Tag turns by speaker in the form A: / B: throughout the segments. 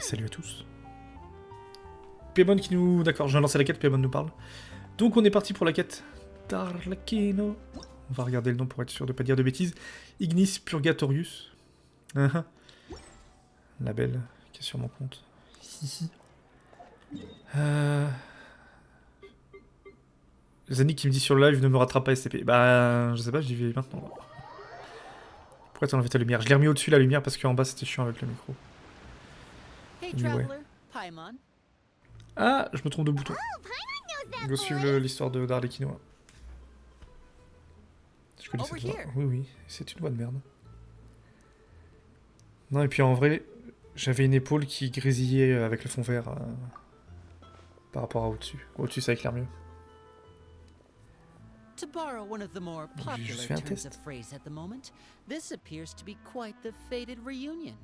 A: Salut à tous. Paimon qui nous... D'accord, je viens de lancer la quête, Paimon nous parle. Donc on est parti pour la quête d'Arlecchino. On va regarder le nom pour être sûr de pas dire de bêtises. Ignis Purgatorius. La belle qui est sur mon compte. Zanik qui me dit sur le live ne me rattrape pas SCP. Bah je sais pas, j'y vais maintenant. Pourquoi t'as enlevé ta lumière? Je l'ai remis au-dessus la lumière parce qu'en bas c'était chiant avec le micro. Ouais. Ah, je me trompe de bouton. Je dois suivre l'histoire d'Arlecchino. Je connais cette voix. Oui, oui, c'est une voix de merde. Non, et puis en vrai, j'avais une épaule qui grésillait avec le fond vert par rapport à au-dessus. Au-dessus, ça éclaire mieux.
B: To borrow one of the more popular turns of phrase at the moment, this appears to be quite the fated reunion.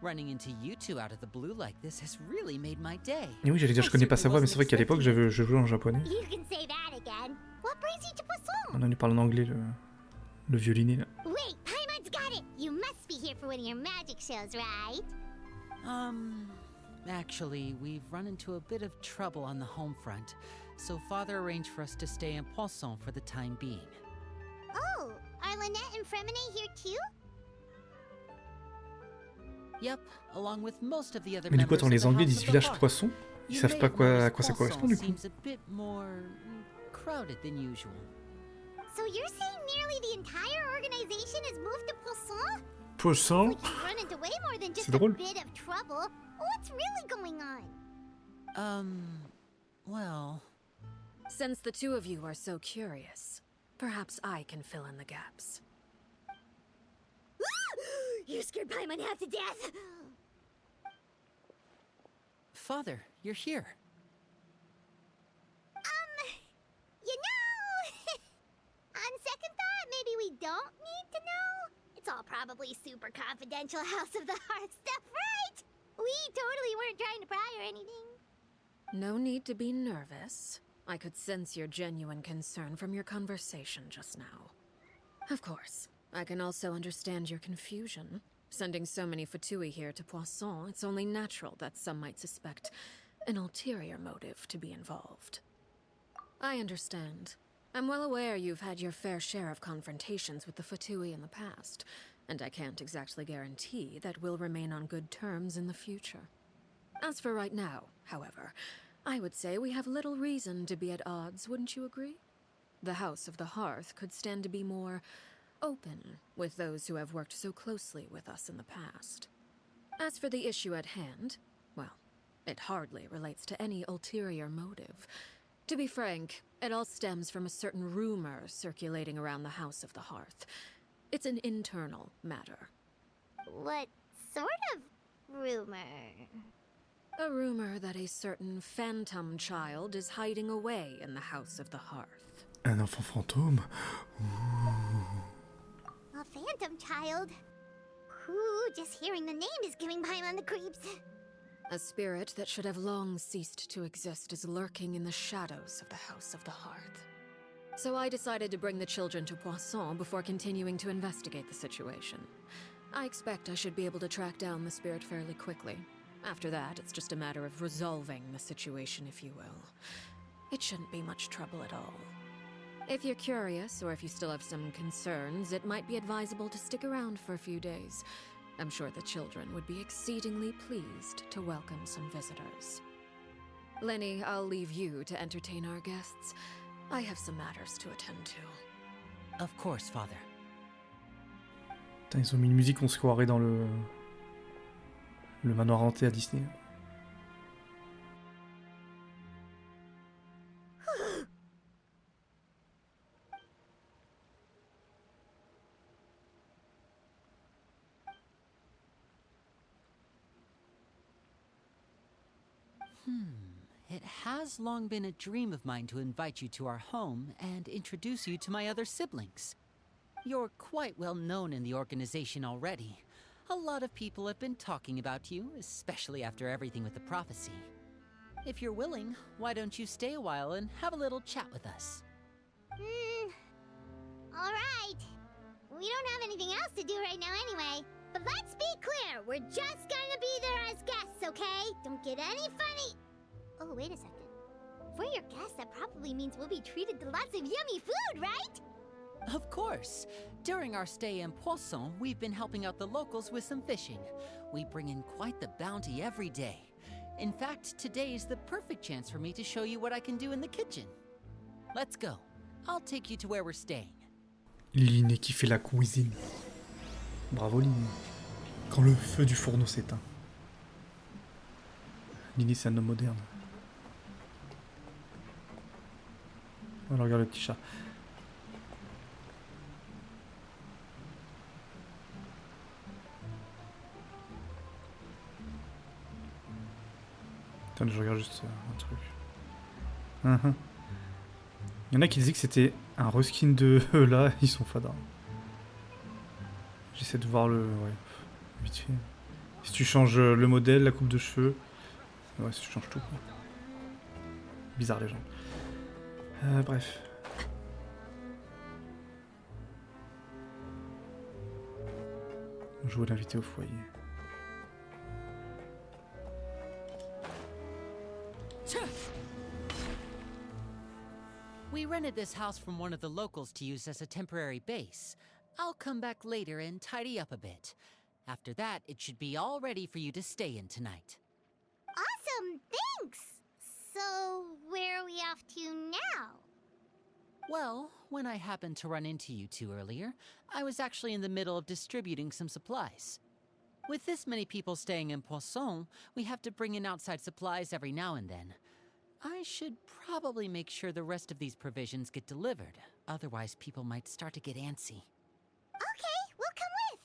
B: Running into you two out of the blue like this has really made my day.
A: Et oui, j'allais dire je connais pas sa voix, mais c'est vrai qu'à l'époque je jouais en japonais. On lui parle en anglais, le violiné là.
C: Wait, Paimon's got it. You must be here for one of your magic shows, right?
B: Actually, we've run into a bit of trouble on the home front, so Father arranged for us to stay in Poisson for the time being.
C: Oh, are Lynette and Fremine here too?
B: Yep, along with most of the other
A: Mais du coup, attends, les Anglais disent village
B: poisson.
A: poisson? Ils savent pas à quoi ça correspond du coup.
B: Seems a bit more crowded than usual.
C: So you're saying nearly the entire organization has moved to Poisson?
A: Poisson?
C: C'est drôle. What's really going on?
B: Well...
D: Since the two of you are so curious, perhaps I can fill in the gaps.
C: You scared Paimon half to death!
B: Father, you're here.
C: You know... On second thought, maybe we don't need to know? It's all probably super confidential House of the Hearth stuff, right? We totally weren't trying to pry or anything.
D: No need to be nervous. I could sense your genuine concern from your conversation just now. Of course, I can also understand your confusion. Sending so many Fatui here to Poisson, it's only natural that some might suspect an ulterior motive to be involved. I understand. I'm well aware you've had your fair share of confrontations with the Fatui in the past, and I can't exactly guarantee that we'll remain on good terms in the future. As for right now, however, I would say we have little reason to be at odds, wouldn't you agree? The House of the Hearth could stand to be more open with those who have worked so closely with us in the past. As for the issue at hand, well, it hardly relates to any ulterior motive. To be frank, it all stems from a certain rumor circulating around the House of the Hearth. It's an internal matter.
C: What sort of rumor?
D: A rumor that a certain phantom child is hiding away in the House of the Hearth.
A: Un enfant fantôme?
C: A phantom child? Ooh, just hearing the name is giving Paimon the creeps.
D: A spirit that should have long ceased to exist is lurking in the shadows of the House of the Hearth. So I decided to bring the children to Poisson before continuing to investigate the situation. I expect I should be able to track down the spirit fairly quickly. After that, it's just a matter of resolving the situation, if you will. It shouldn't be much trouble at all. If you're curious, or if you still have some concerns, it might be advisable to stick around for a few days. I'm sure the children would be exceedingly pleased to welcome some visitors. Lenny, I'll leave you to entertain our guests. I have some matters to attend to.
B: Of course, Father.
A: Putain, ils ont mis une musique, on se croirait dans le manoir hanté à Disney.
B: It has long been a dream of mine to invite you to our home and introduce you to my other siblings. You're quite well known in the organization already. A lot of people have been talking about you, especially after everything with the prophecy. If you're willing, why don't you stay a while and have a little chat with us?
C: Alright. We don't have anything else to do right now anyway. But let's be clear, we're just gonna be there as guests, okay? Don't get any funny. Oh, wait a second. For your guests, that probably means we'll be treated to lots of yummy food, right?
B: Of course. During our stay in Poisson, we've been helping out the locals with some fishing. We bring in quite the bounty every day. In fact, today is the perfect chance for me to show you what I can do in the kitchen. Let's go. I'll take you to where we're staying.
A: L'inné qui fait la cuisine. Bravo l'inné. Quand le feu du fourneau s'éteint. L'inné c'est un homme moderne. Alors regarde le petit chat. Attends, je regarde juste un truc. Il y en a qui disaient que c'était un reskin de là, ils sont fadas. J'essaie de voir le... Ouais, vite fait. Si tu changes le modèle, la coupe de cheveux... Ouais, si tu changes tout. Quoi. Bizarre les gens. Bref. Jouer l'invité au foyer.
B: We rented this house from one of the locals to use as a temporary base. I'll come back later and tidy up a bit. After that, it should be all ready for you to stay in tonight.
C: Awesome, thanks! So, where are we off to now?
B: Well, when I happened to run into you two earlier, I was actually in the middle of distributing some supplies. With this many people staying in Poisson, we have to bring in outside supplies every now and then. I should probably make sure the rest of these provisions get delivered. Otherwise, people might start to get antsy.
C: Okay, we'll come with!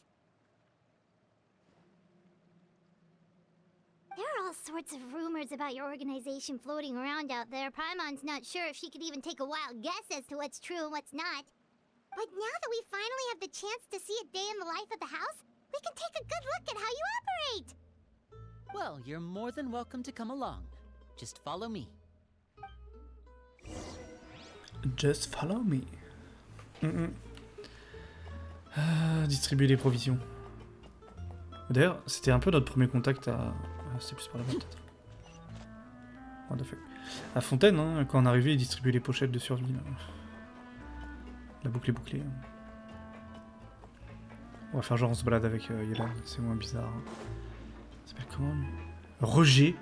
C: There are all sorts of rumors about your organization floating around out there. Paimon's not sure if she could even take a wild guess as to what's true and what's not. But now that we finally have the chance to see a day in the life of the house, we can take a good look at how you operate!
B: Well, you're more than welcome to come along. Just follow me.
A: Just follow me. Distribuer les provisions. D'ailleurs, c'était un peu notre premier contact à... c'était plus par là peut-être. What the fuck. À Fontaine, hein, quand on arrivait, ils distribuaient les pochettes de survie. Là. La boucle est bouclée. On va faire genre on se balade avec Yelan, c'est moins bizarre. Ça s'appelle comment lui? Roger.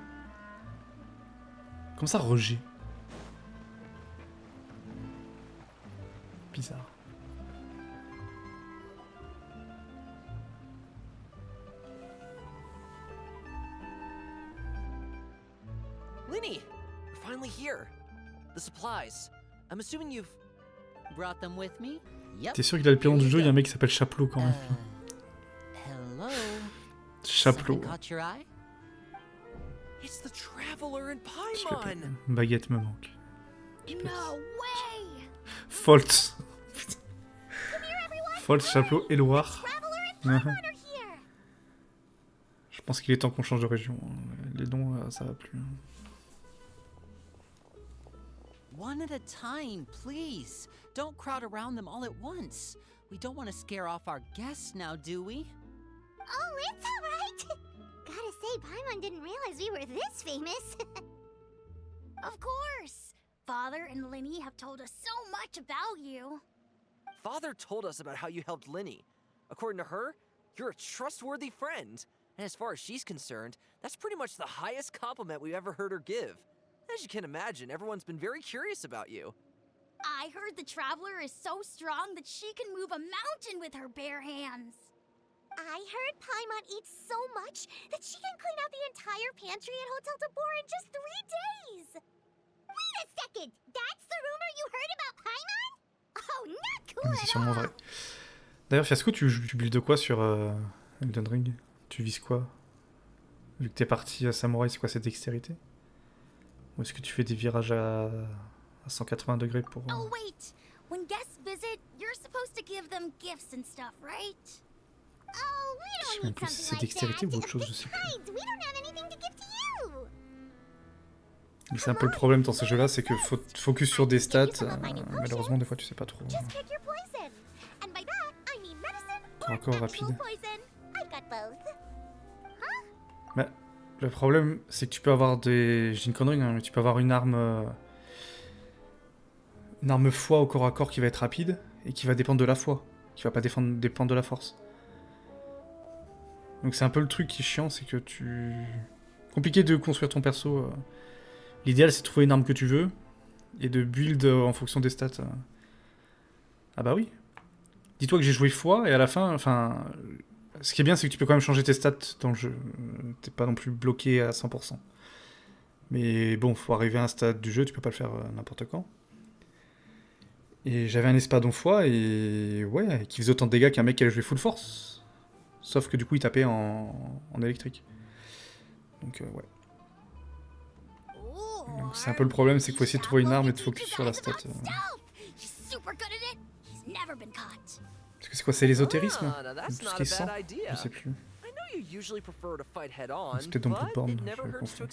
A: Comment ça, Roger? Bizarre.
E: Linny! You're finally here. The supplies. I'm assuming you've...
B: Brought them with me? Yep.
A: T'es sûr qu'il a le plan du jeu? Il y a un mec qui s'appelle Chapelot quand même.
B: Hello.
A: Chapelot.
B: Something caught your eye?
E: It's the Traveler in
A: Je sais pas.
E: Paimon!
A: Baguette me manque.
C: No way!
A: Foltz.
C: Come here, everyone!
A: Foltz, Chapelot et Loire.
C: Traveler and Paimon are here!
A: Je pense qu'il est temps qu'on change de région. Les noms, ça va plus.
B: One at a time, please. Don't crowd around them all at once. We don't want to scare off our guests now, do we?
C: Oh, it's alright! Gotta say, Paimon didn't realize we were this famous.
F: Of course! Father and Linny have told us so much about you.
E: Father told us about how you helped Linny. According to her, you're a trustworthy friend. And as far as she's concerned, that's pretty much the highest compliment we've ever heard her give. As you can imagine, everyone's been very curious about you.
F: I heard the Traveler is so strong that she can move a mountain with her bare hands.
C: I heard Paimon eats so much that she can clean out the entire pantry at Hotel de Boer in just 3 days! Wait a second! That's the rumor you heard about Paimon? Oh, not cool
A: C'est
C: at
A: sûrement
C: all!
A: vrai. D'ailleurs, Fiasco, tu builds quoi sur Elden Ring? Tu vises quoi? Vu que t'es parti à Samouraï, c'est quoi, cette dextérité? Ou est-ce que tu fais des virages à 180 degrés pour...
F: Oh wait! When guests visit, you're supposed to give them gifts and stuff, right?
C: Oh, we
A: Je sais
C: don't
A: même
C: need
A: plus si
C: something
A: c'est
C: like
A: dextérité
C: that!
A: ou autre chose, je sais plus.
C: Besides, we don't have anything to give to you!
A: Mais c'est un peu le problème dans ces jeux-là, c'est que faut te focus sur des stats. Malheureusement, des fois, tu sais pas trop.
C: Just pick your poison! And by that, I mean medicine or
A: Encore
C: actual
A: rapide.
C: poison! I've got both.
A: Bah, Le problème, c'est que tu peux avoir des... J'ai une connerie, hein, mais tu peux avoir une arme... Une arme foi au corps à corps qui va être rapide, et qui va dépendre de la foi. Qui va pas dépendre de la force. Donc c'est un peu le truc qui est chiant, c'est que tu... Compliqué de construire ton perso. L'idéal, c'est de trouver une arme que tu veux, et de build en fonction des stats. Ah bah oui. Dis-toi que j'ai joué foi, et à la fin, enfin... Ce qui est bien, c'est que tu peux quand même changer tes stats dans le jeu. T'es pas non plus bloqué à 100%. Mais bon, faut arriver à un stade du jeu, tu peux pas le faire n'importe quand. Et j'avais un espadon foi, et ouais, qui faisait autant de dégâts qu'un mec qui allait jouer full force. Sauf que du coup, il tapait en électrique. Donc ouais. Donc c'est un peu le problème, c'est qu'il faut essayer de trouver une arme et de focus sur la stat. Parce que c'est quoi, c'est l'ésotérisme? Tout ce qui est sang? Je sais plus. C'est peut-être dans Bloodborne, je confonds.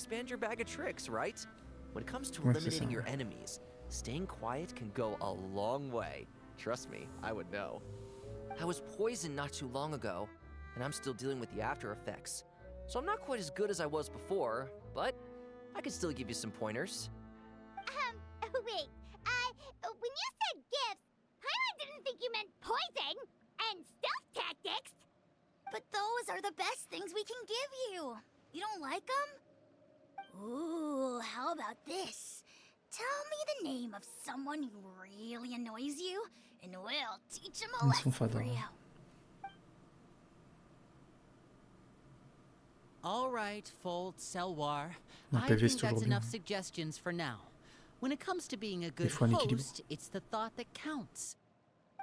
A: Ouais, c'est ça.
E: Staying quiet can go a long way. Trust me, I would know. I was poisoned not too long ago, and I'm still dealing with the after effects. So I'm not quite as good as I was before, but I can still give you some pointers.
C: Wait, when you said gifts, Paimon didn't think you meant poison and stealth tactics.
F: But those are the best things we can give you. You don't like them? Ooh, how about this? Tell me the name of someone who really annoys you, and we'll teach him a lesson for you.
B: All right, Fold, Selwar. I think that's enough suggestions for now. When it comes to being a good host, it's the thought that counts.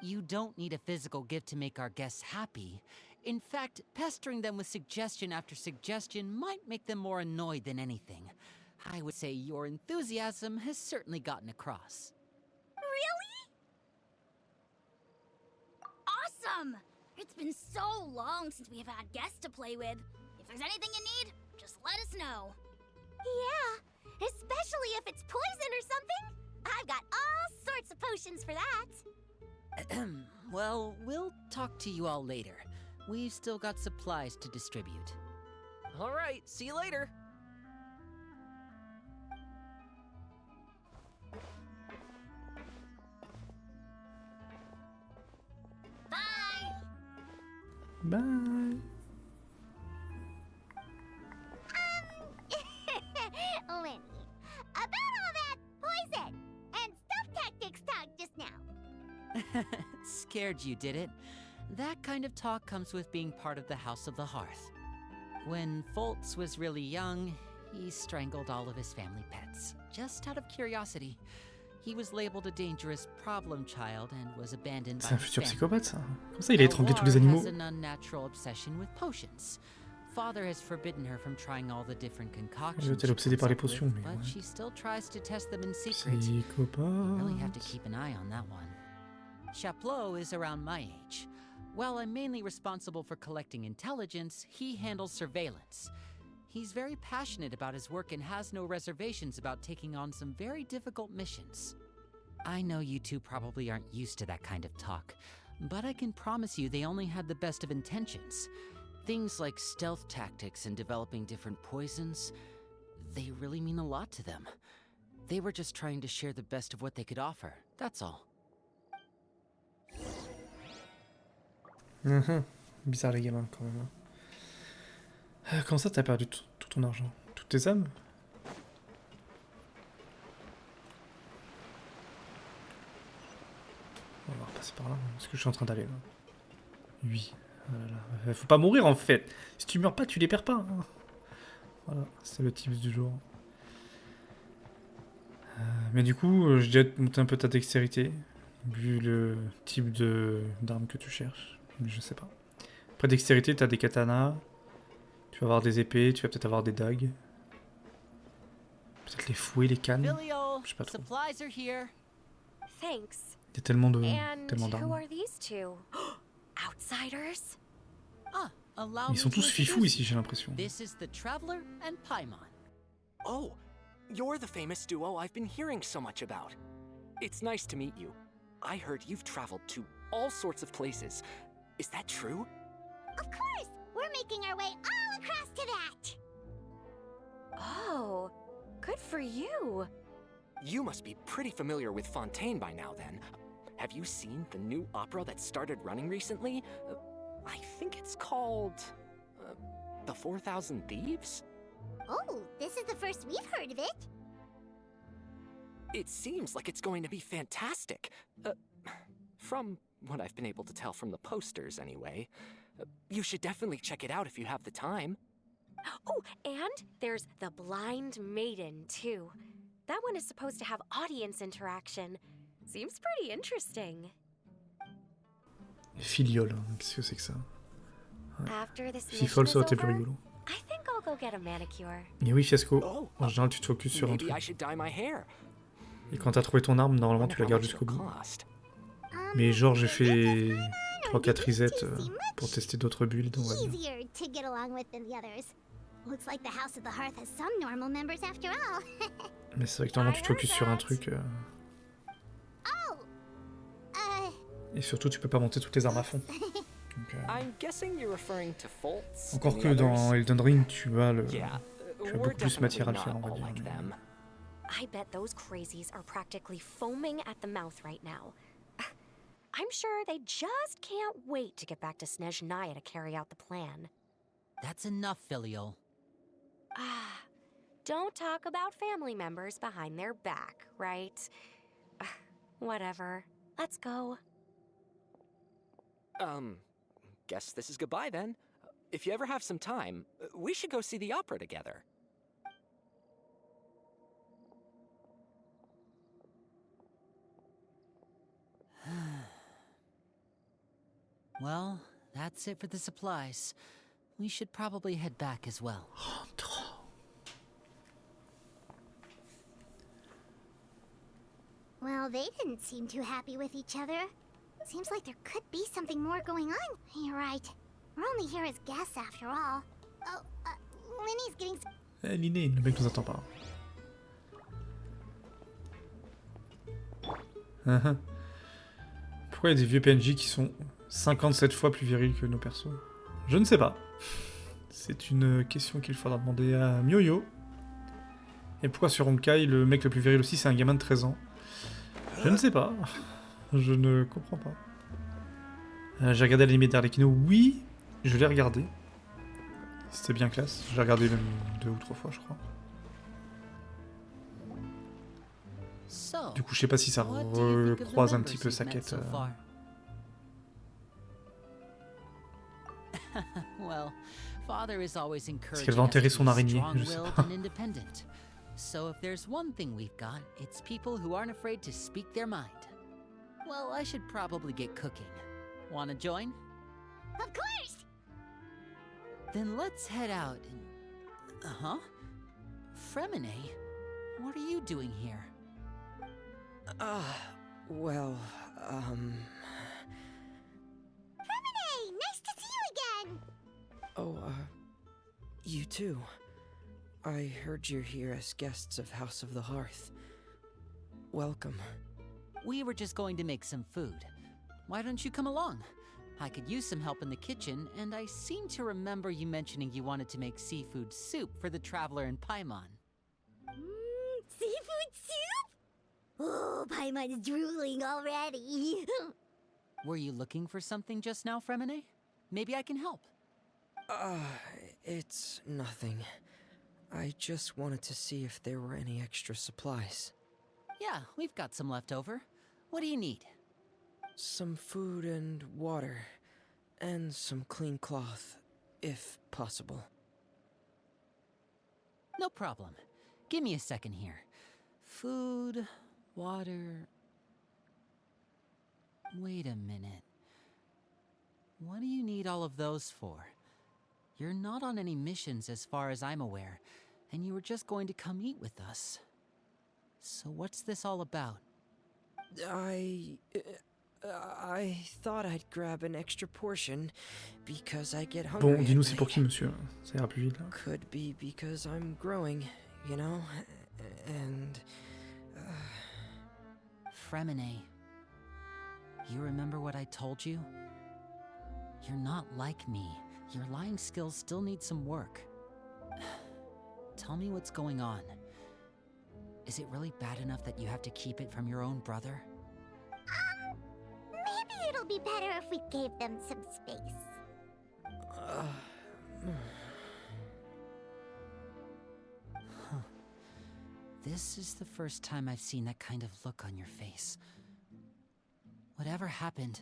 B: You don't need a physical gift to make our guests happy. In fact, pestering them with suggestion after suggestion might make them more annoyed than anything. I would say your enthusiasm has certainly gotten across.
F: Really? Awesome! It's been so long since we have had guests to play with. If there's anything you need, just let us know.
C: Yeah, especially if it's poison or something. I've got all sorts of potions for that.
B: Well, we'll talk to you all later. We've still got supplies to distribute.
E: All right, see you later.
A: Bye.
C: Lenny, about all that poison and stealth tactics talk just now.
B: Scared you, did it? That kind of talk comes with being part of the House of the Hearth. When Foltz was really young, he strangled all of his family pets, just out of curiosity. He was labeled a dangerous problem child and was abandoned by his family.
A: C'est un futur psychopathe, ça. Comme ça, il a étranglé tous les animaux.
B: Has an unnatural obsession with potions. Father has forbidden her from trying all the different concoctions.
A: Elle est obsédée par les potions, mais
B: but
A: ouais.
B: she still tries to test them in secret.
A: Psychopathe.
B: Really have to keep an eye on that one. Chaplot is around my age. While I'm mainly responsible for collecting intelligence, he handles surveillance. He's very passionate about his work and has no reservations about taking on some very difficult missions. I know you two probably aren't used to that kind of talk, but I can promise you they only had the best of intentions. Things like stealth tactics and developing different poisons, they really mean a lot to them. They were just trying to share the best of what they could offer, that's all.
A: Bizarre les gamins quand même. Comment ça t'as perdu tout ton argent? Toutes tes âmes? On va repasser par là. Est-ce que je suis en train d'aller là? Oui. Voilà. Faut pas mourir en fait. Si tu meurs pas, tu les perds pas. Hein. Voilà, c'est le tips du jour. Mais du coup, je dirais de monter un peu ta dextérité, vu le type d'arme que tu cherches. Mais je sais pas. Après dextérité, t'as des katanas. Tu vas avoir des épées, tu vas peut-être avoir des dagues. Peut-être les fouets, les cannes. Je sais pas trop.
G: Thanks.
A: Il y a tellement
G: And who
A: d'armes.
G: are these two? Outsiders?
B: Allow
A: Ils sont tous fifous ici, j'ai l'impression.
B: This is the Traveler and Paimon.
H: Oh, you're the famous duo I've been hearing so much about. It's nice to meet you. I heard you've traveled to all sorts of places. Is that true?
C: Of course! We're making our way all across to that!
G: for you.
H: You must be pretty familiar with Fontaine by now, then. Have you seen the new opera that started running recently? I think it's called... The 4,000 Thieves?
C: Oh, this is the first we've heard of it.
H: It seems like it's going to be fantastic. From what I've been able to tell from the posters, anyway. You should definitely check it out if you have the time.
G: Oh, and there's The Blind Maiden, too. That one is supposed to have audience interaction. Seems pretty interesting.
A: Filiole, hein, qu'est-ce que c'est que ça?
G: After this
A: Fifole, ça
G: mission
A: aurait
G: is
A: été plus
G: over,
A: rigolo.
G: I think I'll go get a manicure.
A: Mais oui, Fiasco,
H: Oh,
A: en général tu te focuses sur un
H: maybe
A: truc.
H: I should dye my hair.
A: Et quand t'as trouvé ton arme, normalement tu la gardes jusqu'au bout. Mais genre j'ai fait 3-4 resets pour tester d'autres builds, donc on va dire.
C: Easier to get along with than the others. Looks like the House of the Hearth has some normal members after all.
A: Mais c'est vrai que normalement tu te focuses sur un truc.
C: Oh!
A: Et surtout tu peux pas monter toutes les armes à fond. Donc,
H: I'm guessing you're referring to faults.
A: encore
H: in
A: que
H: the
A: dans
H: others.
A: Elden Ring tu as le.
H: Yeah,
A: Tu as
H: we're
A: beaucoup plus matière à le
H: definitely
A: faire, on va
H: not all
A: dire.
H: like them.
G: I bet those crazies are practically foaming at the mouth right now. I'm sure they just can't wait to get back to Snezhnaya to carry out the plan.
B: That's enough, Filial.
G: Ah, don't talk about family members behind their back, right? Whatever. Let's go.
H: Guess this is goodbye then. If you ever have some time, we should go see the opera together.
B: Well, that's it for the supplies. We should probably head back as well.
C: Well, they didn't seem too happy with each other. Seems like there could be something more going on. You're right. We're only here as guests after all. Oh, Linny's getting...
A: Eh, Linné, le mec nous attend pas. Pourquoi il y a des vieux PNJ qui sont 57 fois plus virils que nos persos? Je ne sais pas. C'est une question qu'il faudra demander à Myoyo. Et pourquoi sur Honkai, le mec le plus viril aussi, c'est un gamin de 13 ans? Je ne sais pas. Je ne comprends pas. J'ai regardé l'anime d'Arlecchino, oui, je l'ai regardé. C'était bien classe. J'ai regardé même 2 ou 3 fois, je crois.
B: So,
A: Du coup, je sais pas si ça
B: what do you think of the
A: recroise un
B: members
A: petit peu
B: you've
A: sa
B: met
A: quête.
B: so far? Well, Father is always encouraging
A: qu'elle va enterrer
B: us to
A: son
B: be
A: araignée, je sais
B: strong-willed
A: pas.
B: and independent. So if there's one thing we've got, it's people who aren't afraid to speak their mind. Well, I should probably get cooking. Wanna join?
C: Of course!
B: Then let's head out and... Uh-huh. Fremine, what are you doing here?
E: Well,
C: Hey, nice to see you again!
E: Oh, you too. I heard you're here as guests of House of the Hearth. Welcome.
B: We were just going to make some food. Why don't you come along? I could use some help in the kitchen, and I seem to remember you mentioning you wanted to make seafood soup for the traveler in Paimon.
C: Seafood soup? Oh, Paimon's drooling already.
B: Were you looking for something just now, Fremine? Maybe I can help.
E: It's nothing. I just wanted to see if there were any extra supplies.
B: Yeah, we've got some left over. What do you need?
E: Some food and water. And some clean cloth, if possible.
B: No problem. Give me a second here. Food, water... Wait a minute. What do you need all of those for? You're not on any missions as far as I'm aware, and you were just going to come eat with us. So what's this all about?
E: I thought I'd grab an extra portion because I get hungry.
A: Bon, dis-nous
E: at
A: c'est pour
E: night.
A: qui, monsieur? Ça ira plus vite, là.
E: Could be because I'm growing, you know? And...
B: Fremine, you remember what I told you? You're not like me. Your lying skills still need some work. Tell me what's going on. Is it really bad enough that you have to keep it from your own brother?
C: Maybe it'll be better if we gave them some space.
B: This is the first time I've seen that kind of look on your face. Whatever happened,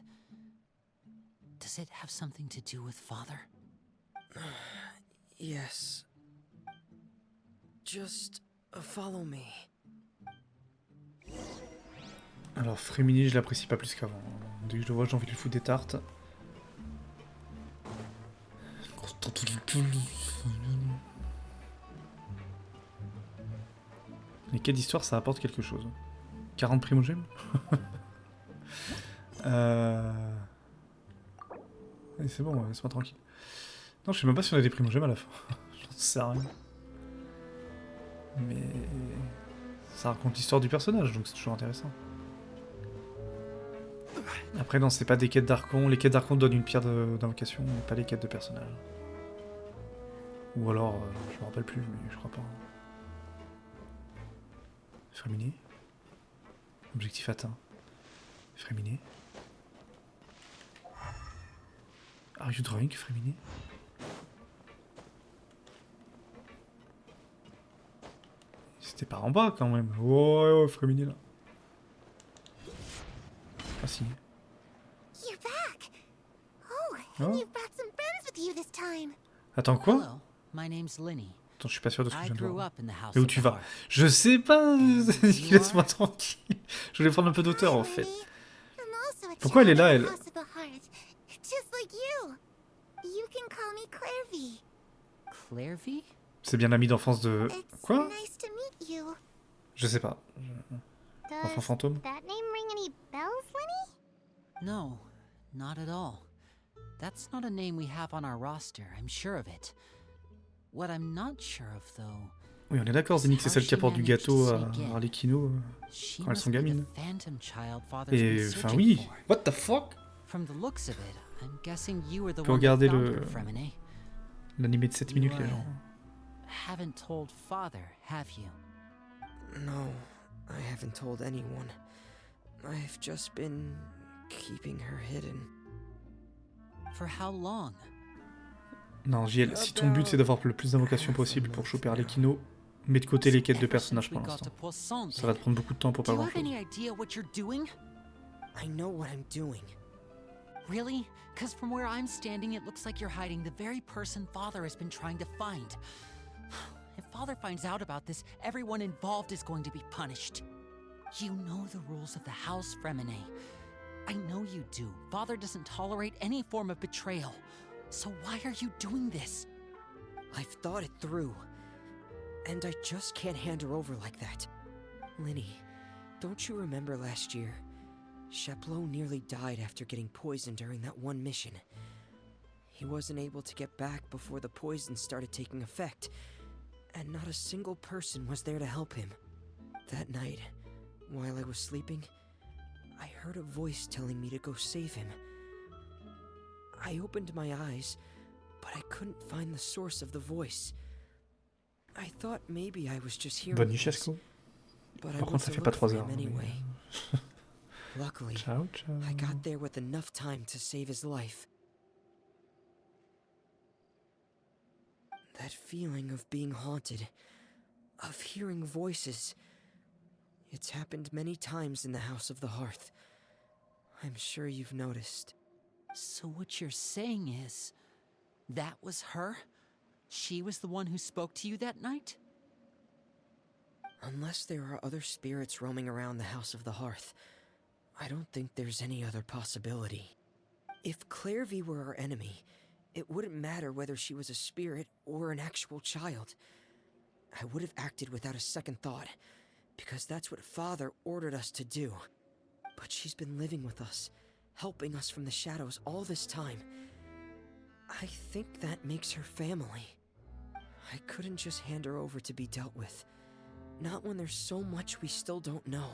B: does it have something to do with Father?
E: Yes. Just follow me.
A: Alors, Frémini, je l'apprécie pas plus qu'avant. Dès que je le vois, j'ai envie de lui foutre des tartes. Les quêtes d'histoire, ça apporte quelque chose. 40 primogèmes. Allez, c'est bon, laisse-moi tranquille. Non, je sais même pas si on a des primogèmes à la fin. J'en sais rien. Mais ça raconte l'histoire du personnage, donc c'est toujours intéressant. Après, non, c'est pas des quêtes d'Archon. Les quêtes d'Archon donnent une pierre d'invocation, mais pas les quêtes de personnage. Ou alors, je me rappelle plus, mais je crois pas. Fréminé. Objectif atteint. Fréminé. Are you drawing, Fréminé? C'était par en bas quand même. Oh, Fréminé là. Ah si.
C: You're back. Oh, and you've brought some friends with you this time.
A: Attends, quoi?
B: Hello, my name's Linny.
A: Attends, je suis pas sûr de ce que je
B: I
A: viens de
B: grew
A: voir.
B: up in the house
A: Et où
B: of
A: tu
B: the
A: vas?
B: hearth.
A: Je sais pas.
B: You
A: Laisse-moi
B: are?
A: tranquille. Je voulais prendre un peu d'auteur en fait.
C: Lenny. I'm also a
A: Pourquoi elle est
C: child
A: là,
C: of
A: elle?
C: the House of the Hearth, just like you. You can call me Clairvy.
B: Clairvy?
A: C'est bien l'ami d'enfance de...
C: It's
A: Quoi?
C: nice to meet you.
A: Je sais pas. Enfant
C: Does
A: fantôme?
C: that name ring any bells, Lenny?
B: No, not at all. That's not a name we have on our roster, I'm sure of it. What I'm not sure of, though,
A: Oui, on est d'accord, Zénix, c'est celle qui apporte du gâteau à Arlecchino
B: she
A: quand elles
B: must
A: sont
B: be the
A: gamines.
B: phantom child Father's
A: Et
B: been
A: enfin
B: searching
A: oui.
B: for.
A: What the fuck?
B: From the looks of it, I'm guessing you were the
A: Peut
B: one that
A: regarder
B: found
A: le-
B: her, Fremine.
A: L'animé de 7 minutes, les gens.
B: Haven't told Father, have you?
E: No, I haven't told anyone. I've just been keeping her hidden.
B: For how long?
A: Non, JL, si ton but c'est d'avoir le plus d'invocations possible pour choper Arlecchino, mets de côté les quêtes de
B: Ever
A: personnages
B: since we
A: pour
B: got to
A: l'instant.
B: Poisson,
A: Ça va te prendre beaucoup de temps pour
B: Do
A: pas
B: you
A: grand
B: have
A: chose.
B: any idea what you're doing?
E: I know what I'm doing.
B: Really? Because from where I'm standing, it looks like you're hiding the very person Father has been trying to find. If Father finds out about this, everyone involved is going to be punished. You know the rules of the house, Fremine. I know you do. Father doesn't tolerate any form of betrayal. So why are you doing this?
E: I've thought it through. And I just can't hand her over like that. Linny, don't you remember last year? Chaplot nearly died after getting poisoned during that one mission. He wasn't able to get back before the poison started taking effect, and not a single person was there to help him. That night, while I was sleeping, I heard a voice telling me to go save him. I opened my eyes, but I couldn't find the source of the voice. I thought maybe I was just hearing
A: Bonne nuit,
E: things,
A: Chesco.
E: but I
A: Par contre,
E: went
A: ça
E: to
A: fait pas
E: look for
A: 3
E: him
A: heures.
E: anyway. Luckily,
A: Ciao, ciao.
E: I got there with enough time to save his life. That feeling of being haunted, of hearing voices, it's happened many times in the House of the Hearth. I'm sure you've noticed.
B: So what you're saying is, that was her? She was the one who spoke to you that night?
E: Unless there are other spirits roaming around the House of the Hearth, I don't think there's any other possibility. If Clairvy were our enemy, it wouldn't matter whether she was a spirit or an actual child. I would have acted without a second thought, because that's what Father ordered us to do. But she's been living with us, helping us from the shadows all this time. I think that makes her family. I couldn't just hand her over to be dealt with. Not when there's so much we still don't know.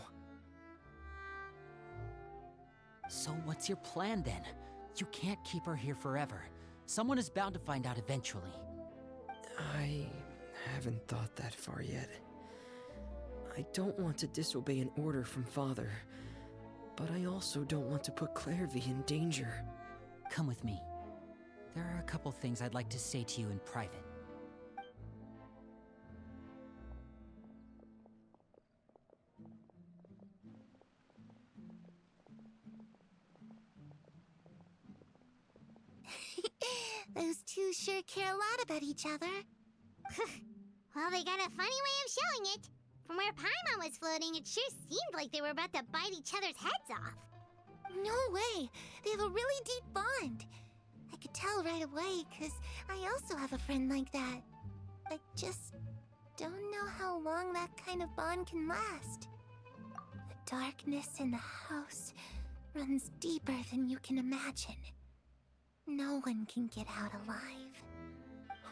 B: So what's your plan then? You can't keep her here forever. Someone is bound to find out eventually.
E: I haven't thought that far yet.
I: I don't want to disobey an order from Father, but I also don't want to put Clairvy in danger.
B: Come with me. There are a couple things I'd like to say to you in private.
C: Those two sure care a lot about each other. Well, they got a funny way of showing it. From where Paimon was floating, it sure seemed like they were about to bite each other's heads off.
F: No way! They have a really deep bond. I could tell right away, because I also have a friend like that. I just don't know how long that kind of bond can last. The darkness in the house runs deeper than you can imagine. No one can get out alive.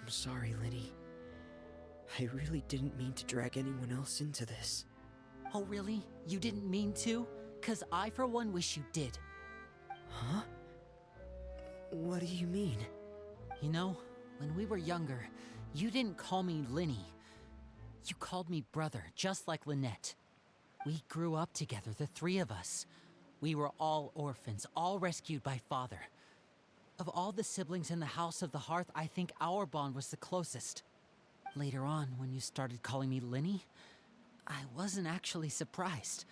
I: I'm sorry, Linny. I really didn't mean to drag anyone else into this.
B: Oh, really? You didn't mean to? 'Cause I, for one, wish you did.
I: Huh? What do you mean?
B: You know, when we were younger, you didn't call me Linny. You called me brother, just like Lynette. We grew up together, the three of us. We were all orphans, all rescued by Father. Of all the siblings in the House of the Hearth, I think our bond was the closest. Later on, when you started calling me Linny, I wasn't actually surprised.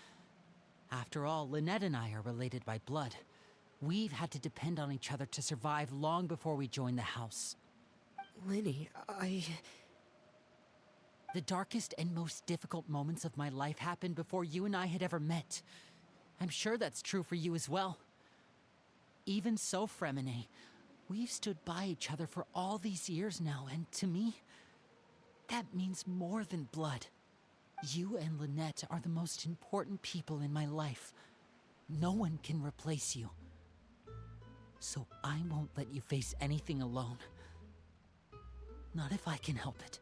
B: After all, Lynette and I are related by blood. We've had to depend on each other to survive long before we joined the house.
I: Linny,
B: The darkest and most difficult moments of my life happened before you and I had ever met. I'm sure that's true for you as well. Even so, Fremine, we've stood by each other for all these years now, and to me, that means more than blood. You and Lynette are the most important people in my life. No one can replace you. So I won't let you face anything alone. Not if I can help it.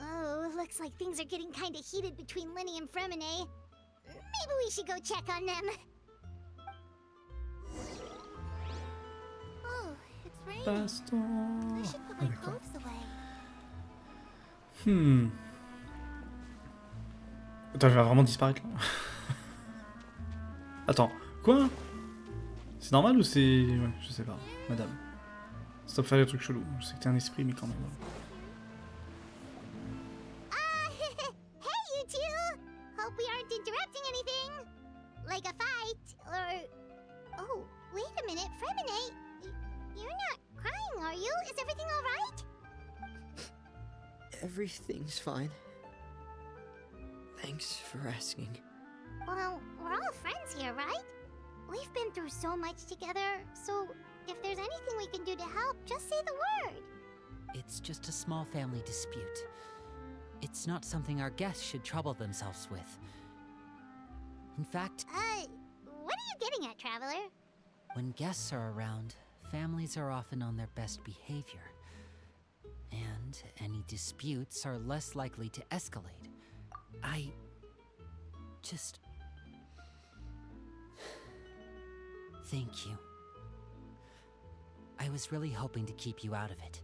C: Oh, looks like things are getting kinda heated between Linny and Fremine. Maybe we should go check on them.
F: Oh, it's raining.
A: Baston.
F: I should put
A: Ah,
F: my
A: d'accord.
F: clothes away.
A: Attends, elle va vraiment disparaître là. Attends, quoi? C'est normal ou c'est... Ouais, je sais pas, madame. Stop faire des trucs chelous. Je sais que t'es un esprit, mais quand même.
C: Hey, you two! Hope we aren't interrupting anything. Like a fight, or... Oh, wait a minute, Fremine. You're not crying, are you? Is everything alright?
I: everything's fine. Thanks for asking.
C: Well, we're all friends here, right? We've been through so much together, so if there's anything we can do to help, just say the word.
B: It's just a small family dispute. It's not something our guests should trouble themselves with. In fact,
C: What are you getting at, Traveler?
B: when guests are around, families are often on their best behavior. And any disputes are less likely to escalate. I just... Thank you. I was really hoping to keep you out of it.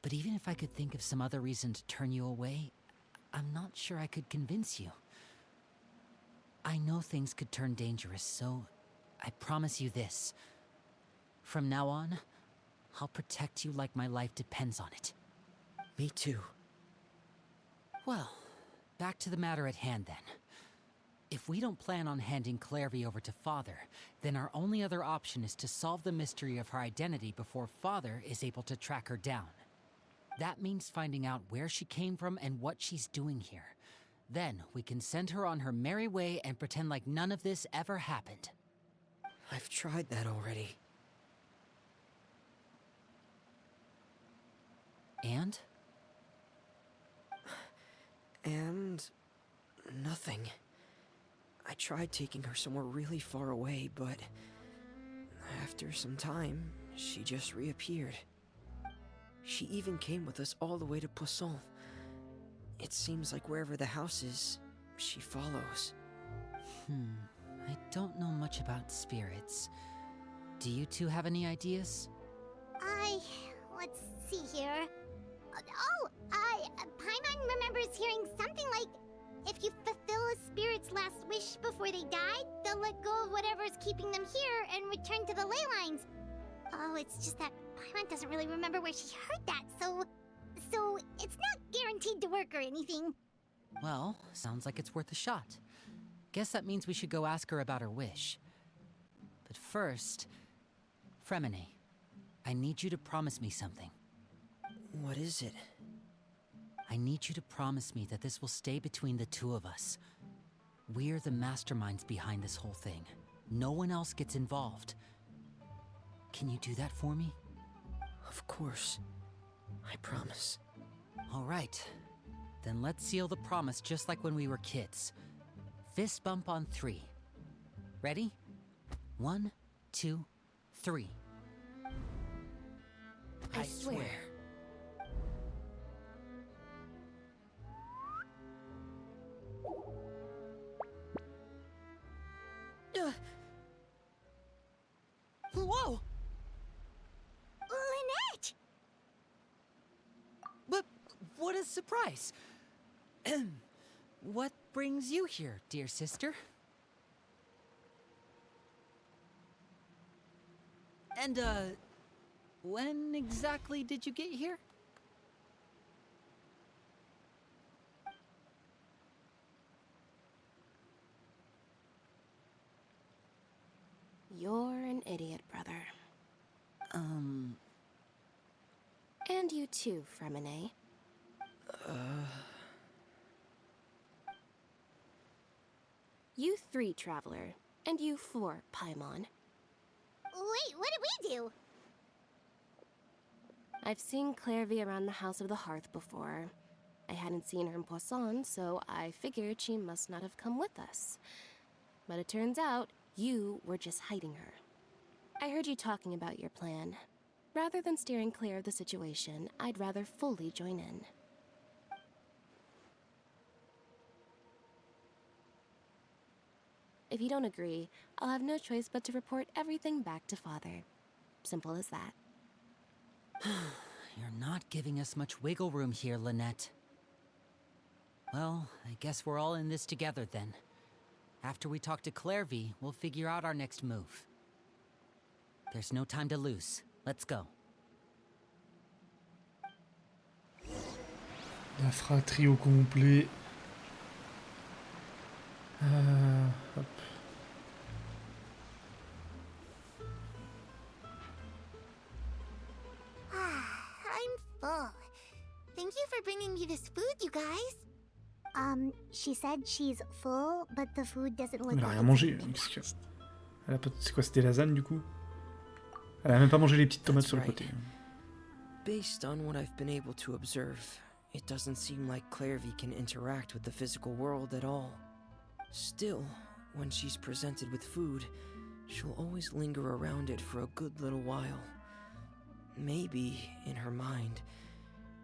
B: But even if I could think of some other reason to turn you away, I'm not sure I could convince you. I know things could turn dangerous, so I promise you this. From now on, I'll protect you like my life depends on it.
I: Me too.
B: Well, back to the matter at hand then. If we don't plan on handing Clairvy over to Father, then our only other option is to solve the mystery of her identity before Father is able to track her down. That means finding out where she came from and what she's doing here. Then we can send her on her merry way and pretend like none of this ever happened.
I: I've tried that already.
B: And?
I: And... nothing. I tried taking her somewhere really far away, but... after some time, she just reappeared. She even came with us all the way to Poisson. It seems like wherever the house is, she follows.
B: I don't know much about spirits. Do you two have any ideas?
C: Let's see here. Paimon remembers hearing something like, If you fulfill a spirit's last wish before they die, they'll let go of whatever's keeping them here and return to the ley lines. Oh, it's just that Paimon doesn't really remember where she heard that, so it's not guaranteed to work or anything.
B: Well, sounds like it's worth a shot. Guess that means we should go ask her about her wish. But first, Fremine, I need you to promise me something.
I: What is it?
B: I need you to promise me that this will stay between the two of us. We're the masterminds behind this whole thing. No one else gets involved. Can you do that for me?
I: Of course. I promise.
B: All right. Then let's seal the promise just like when we were kids. Fist bump on 3. Ready? 1, 2, 3.
I: I swear.
B: Whoa!
C: Lynette!
B: But what a surprise! What brings you here, dear sister? And, when exactly did you get here?
J: You're an idiot, brother. And you too, Fremine. You 3, Traveler. And you 4, Paimon.
C: Wait, what did we do?
J: I've seen Clairvy around the House of the Hearth before. I hadn't seen her in Poisson, so I figured she must not have come with us. But it turns out, you were just hiding her. I heard you talking about your plan. Rather than steering clear of the situation, I'd rather fully join in. If you don't agree, I'll have no choice but to report everything back to Father. Simple as that.
B: You're not giving us much wiggle room here, Lynette. Well, I guess we're all in this together then. After we talk to Clairvy, we'll figure out our next move. There's no time to lose. Let's go.
A: On fera un trio complet. Hop.
C: I'm full. Thank you for bringing me this food, you guys. She said she's full, but the food doesn't look
A: Elle a
C: like
A: rien
C: it's
A: mangé.
C: anything
A: Qu'est-ce que-
C: much.
A: Elle a pas... C'est quoi, c'était lasagne du coup? Elle a même pas mangé les petites tomates
I: That's
A: sur le
I: right.
A: côté.
I: Based on what I've been able to observe, it doesn't seem like Clairvy can interact with the physical world at all. Still, when she's presented with food, she'll always linger around it for a good little while. Maybe, in her mind,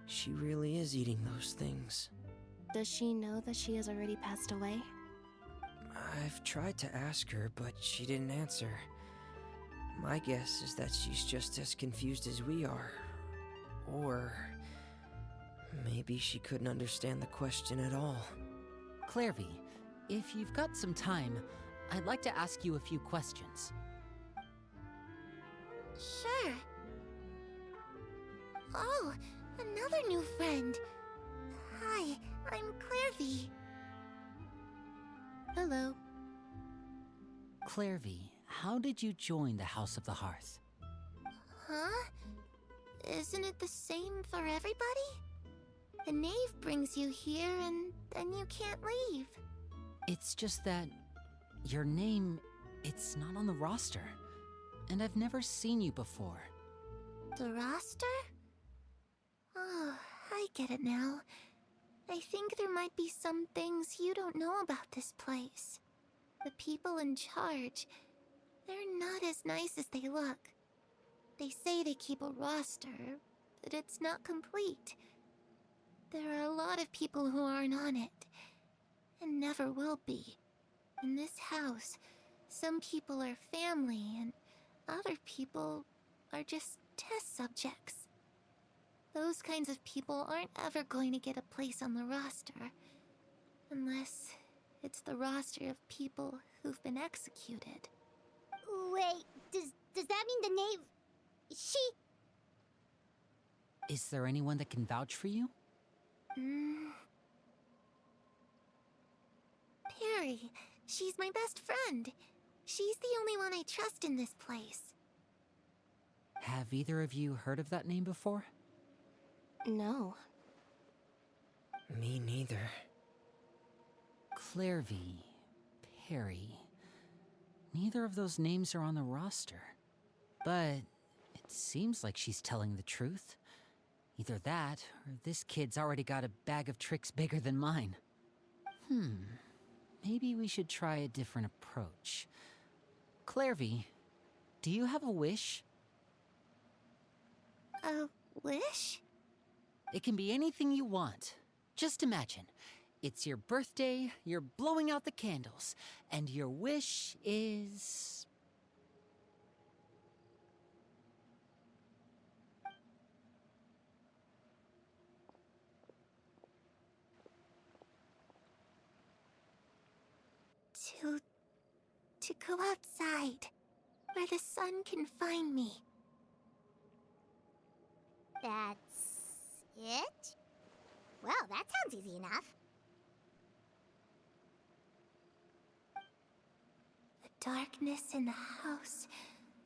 I: she really is eating those things.
J: Does she know that she has already passed away?
I: I've tried to ask her, but she didn't answer. My guess is that she's just as confused as we are. Or maybe she couldn't understand the question at all.
B: Clairvy, if you've got some time, I'd like to ask you a few questions.
C: Sure. Oh, another new friend. Hi, I'm Clairvy.
J: Hello.
B: Clairvy, how did you join the House of the Hearth?
C: Huh? Isn't it the same for everybody? The knave brings you here and then you can't leave.
B: It's just that your name, it's not on the roster. And I've never seen you before.
C: The roster? Oh, I get it now. I think there might be some things you don't know about this place. The people in charge, they're not as nice as they look. They say they keep a roster, but it's not complete. There are a lot of people who aren't on it, and never will be. In this house, some people are family, and other people are just test subjects. Those kinds of people aren't ever going to get a place on the roster.
F: Unless it's the roster of people who've been executed.
C: Wait, does that mean the knave... She...
B: Is there anyone that can vouch for you?
F: Perry. She's my best friend. She's the only one I trust in this place.
B: Have either of you heard of that name before?
J: No.
I: Me neither.
B: Clairvy, Perry. Neither of those names are on the roster. But it seems like she's telling the truth. Either that, or this kid's already got a bag of tricks bigger than mine. Maybe we should try a different approach. Clairvy, do you have a wish?
F: A wish?
B: It can be anything you want. Just imagine. It's your birthday, you're blowing out the candles, and your wish is...
F: To go outside, where the sun can find me.
C: That's... it? Well, that sounds easy enough.
F: The darkness in the house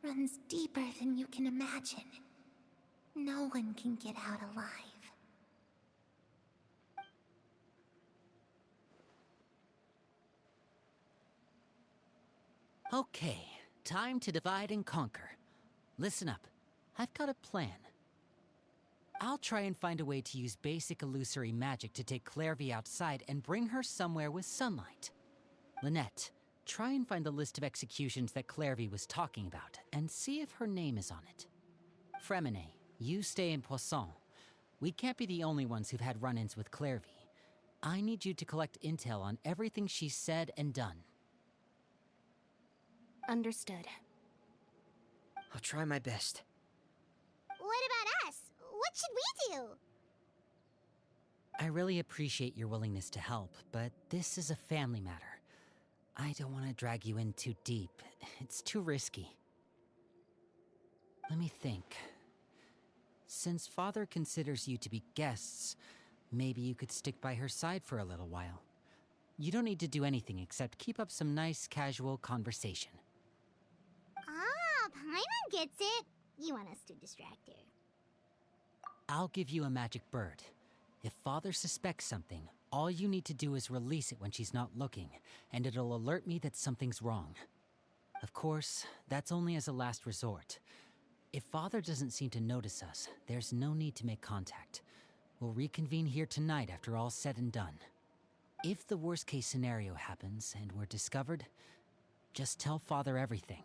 F: runs deeper than you can imagine. No one can get out alive.
B: Okay, time to divide and conquer. Listen up, I've got a plan. I'll try and find a way to use basic illusory magic to take Clairvy outside and bring her somewhere with sunlight. Lynette, try and find the list of executions that Clairvy was talking about, and see if her name is on it. Fremine, you stay in Poisson. We can't be the only ones who've had run-ins with Clairvy. I need you to collect intel on everything she's said and done.
J: Understood.
I: I'll try my best.
C: What about us? What should we do?
B: I really appreciate your willingness to help, but this is a family matter. I don't want to drag you in too deep. It's too risky. Let me think. Since Father considers you to be guests, maybe you could stick by her side for a little while. You don't need to do anything except keep up some nice, casual conversation.
C: Ah, Paimon gets it. You want us to distract her.
B: I'll give you a magic bird. If Father suspects something, all you need to do is release it when she's not looking, and it'll alert me that something's wrong. Of course, that's only as a last resort. If Father doesn't seem to notice us, there's no need to make contact. We'll reconvene here tonight after all's said and done. If the worst-case scenario happens and we're discovered, just tell Father everything.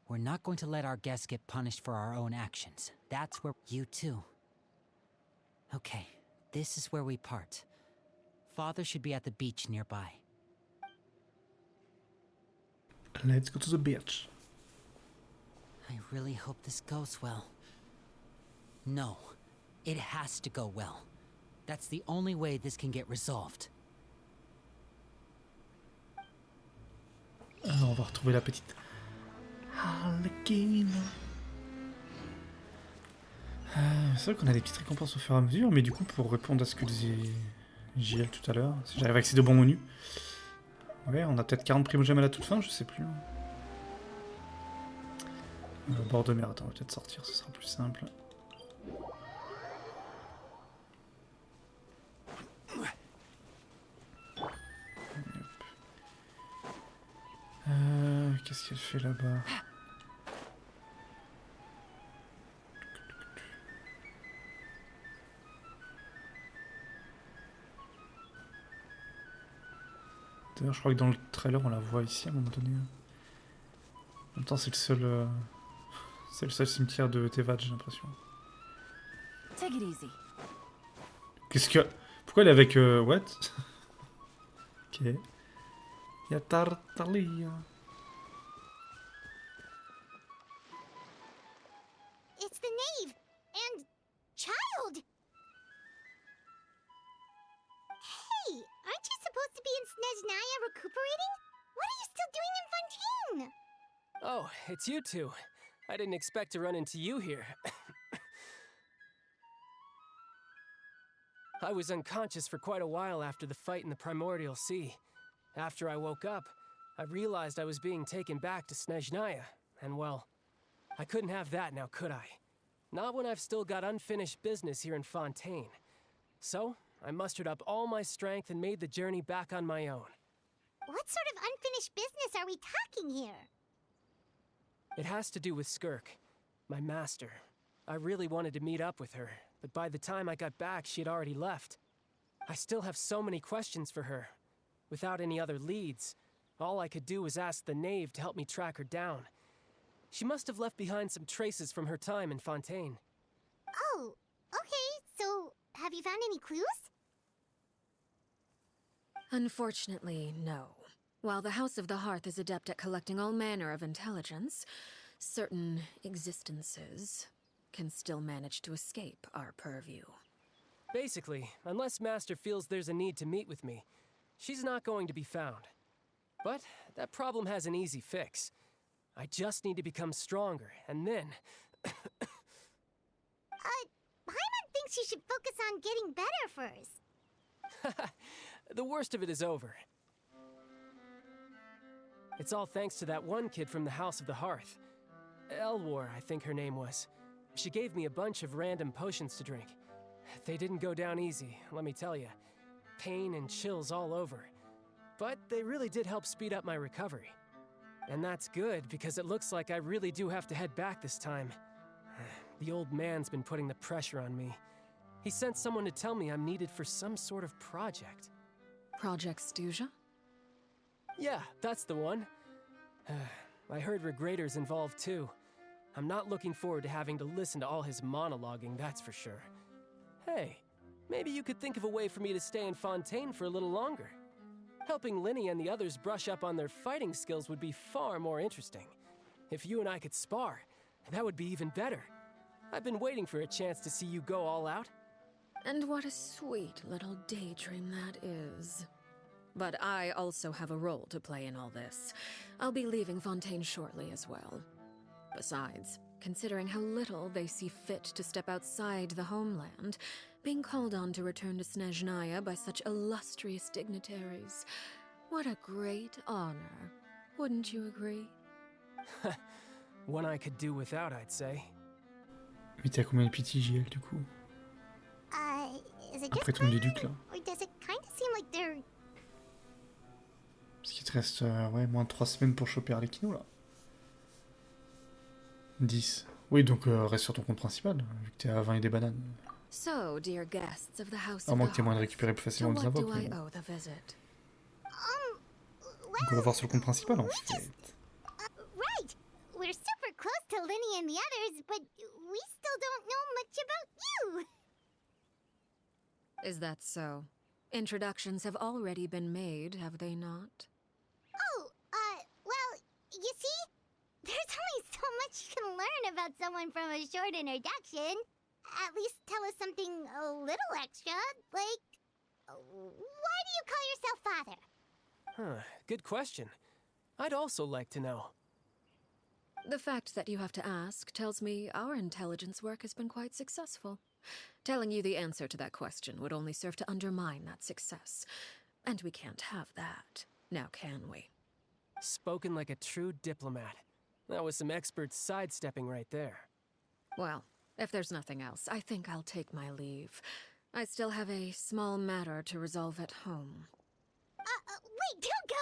B: We're not going to let our guests get punished for our own actions. That's where you too. Okay, this is where we part. Father should be at the beach nearby.
A: Let's go to the beach.
B: I really hope this goes well. No, it has to go well. That's the only way this can get resolved.
A: Alors, on va retrouver la petite Harlequin. C'est vrai qu'on a des petites récompenses au fur et à mesure, mais du coup, pour répondre à ce que disait JL tout à l'heure, si j'arrive à accéder au bon menu. Ouais, on a peut-être 40 primogèmes à la toute fin, je sais plus. Bord de mer, attends, on va peut-être sortir, ce sera plus simple. Qu'est-ce qu'elle fait là-bas? D'ailleurs, je crois que dans le trailer, on la voit ici à un moment donné. En même temps, c'est le seul cimetière de Tevad, j'ai l'impression. Qu'est-ce que... Pourquoi elle est avec... what? Ok. Y'a Tartalia.
C: It's the knave and child. Hey, aren't you supposed Snezhnaya recuperating? What are you still doing in Fontaine?
K: Oh, it's you two. I didn't expect to run into you here. I was unconscious for quite a while after the fight in the Primordial Sea. After I woke up, I realized I was being taken back to Snezhnaya, and well, I couldn't have that now, could I? Not when I've still got unfinished business here in Fontaine. So, I mustered up all my strength and made the journey back on my own.
C: What sort of unfinished business are we talking here?
K: It has to do with Skirk, my master. I really wanted to meet up with her, but by the time I got back, she had already left. I still have so many questions for her. Without any other leads, all I could do was ask the knave to help me track her down. She must have left behind some traces from her time in Fontaine.
C: Oh, okay, so have you found any clues?
D: Unfortunately, no. While the House of the Hearth is adept at collecting all manner of intelligence, certain existences can still manage to escape our purview.
K: Basically, unless Master feels there's a need to meet with me, she's not going to be found. But that problem has an easy fix. I just need to become stronger, and then...
C: Paimon thinks you should focus on getting better first.
K: The worst of it is over. It's all thanks to that one kid from the House of the Hearth. Elwar, I think her name was. She gave me a bunch of random potions to drink. They didn't go down easy, let me tell you. Pain and chills all over. But they really did help speed up my recovery. And that's good, because it looks like I really do have to head back this time. The old man's been putting the pressure on me. He sent someone to tell me I'm needed for some sort of project.
D: Project Stuja?
K: Yeah, that's the one. I heard Regrator's involved too. I'm not looking forward to having to listen to all his monologuing, that's for sure. Hey, maybe you could think of a way for me to stay in Fontaine for a little longer. Helping Linny and the others brush up on their fighting skills would be far more interesting. If you and I could spar, that would be even better. I've been waiting for a chance to see you go all out.
D: And what a sweet little daydream that is. But I also have a role to play in all this. I'll be leaving Fontaine shortly as well. Besides, considering how little they see fit to step outside the homeland, being called on to return to Snezhnaya by such illustrious dignitaries, what a great honor. Wouldn't you agree?
K: One I could do without, I'd say.
A: Mais t'as combien de PT, JL, du coup?
C: Is it
A: Après
C: just
A: ton déduc, là.
C: or does it kind of seem like they're...
A: Parce qu'il te reste ouais, moins de 3 semaines pour choper Arlecchino, là. 10. Oui, donc reste sur ton compte principal, vu que t'es à 20 et des bananes.
D: So, dear guests of the House
A: À
D: of
A: moins
D: the
A: que t'aies moyen de
D: Hearth,
A: récupérer plus
D: to
A: facilement des
D: what do
A: invoques.
D: I
A: Mais bon.
D: owe the visit?
A: Donc on va voir sur le compte principal, en fait.
C: Right! We're super close to Linny and the others, but we still don't know much about you!
D: Is that so? Introductions have already been made, have they not?
C: Oh, well, you see? There's only so much you can learn about someone from a short introduction. At least tell us something a little extra, like... Why do you call yourself father?
K: Huh, good question. I'd also like to know.
D: The fact that you have to ask tells me our intelligence work has been quite successful. Telling you the answer to that question would only serve to undermine that success. And we can't have that, now can we?
K: Spoken like a true diplomat. That was some expert sidestepping right there.
D: Well, if there's nothing else, I think I'll take my leave. I still have a small matter to resolve at home.
C: Wait, don't go!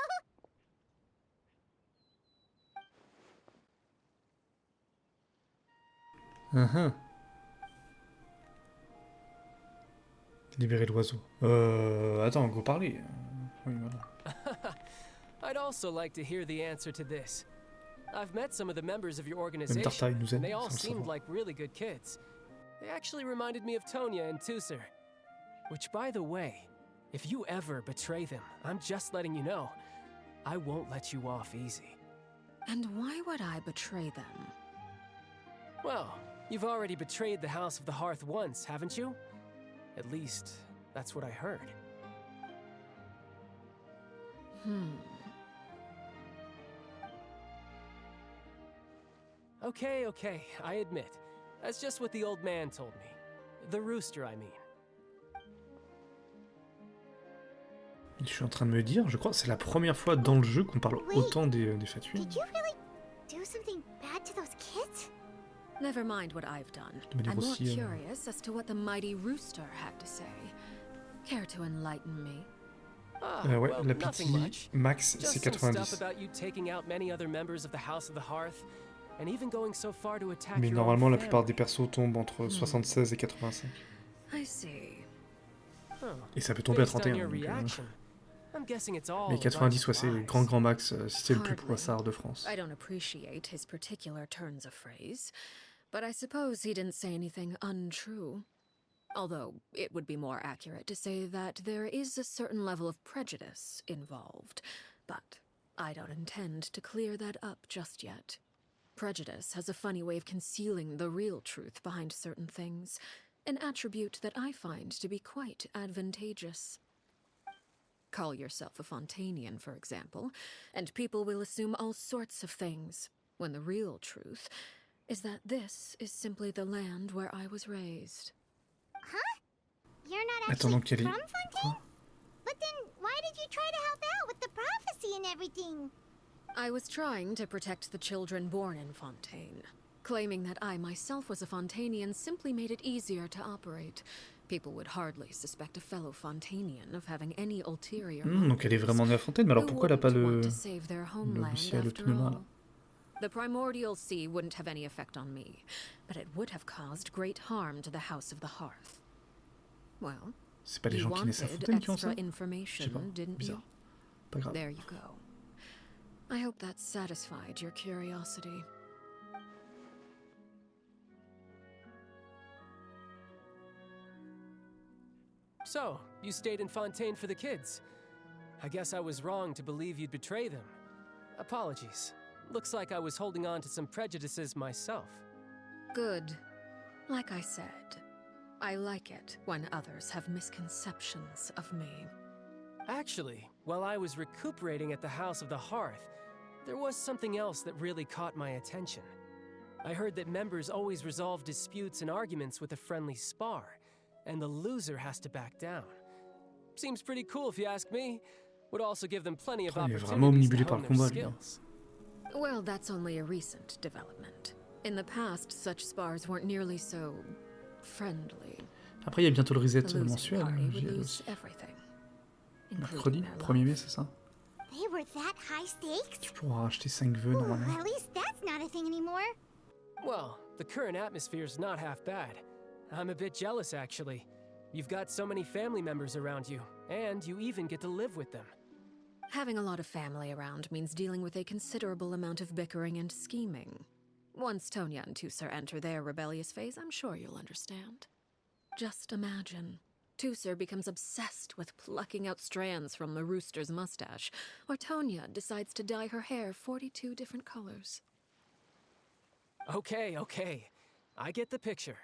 A: Libérer l'oiseau. Attends, go parler. Oui, voilà.
K: I'd also like to hear the answer to this. I've met some of the members of your
A: Même
K: organization,
A: Tartaille nous aide,
K: and they all
A: sans le
K: seemed
A: savoir.
K: like really good kids. They actually reminded me of Tonya and Tusser. Which, by the way, if you ever betray them, I'm just letting you know, I won't let you off easy.
D: And why would I betray them?
K: Well, you've already betrayed the House of the Hearth once, haven't you? At least, that's what I heard. Okay, I admit. That's just what the old man told me. The rooster, I mean.
A: Je suis en train de me dire, je crois que c'est la première fois dans le jeu qu'on parle autant des fatui.
C: Did you really do something bad to those kids?
D: Never mind what I've done.
A: De manière
D: I'm more
A: aussi,
D: curious as to what the mighty rooster had to say. Care to enlighten me?
A: ouais,
K: Well,
A: la
K: nothing
A: petite
K: much.
A: max, c'est
K: Just some stuff
A: 90.
K: about you taking out many other members of the House of the Hearth, and even going so far to attack
A: Mais
K: your
A: normalement,
K: own
A: la plupart des
K: family.
A: persos tombent entre 76 et 85.
D: I see.
K: Huh.
A: Et ça peut tomber à
K: Based on
A: 31.
K: your
A: Donc,
K: reaction, I'm guessing it's all
A: mais 90,
K: about
A: ouais, c'est
K: lies.
A: grand max si c'est le plus
D: Hardly.
A: poissard de France.
D: I don't appreciate his particular turns of phrase, but I suppose he didn't say anything untrue. Although, it would be more accurate to say that there is a certain level of prejudice involved, but I don't intend to clear that up just yet. Prejudice has a funny way of concealing the real truth behind certain things, an attribute that I find to be quite advantageous. Call yourself a Fontanian, for example, and people will assume all sorts of things, when the real truth is that this is simply the land where I was raised.
C: Huh? You're not
A: Attends,
C: actually
A: donc elle est...
C: from Fontaine? But then why did you try to help out with the prophecy and everything?
D: I was trying to protect the children born in Fontaine. Claiming that I myself was a Fontanian simply made it easier to operate. People would hardly suspect a fellow Fontanian of having any ulterior
A: donc elle est vraiment née à Fontaine, mais alors
D: Who
A: pourquoi elle a pas
D: wouldn't
A: le...
D: want to save their homeland
A: ciel, le
D: after
A: tunnel, là?
D: all? The primordial sea wouldn't have any effect on me, but it would have caused great harm to the House of the Hearth. Well,
A: C'est pas les
D: you
A: gens qui naissent à
D: wanted
A: Fontaine qui ont ça?
D: extra
A: Je sais
D: information,
A: pas,
D: didn't
A: bizarre.
D: you?
A: Pas grave.
D: There you go. I hope that satisfied your curiosity.
K: So, you stayed in Fontaine for the kids. I guess I was wrong to believe you'd betray them. Apologies. Looks like I was holding on to some prejudices myself.
D: Good. Like I said, I like it when others have misconceptions of me.
K: Actually, while I was recuperating at the House of the Hearth, there was something else that really caught my attention. I heard that members always resolve disputes and arguments with a friendly spar, and the loser has to back down. Seems pretty cool if you ask me. Would also give them plenty of
A: Il est vraiment
K: opportunities to
A: omnibulé par
K: hone
A: le
K: their
A: combat, lui.
K: skills.
D: Well, that's only a recent development. In the past, such spars weren't nearly so friendly.
A: Après, il y a bientôt le reset
D: The losing
A: mensuel.
D: party would
A: J'ai
D: lose everything,
A: mercredi,
D: including their
A: 1er mai,
D: life.
A: c'est ça?
C: They were that high stakes?
A: Tu pourras acheter 5 vœux
C: Ooh,
A: normalement.
C: at least that's not a thing anymore.
K: Well, the current atmosphere's not half bad. I'm a bit jealous, actually. You've got so many family members around you, and you even get to live with them.
D: Having a lot of family around means dealing with a considerable amount of bickering and scheming. Once Tonya and Tusser enter their rebellious phase, I'm sure you'll understand. Just imagine. Tusser becomes obsessed with plucking out strands from the rooster's mustache, or Tonya decides to dye her hair 42 different colors.
K: Okay. I get the picture.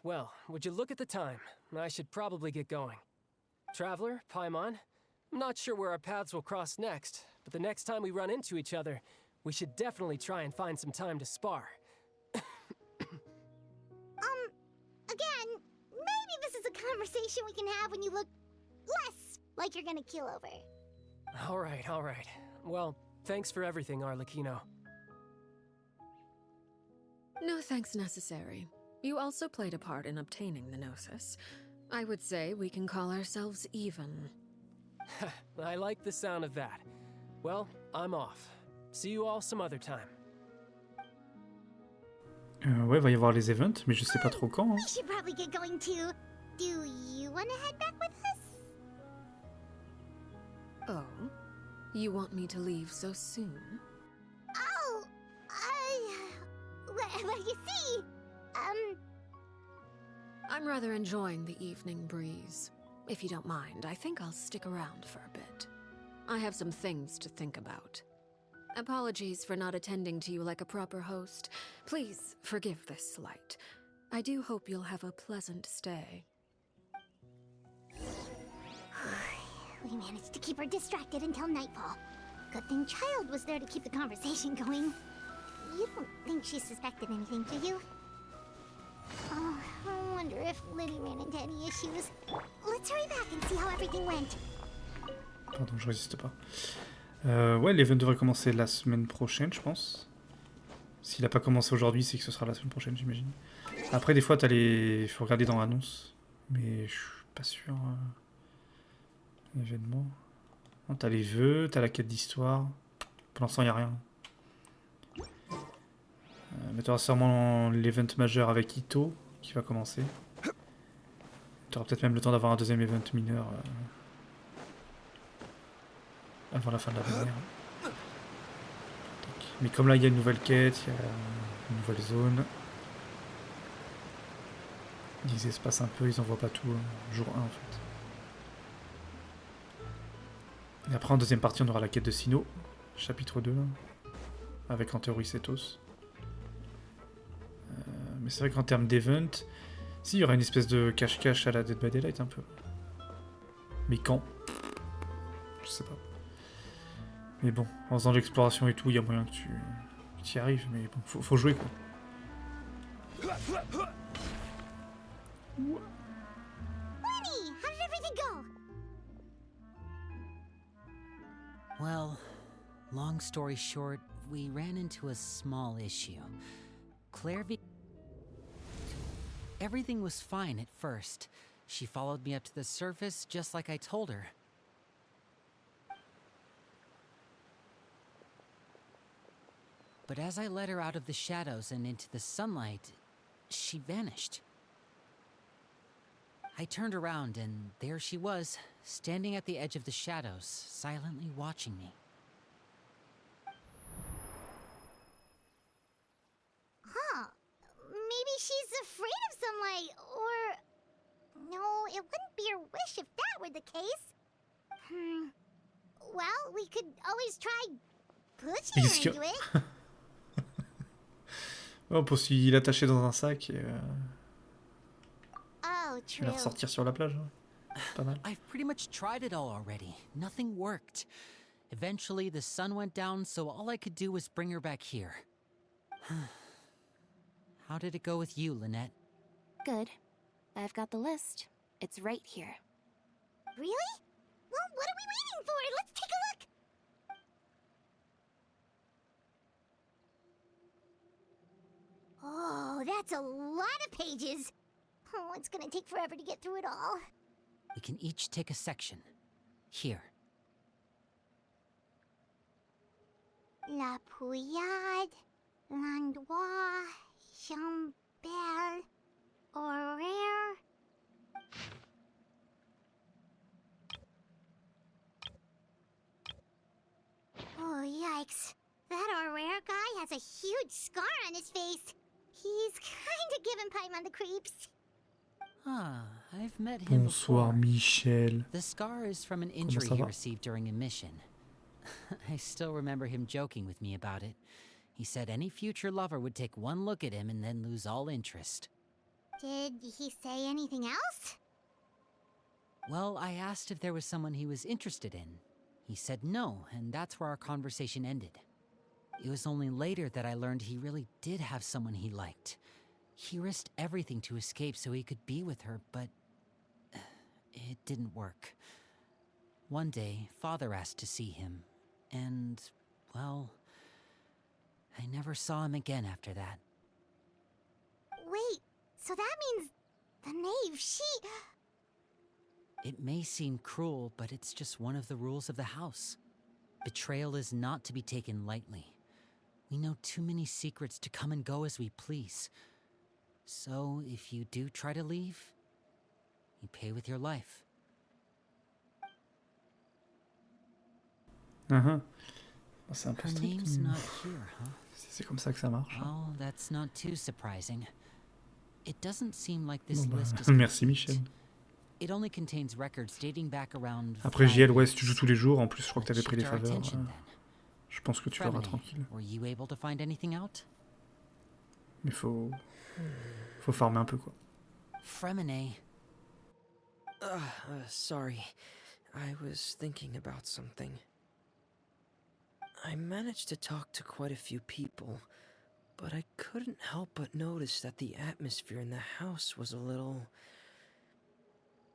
K: Well, would you look at the time? I should probably get going. Traveler, Paimon, I'm not sure where our paths will cross next, but the next time we run into each other, we should definitely try and find some time to spar.
C: Again, maybe this is a conversation we can have when you look less like you're gonna kill over.
K: All right. Well, thanks for everything, Arlecchino.
D: No thanks necessary. You also played a part in obtaining the Gnosis. I would say we can call ourselves even.
K: I like the sound of that. Well, I'm off. See you all some other time.
A: Ouais, va y avoir les events, mais je sais pas trop quand. Hein.
C: We should probably get going too. Do you want to head back with us?
D: Oh? You want me to leave so soon?
C: Oh, well, you see,
D: I'm rather enjoying the evening breeze. If you don't mind, I think I'll stick around for a bit. I have some things to think about. Apologies for not attending to you like a proper host. Please forgive this slight. I do hope you'll have a pleasant stay.
C: We managed to keep her distracted until nightfall. Good thing Child was there to keep the conversation going. You don't think she suspected anything, do you? Oh, I wonder if Liddy ran into any issues. Let's hurry back and see how everything went.
A: Pardon, je résiste pas. Ouais, l'event devrait commencer la semaine prochaine, je pense. S'il n'a pas commencé aujourd'hui, c'est que ce sera la semaine prochaine, j'imagine. Après, des fois, t'as les... Il faut regarder dans l'annonce. Mais je suis pas sûr. Événement. T'as les vœux, t'as la quête d'histoire. Pour l'instant, il n'y a rien. Mais tu auras sûrement l'event majeur avec Ito qui va commencer. Tu auras peut-être même le temps d'avoir un deuxième event mineur avant la fin de la dernière. Mais comme là il y a une nouvelle quête, il y a une nouvelle zone. Ils espacent un peu, ils envoient pas tout jour 1 en fait. Et après en deuxième partie on aura la quête de Sino, chapitre 2 là, avec en théorie Setos. Mais c'est vrai qu'en termes d'event, si, il y aurait une espèce de cache-cache à la Dead by Daylight un peu. Mais quand? Je sais pas. Mais bon, en faisant de l'exploration et tout, il y a moyen que tu y arrives, mais bon, faut jouer quoi.
C: Lenny, how did everything go?
B: Well, long story short, we ran into a small issue. Everything was fine at first. She followed me up to the surface just like I told her. But as I led her out of the shadows and into the sunlight, she vanished. I turned around and there she was, standing at the edge of the shadows, silently watching me.
C: Huh. Maybe she's afraid of sunlight, or... No, it wouldn't be her wish if that were the case. Well, we could always try pushing her into it.
A: On peut aussi l'attacher dans un sac et
C: Oh, true.
A: la ressortir sur la plage. Hein. Pas mal.
B: I've pretty much tried it all already. Nothing worked. Eventually, the sun went down, so all I could do was bring her back here. How did it go with you, Lynette?
J: Good. I've got the list. It's right here.
C: Really? Well, what are we waiting for? Let's take a look! Oh, that's a lot of pages. Oh, it's gonna take forever to get through it all.
B: We can each take a section. Here.
C: La Pouillade, l'endroit, Chambel, horaire. Oh, yikes. That horaire guy has a huge scar on his face. He's kinda giving Paimon the creeps.
B: Ah, I've met him
A: Bonsoir,
B: before.
A: Michel.
B: The scar is from an injury he received during a mission. I still remember him joking with me about it. He said any future lover would take one look at him and then lose all interest.
C: Did he say anything else?
B: Well, I asked if there was someone he was interested in. He said no, and that's where our conversation ended. It was only later that I learned he really did have someone he liked. He risked everything to escape so he could be with her, but it didn't work. One day, Father asked to see him, and, well, I never saw him again after that.
C: Wait, so that means the knave, she...
B: It may seem cruel, but it's just one of the rules of the house. Betrayal is not to be taken lightly. We know too many secrets to come and go as we please. So, if you do try to leave, you pay with your life.
A: C'est un peu
B: Her
A: strict.
B: name's not here, huh?
A: C'est comme ça que ça marche.
B: Well, that's not too surprising. It doesn't seem like this
A: Bon, bah,
B: list is
A: merci
B: complete.
A: Michel.
B: It only contains records dating back around
A: Après JL, ouais, si
B: 5
A: tu joues tous les jours, en plus je crois que t'avais
B: years.
A: pris des
B: Shift our
A: faveurs.
B: attention, then.
A: Je pense que tu l'auras
B: Fremine,
A: tranquille.
B: were you able to find anything out?
A: Mais faut farmer un peu, quoi.
B: Fremine.
I: Sorry. I was thinking about something. I managed to talk to quite a few people, but I couldn't help but notice that the atmosphere in the house was a little...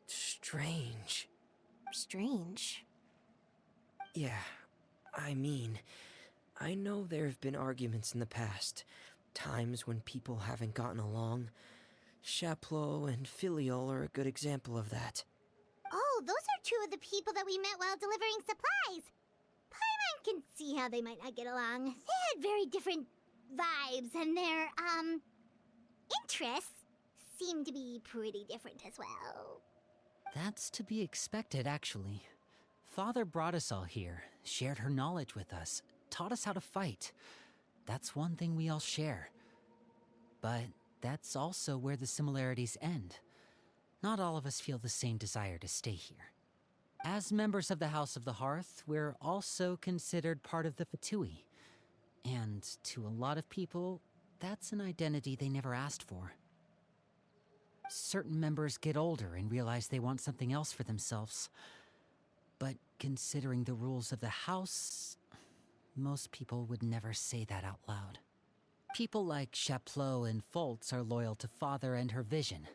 I: strange.
J: Strange.
I: Yeah, I mean, I know there have been arguments in the past, times when people haven't gotten along. Chaplot and Filial are a good example of that.
C: Oh, those are two of the people that we met while delivering supplies. Paimon can see how they might not get along. They had very different vibes, and their, interests seem to be pretty different as well.
B: That's to be expected, actually. Father brought us all here, shared her knowledge with us, taught us how to fight. That's one thing we all share. But that's also where the similarities end. Not all of us feel the same desire to stay here. As members of the House of the Hearth, we're also considered part of the Fatui. And to a lot of people, that's an identity they never asked for. Certain members get older and realize they want something else for themselves. But considering the rules of the House, most people would never say that out loud. People like Chaplot and Foltz are loyal to Father and her vision.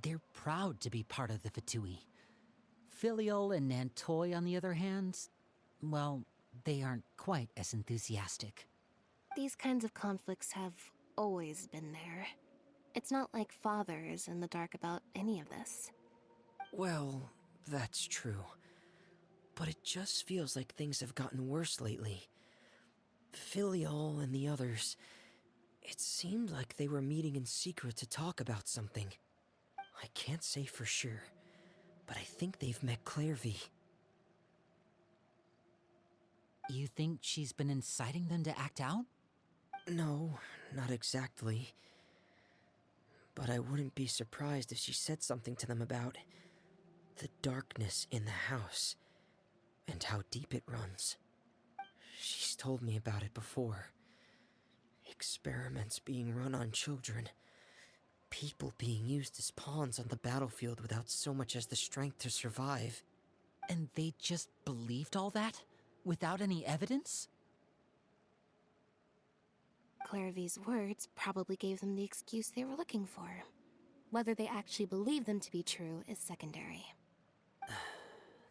B: They're proud to be part of the Fatui. Filial and Nantoy, on the other hand, well, they aren't quite as enthusiastic.
J: These kinds of conflicts have always been there. It's not like Father is in the dark about any of this.
I: Well, that's true. But it just feels like things have gotten worse lately. Filial and the others, it seemed like they were meeting in secret to talk about something. I can't say for sure, but I think they've met Clairvy.
B: You think she's been inciting them to act out?
I: No, not exactly. But I wouldn't be surprised if she said something to them about the darkness in the house and how deep it runs. She's told me about it before. Experiments being run on children. People being used as pawns on the battlefield without so much as the strength to survive.
B: And they just believed all that? Without any evidence?
J: Clairvy's words probably gave them the excuse they were looking for. Whether they actually believe them to be true is secondary.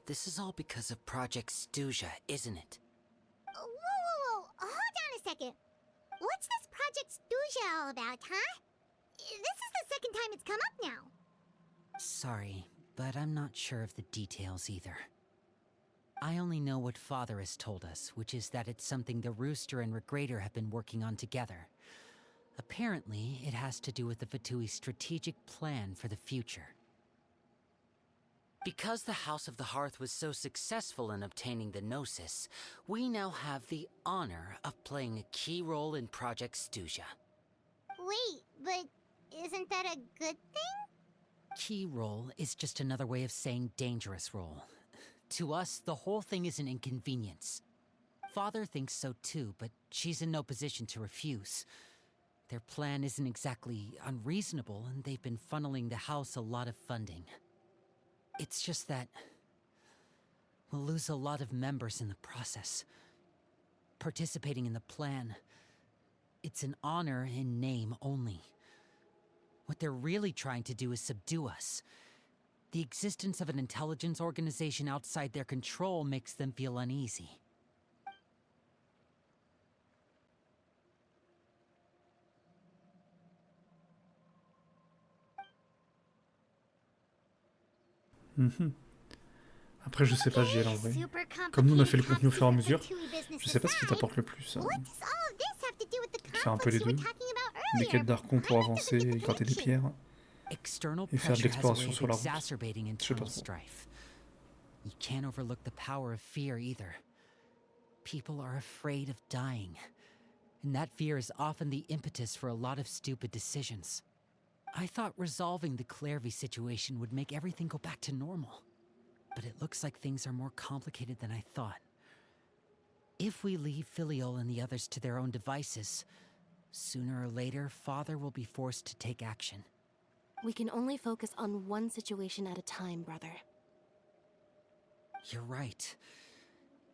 B: This is all because of Project Stuja, isn't it?
C: Whoa. Hold on a second. What's this Project Stuja all about, huh? This is the second time it's come up now.
B: Sorry, but I'm not sure of the details either. I only know what Father has told us, which is that it's something the Rooster and Regrader have been working on together. Apparently, it has to do with the Fatui's strategic plan for the future. Because the House of the Hearth was so successful in obtaining the Gnosis, we now have the honor of playing a key role in Project Stuja.
C: Wait, but isn't that a good thing?
B: Key role is just another way of saying dangerous role. To us, the whole thing is an inconvenience. Father thinks so too, but she's in no position to refuse. Their plan isn't exactly unreasonable, and they've been funneling the house a lot of funding. It's just that we'll lose a lot of members in the process. Participating in the plan, it's an honor in name only. What they're really trying to do is subdue us. The existence of an intelligence organization outside their control makes them feel uneasy.
A: Après, je sais pas, JL en vrai. Comme nous, on a fait le contenu au fur et à mesure, je sais pas ce qui t'apporte le plus. Faire un peu les deux. Des quêtes d'archon pour avancer et gratter des pierres.
B: External
A: Et faire de
B: pressure has a way
A: l'exploration
B: of
A: sur la route.
B: exacerbating
A: Je sais
B: internal
A: pas trop.
B: strife. You can't overlook the power of fear either. People are afraid of dying, and that fear is often the impetus for a lot of stupid decisions. I thought resolving the Clairvy situation would make everything go back to normal, but it looks like things are more complicated than I thought. If we leave Filial and the others to their own devices, sooner or later, Father will be forced to take action.
J: We can only focus on one situation at a time, brother.
B: You're right.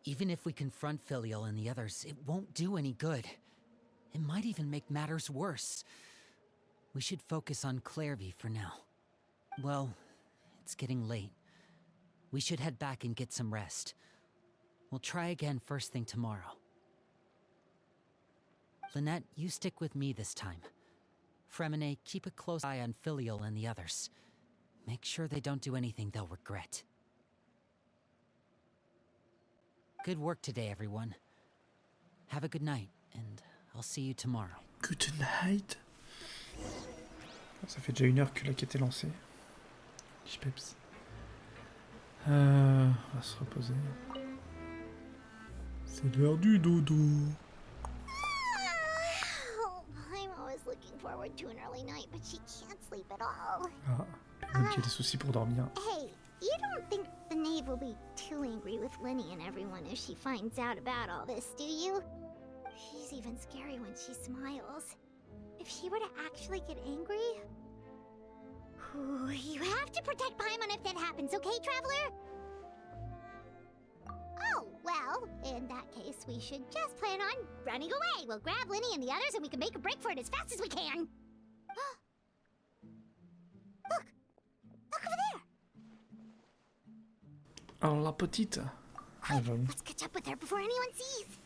B: Even if we confront Filial and the others, it won't do any good. It might even make matters worse. We should focus on Clairvy for now. Well, it's getting late. We should head back and get some rest. We'll try again first thing tomorrow. Lynette, you stick with me this time. Fremine, keep a close eye on Filial and the others. Make sure they don't do anything they'll regret. Good work today, everyone. Have a good night, and I'll see you tomorrow.
A: Good night. Ça fait déjà 1 heure que la quête est lancée. Peps. On va se reposer. C'est l'heure du dodo.
C: I'm always looking forward to an early night, but she can't sleep at all.
A: Ah, Pemon qui a des soucis pour dormir.
C: Hey, you don't think the knave will be too angry with Lenny and everyone if she finds out about all this, do you? She's even scary when she smiles. If she were to actually get angry... Ooh, you have to protect Paimon if that happens, okay, Traveler? Oh, well, in that case, we should just plan on running away. We'll grab Lenny and the others and we can make a break for it as fast as we can. Look! Look over there!
A: Oh, la petite. Ah, j'avoue.
C: Let's catch up with her before anyone sees.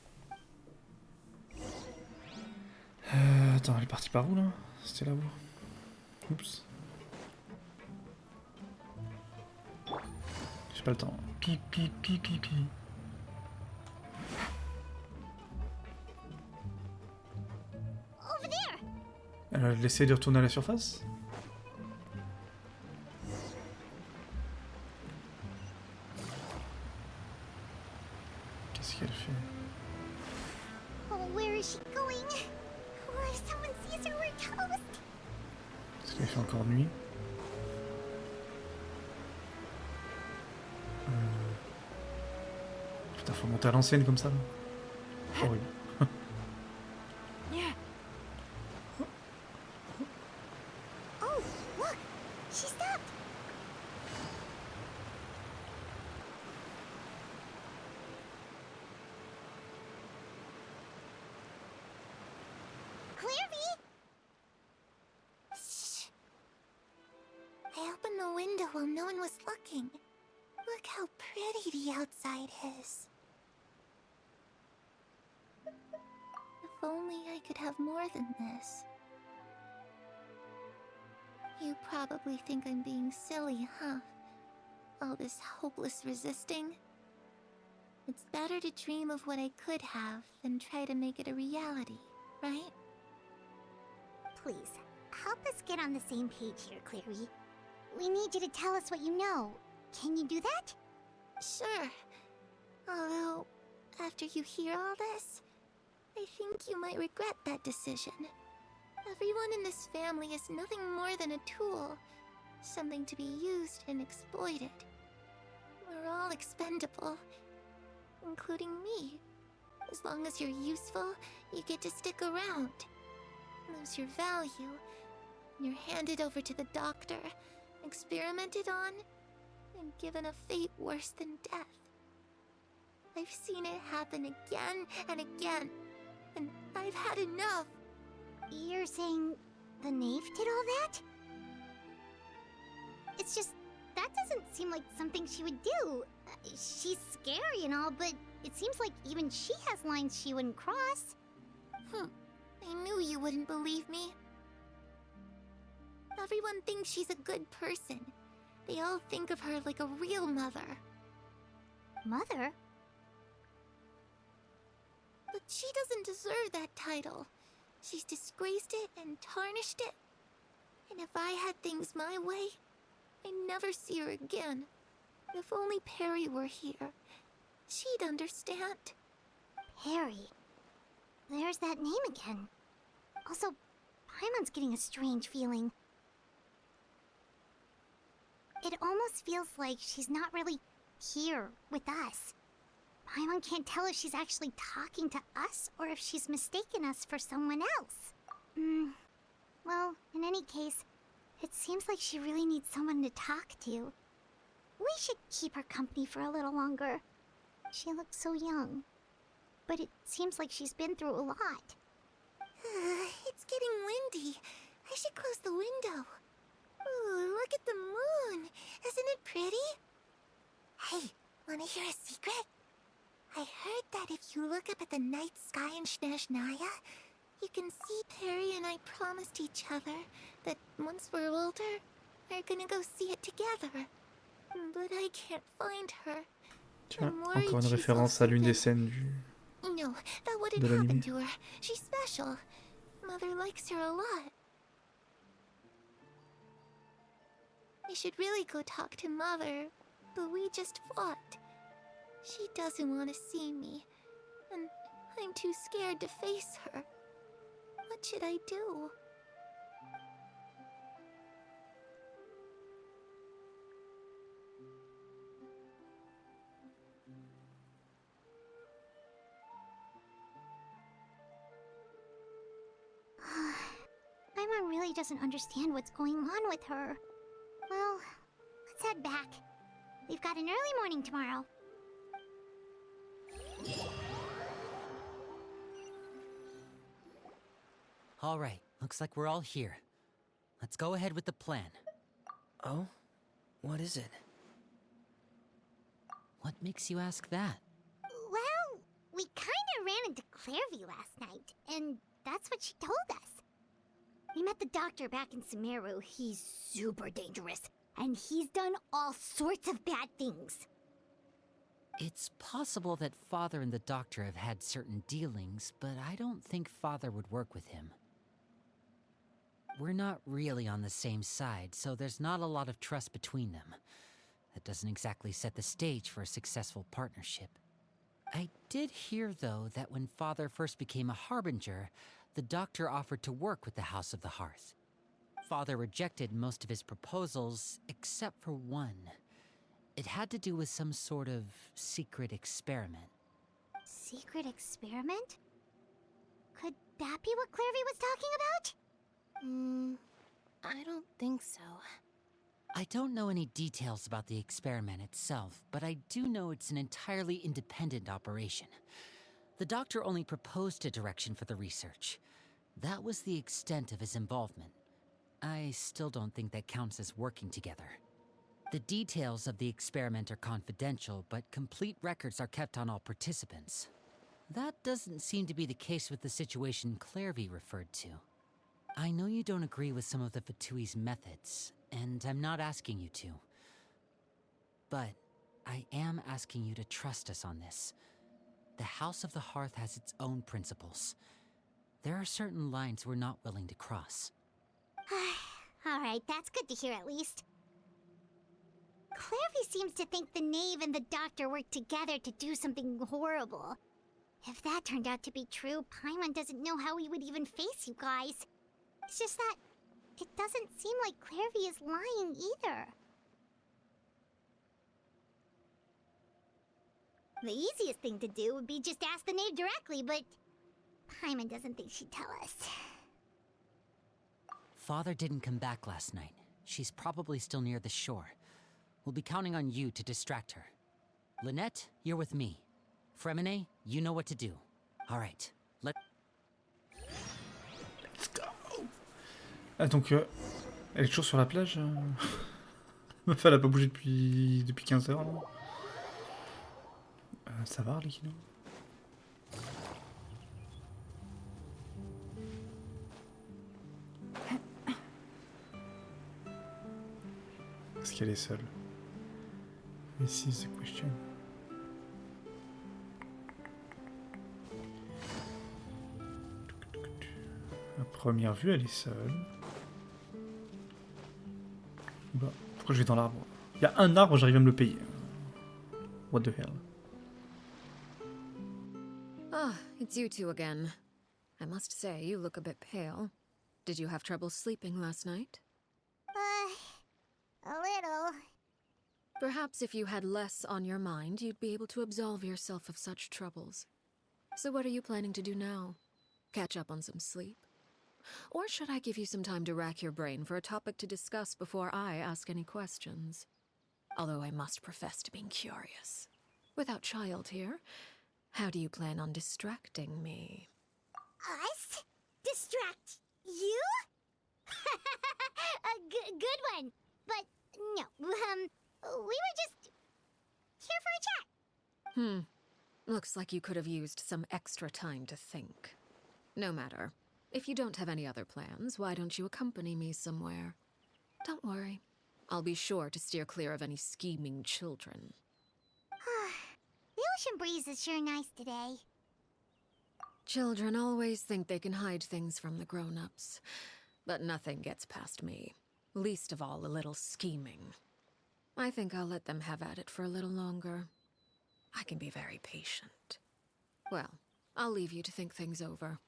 A: Attends, elle est partie par où, là? C'était là-haut. Oups. J'ai pas le temps. Pi.
C: Over there!
A: Elle a essayé de retourner à la surface? Qu'est-ce qu'elle fait?
C: Oh, where is she going? Or if someone sees her, we're toast.
A: Est-ce qu'il fait encore nuit? Putain, faut monter à l'ancienne comme ça, là. Horrible.
C: Oh, look! She stopped! Clairvy!
F: Shh. I opened the window while no one was looking. Look how pretty the outside is. If only I could have more than this. You probably think I'm being silly, huh? All this hopeless resisting? It's better to dream of what I could have than try to make it a reality, right?
C: Please, help us get on the same page here, Clairvy. We need you to tell us what you know. Can you do that?
F: Sure. Although, after you hear all this, I think you might regret that decision. Everyone in this family is nothing more than a tool, something to be used and exploited. We're all expendable, including me. As long as you're useful, you get to stick around. Lose your value, and you're handed over to the doctor, experimented on, and given a fate worse than death. I've seen it happen again and again, and I've had enough.
C: You're saying the knave did all that? It's just, that doesn't seem like something she would do. She's scary and all, but it seems like even she has lines she wouldn't cross.
F: I knew you wouldn't believe me. Everyone thinks she's a good person. They all think of her like a real mother.
C: Mother?
F: But she doesn't deserve that title. She's disgraced it and tarnished it. And if I had things my way, I'd never see her again. If only Perry were here, she'd understand.
C: Perry. There's that name again. Also, Paimon's getting a strange feeling. It almost feels like she's not really here with us. Paimon can't tell if she's actually talking to us or if she's mistaken us for someone else. Well, in any case, it seems like she really needs someone to talk to. We should keep her company for a little longer. She looks so young. But it seems like she's been through a lot.
F: It's getting windy. I should close the window. Ooh, look at the moon. Isn't it pretty? Hey, wanna hear a secret? I heard that if you look up at the night sky in Snezhnaya, you can see Perry and I promised each other that once we're older, we're gonna go see it together. But I can't find her.
A: Tiens, encore une référence à l'une des scènes
F: No, that wouldn't
A: de l'anime.
F: happen to her. She's special. Mother likes her a lot. We should really go talk to Mother, but we just fought. She doesn't want to see me, and I'm too scared to face her. What should I do?
C: Paimon really doesn't understand what's going on with her. Well, let's head back. We've got an early morning tomorrow.
B: All right, looks like we're all here. Let's go ahead with the plan.
I: Oh? What is it?
B: What makes you ask that?
C: Well, we kinda ran into Clairvy last night, and that's what she told us. We met the doctor back in Sumeru. He's super dangerous, and he's done all sorts of bad things.
B: It's possible that Father and the Doctor have had certain dealings, but I don't think Father would work with him. We're not really on the same side, so there's not a lot of trust between them. That doesn't exactly set the stage for a successful partnership. I did hear, though, that when Father first became a Harbinger, the Doctor offered to work with the House of the Hearth. Father rejected most of his proposals, except for one. It had to do with some sort of secret experiment.
C: Secret experiment? Could that be what Clairvy was talking about?
J: I don't think so.
B: I don't know any details about the experiment itself, but I do know it's an entirely independent operation. The Doctor only proposed a direction for the research. That was the extent of his involvement. I still don't think that counts as working together. The details of the experiment are confidential, but complete records are kept on all participants. That doesn't seem to be the case with the situation Clairvy referred to. I know you don't agree with some of the Fatui's methods, and I'm not asking you to. But I am asking you to trust us on this. The House of the Hearth has its own principles. There are certain lines we're not willing to cross.
C: Alright, that's good to hear at least. Clairvy seems to think the Knave and the Doctor worked together to do something horrible. If that turned out to be true, Paimon doesn't know how we would even face you guys. It's just that it doesn't seem like Clairvy is lying either. The easiest thing to do would be just ask the Knave directly, but Paimon doesn't think she'd tell us.
B: Father didn't come back last night. She's probably still near the shore. We'll be counting on you to distract her. Lynette, you're with me. Fremine, you know what to do. All right, let's
A: go. Ah, donc, elle est toujours sur la plage. Meuf, elle a pas bougé depuis 15 heures. Là. Ça va, Arlecchino? Est-ce qu'elle est seule? This is the question. À première vue, elle est seule. Bah, pourquoi je vais dans l'arbre? Il y a un arbre, j'arrive à me le payer. What the hell?
D: Ah, it's you two again. I must say, you look a bit pale. Did you have trouble sleeping last night?
C: A little.
D: Perhaps if you had less on your mind, you'd be able to absolve yourself of such troubles. So what are you planning to do now? Catch up on some sleep? Or should I give you some time to rack your brain for a topic to discuss before I ask any questions? Although I must profess to being curious. Without child here, how do you plan on distracting me?
C: Us? Distract you? A good one. But no, we were just here for a chat.
D: Looks like you could have used some extra time to think. No matter. If you don't have any other plans, why don't you accompany me somewhere? Don't worry. I'll be sure to steer clear of any scheming children.
C: The ocean breeze is sure nice today.
D: Children always think they can hide things from the grown-ups. But nothing gets past me. Least of all a little scheming. I think I'll let them have at it for a little longer. I can be very patient. Well, I'll leave you to think things over.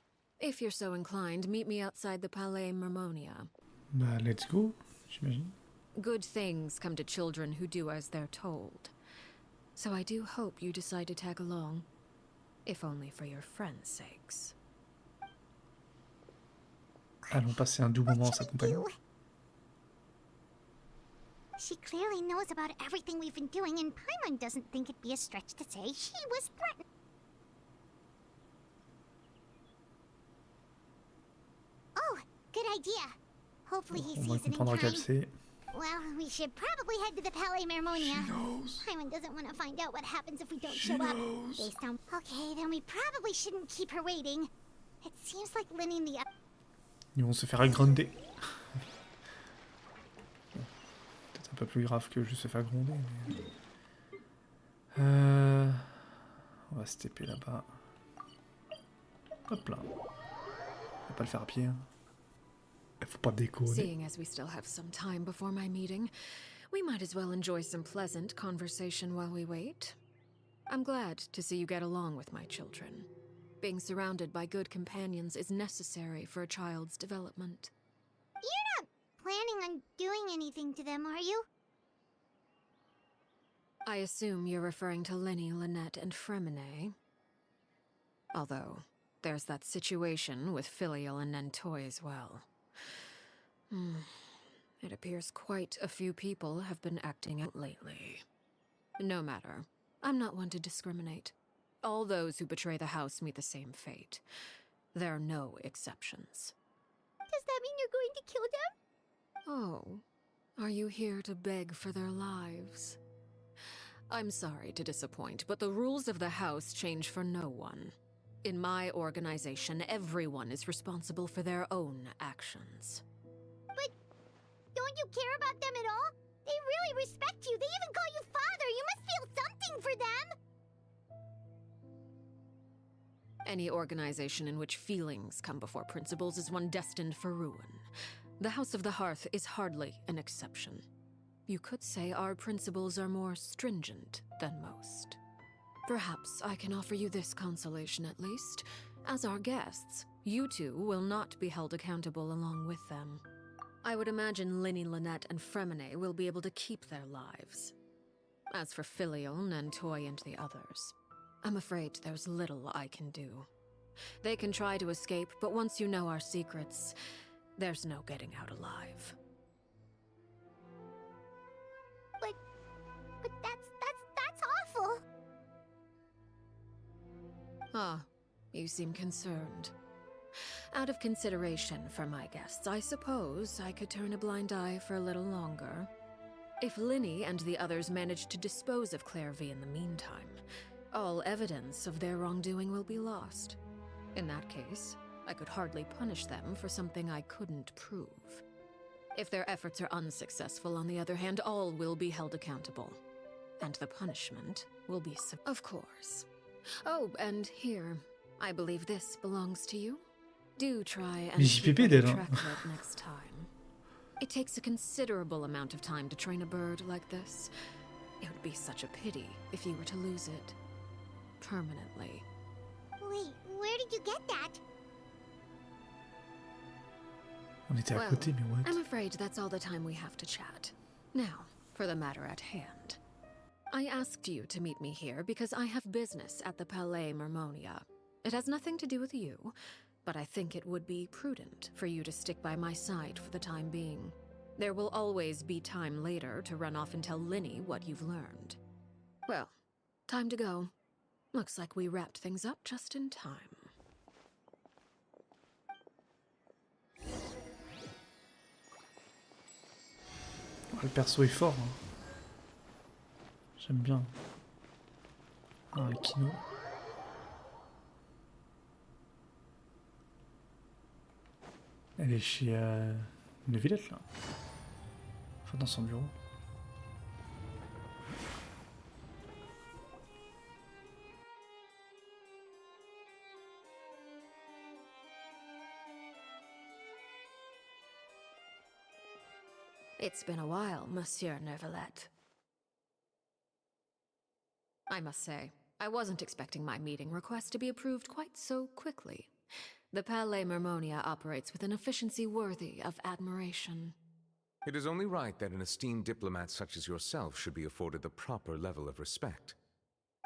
D: If you're so inclined, meet me outside the Palais Mermonia.
A: Bah, let's go, j'imagine.
D: Good things come to children who do as they're told. So I do hope you decide to tag along. If only for your friends' sakes.
A: Allons passer un doux moment en sa compagnie.
C: She clearly knows about everything we've been doing, and Paimon doesn't think it'd be a stretch to say she was threatened. Oh, good idea. Hopefully he
A: On va
C: sees it in
A: comprendre qu'elle
C: time.
A: sait.
C: Well, we should probably head to the Palais Mermonia.
A: She knows.
C: Paimon doesn't want to find out what happens if we don't
A: She
C: show up.
A: knows.
C: Based on... Okay, then we probably shouldn't keep her waiting. It seems like Linny and the...
A: Ils vont se faire gronder. Peut-être un peu plus grave que juste se faire gronder. Mais... On va se TP là-bas. Hop là. On va pas le faire à pied. Hein. Faut pas déconner.
D: Seeing as we still have some time before my meeting, we might as well enjoy some pleasant conversation while we wait. I'm glad to see you get along with my children. Being surrounded by good companions is necessary for a child's development.
C: You're not planning on doing anything to them, are you?
D: I assume you're referring to Lenny, Lynette, and Fremine. Although, there's that situation with Filial and Nentoy as well. It appears quite a few people have been acting out lately. No matter. I'm not one to discriminate. All those who betray the house meet the same fate. There are no exceptions.
C: Does that mean you're going to kill them?
D: Oh, are you here to beg for their lives? I'm sorry to disappoint, but the rules of the house change for no one. In my organization, everyone is responsible for their own actions.
C: But don't you care about them at all? They really respect you. They even call you father. You must feel something for them.
D: Any organization in which feelings come before principles is one destined for ruin. The House of the Hearth is hardly an exception. You could say our principles are more stringent than most. Perhaps I can offer you this consolation at least. As our guests, you two will not be held accountable along with them. I would imagine Linny, Lynette, and Fremine will be able to keep their lives. As for Filial, Nentoy, and the others, I'm afraid there's little I can do. They can try to escape, but once you know our secrets, there's no getting out alive.
C: But that's awful.
D: Ah, you seem concerned. Out of consideration for my guests, I suppose I could turn a blind eye for a little longer. If Linny and the others manage to dispose of Clairvy in the meantime, all evidence of their wrongdoing will be lost. In that case, I could hardly punish them for something I couldn't prove. If their efforts are unsuccessful, on the other hand, all will be held accountable. And the punishment will be of course. Oh, and here, I believe this belongs to you. Do try and keep on track of it next time. It takes a considerable amount of time to train a bird like this. It would be such a pity if you were to lose it. Permanently.
C: Wait, where did you get that?
A: On était à côté, mais what?
D: I'm afraid that's all the time we have to chat. Now, for the matter at hand. I asked you to meet me here because I have business at the Palais Mermonia. It has nothing to do with you, but I think it would be prudent for you to stick by my side for the time being. There will always be time later to run off and tell Linny what you've learned. Well, time to go. Looks like we wrapped things up just in time.
A: Le perso est fort. Hein. J'aime bien. Ah, Kino. Elle est chez une Villette là. Enfin dans son bureau.
D: It's been a while, Monsieur Neuvillette. I must say, I wasn't expecting my meeting request to be approved quite so quickly. The Palais Mermonia operates with an efficiency worthy of admiration.
L: It is only right that an esteemed diplomat such as yourself should be afforded the proper level of respect.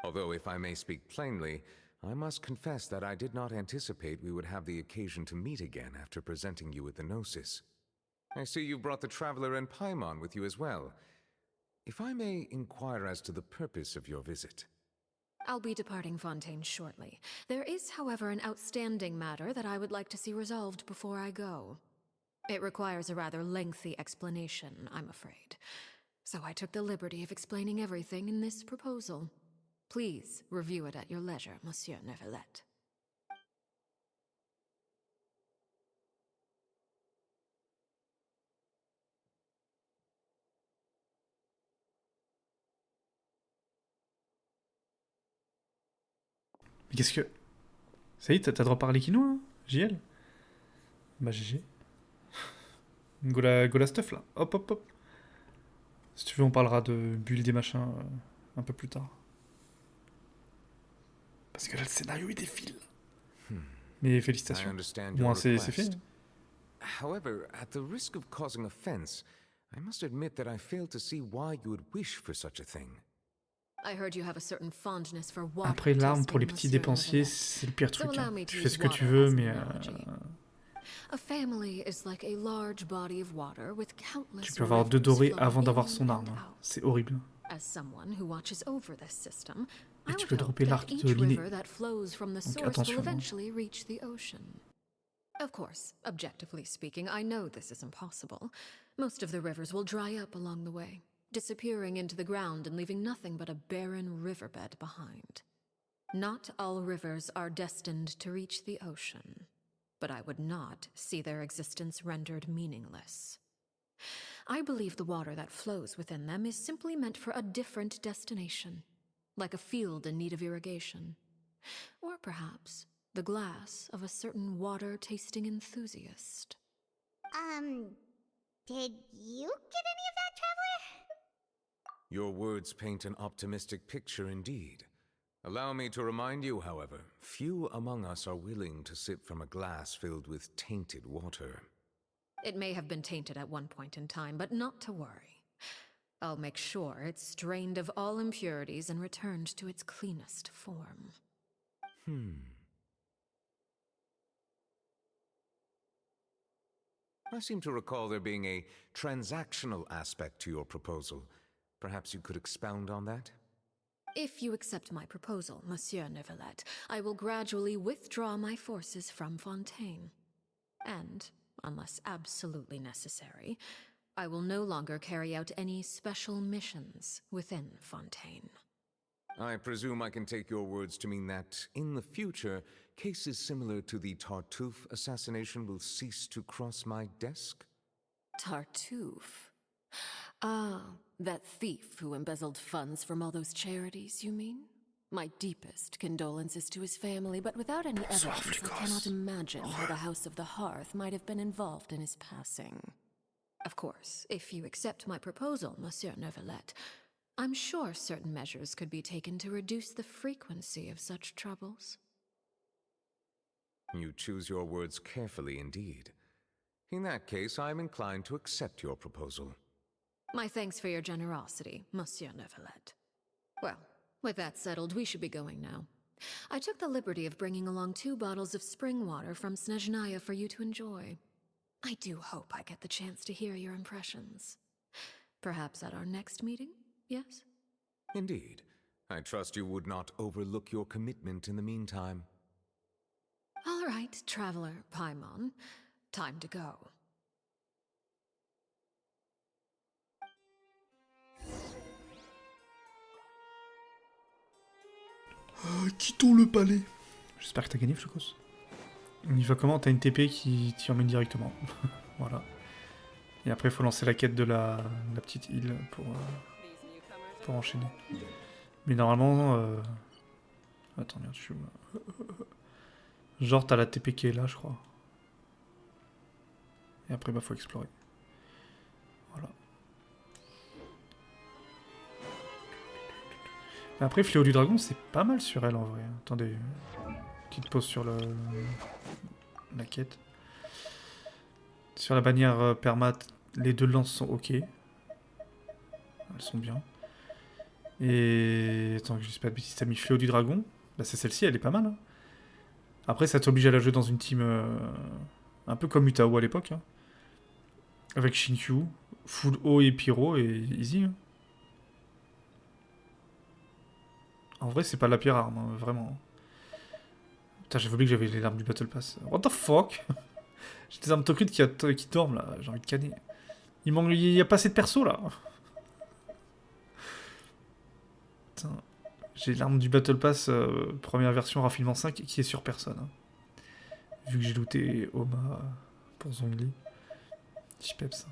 L: Although, if I may speak plainly, I must confess that I did not anticipate we would have the occasion to meet again after presenting you with the Gnosis. I see you brought the Traveler and Paimon with you as well. If I may inquire as to the purpose of your visit.
D: I'll be departing Fontaine shortly. There is, however, an outstanding matter that I would like to see resolved before I go. It requires a rather lengthy explanation, I'm afraid. So I took the liberty of explaining everything in this proposal. Please review it at your leisure, Monsieur Neuvillette.
A: Mais qu'est-ce que... Ça y est, t'as droit à parler Kino, hein JL. Bah GG. Gola stuff, là. Hop, hop, hop. Si tu veux, on parlera de build et machin un peu plus tard. Parce que là, le scénario, il défile. Mais félicitations. Moi, c'est fait.
L: However, at the risk of causing offense, I must admit that I fail to see why you would wish for such a thing.
A: Après, l'arme pour les petits dépensiers, c'est le pire truc. Hein. Tu fais ce que tu veux, mais... Tu peux avoir 2 dorés avant d'avoir son arme. Hein. C'est horrible. Et tu peux dropper l'arc de Linné. Donc attention.
D: Of course, objectively speaking, I know this is impossible. Most of the rivers will dry up along the way, disappearing into the ground and leaving nothing but a barren riverbed behind. Not all rivers are destined to reach the ocean, but I would not see their existence rendered meaningless. I believe the water that flows within them is simply meant for a different destination, like a field in need of irrigation. Or perhaps the glass of a certain water-tasting enthusiast.
C: Did you get any of that, Traveler?
L: Your words paint an optimistic picture indeed. Allow me to remind you, however, few among us are willing to sip from a glass filled with tainted water.
D: It may have been tainted at one point in time, but not to worry. I'll make sure it's drained of all impurities and returned to its cleanest form.
L: I seem to recall there being a transactional aspect to your proposal. Perhaps you could expound on that?
D: If you accept my proposal, Monsieur Neuvillette, I will gradually withdraw my forces from Fontaine. And, unless absolutely necessary, I will no longer carry out any special missions within Fontaine.
L: I presume I can take your words to mean that, in the future, cases similar to the Tartuffe assassination will cease to cross my desk?
D: Tartuffe? Ah, that thief who embezzled funds from all those charities, you mean? My deepest condolences to his family, but without any evidence, I cannot imagine how the House of the Hearth might have been involved in his passing. Of course, if you accept my proposal, Monsieur Neuvillette, I'm sure certain measures could be taken to reduce the frequency of such troubles.
L: You choose your words carefully indeed. In that case, I am inclined to accept your proposal.
D: My thanks for your generosity, Monsieur Neuvillette. Well, with that settled, we should be going now. I took the liberty of bringing along 2 bottles of spring water from Snezhnaya for you to enjoy. I do hope I get the chance to hear your impressions. Perhaps at our next meeting, yes?
L: Indeed. I trust you would not overlook your commitment in the meantime.
D: All right, Traveler Paimon. Time to go.
A: Quittons le palais. J'espère que t'as gagné, Flocos. On y va comment? T'as une TP qui t'y emmène directement. Voilà. Et après, il faut lancer la quête de la petite île pour enchaîner. Mais normalement... Attends, merde, je suis où là? Genre, t'as la TP qui est là, je crois. Et après, bah, faut explorer. Voilà. Mais après, Fléau du Dragon, c'est pas mal sur elle, en vrai. Attendez. Petite pause sur la quête. Sur la bannière permat, les 2 lances sont ok. Elles sont bien. Et... Attends, que je dise pas de bêtises, t'as mis Fléau du Dragon. Bah, c'est celle-ci, elle est pas mal. Hein. Après, ça t'oblige à la jouer dans une team un peu comme Utao à l'époque. Hein. Avec Shinkyu, full haut et pyro et easy. Hein. En vrai, c'est pas la pire arme, hein, vraiment. Putain, j'avais oublié que j'avais les armes du Battle Pass. What the fuck? J'ai des armes Tokrit qui dorment là, j'ai envie de canner. Il y a pas assez de perso là. Putain. J'ai l'arme du Battle Pass, première version raffinement 5, qui est sur personne. Hein. Vu que j'ai looté Oma pour Zhongli. Je peps.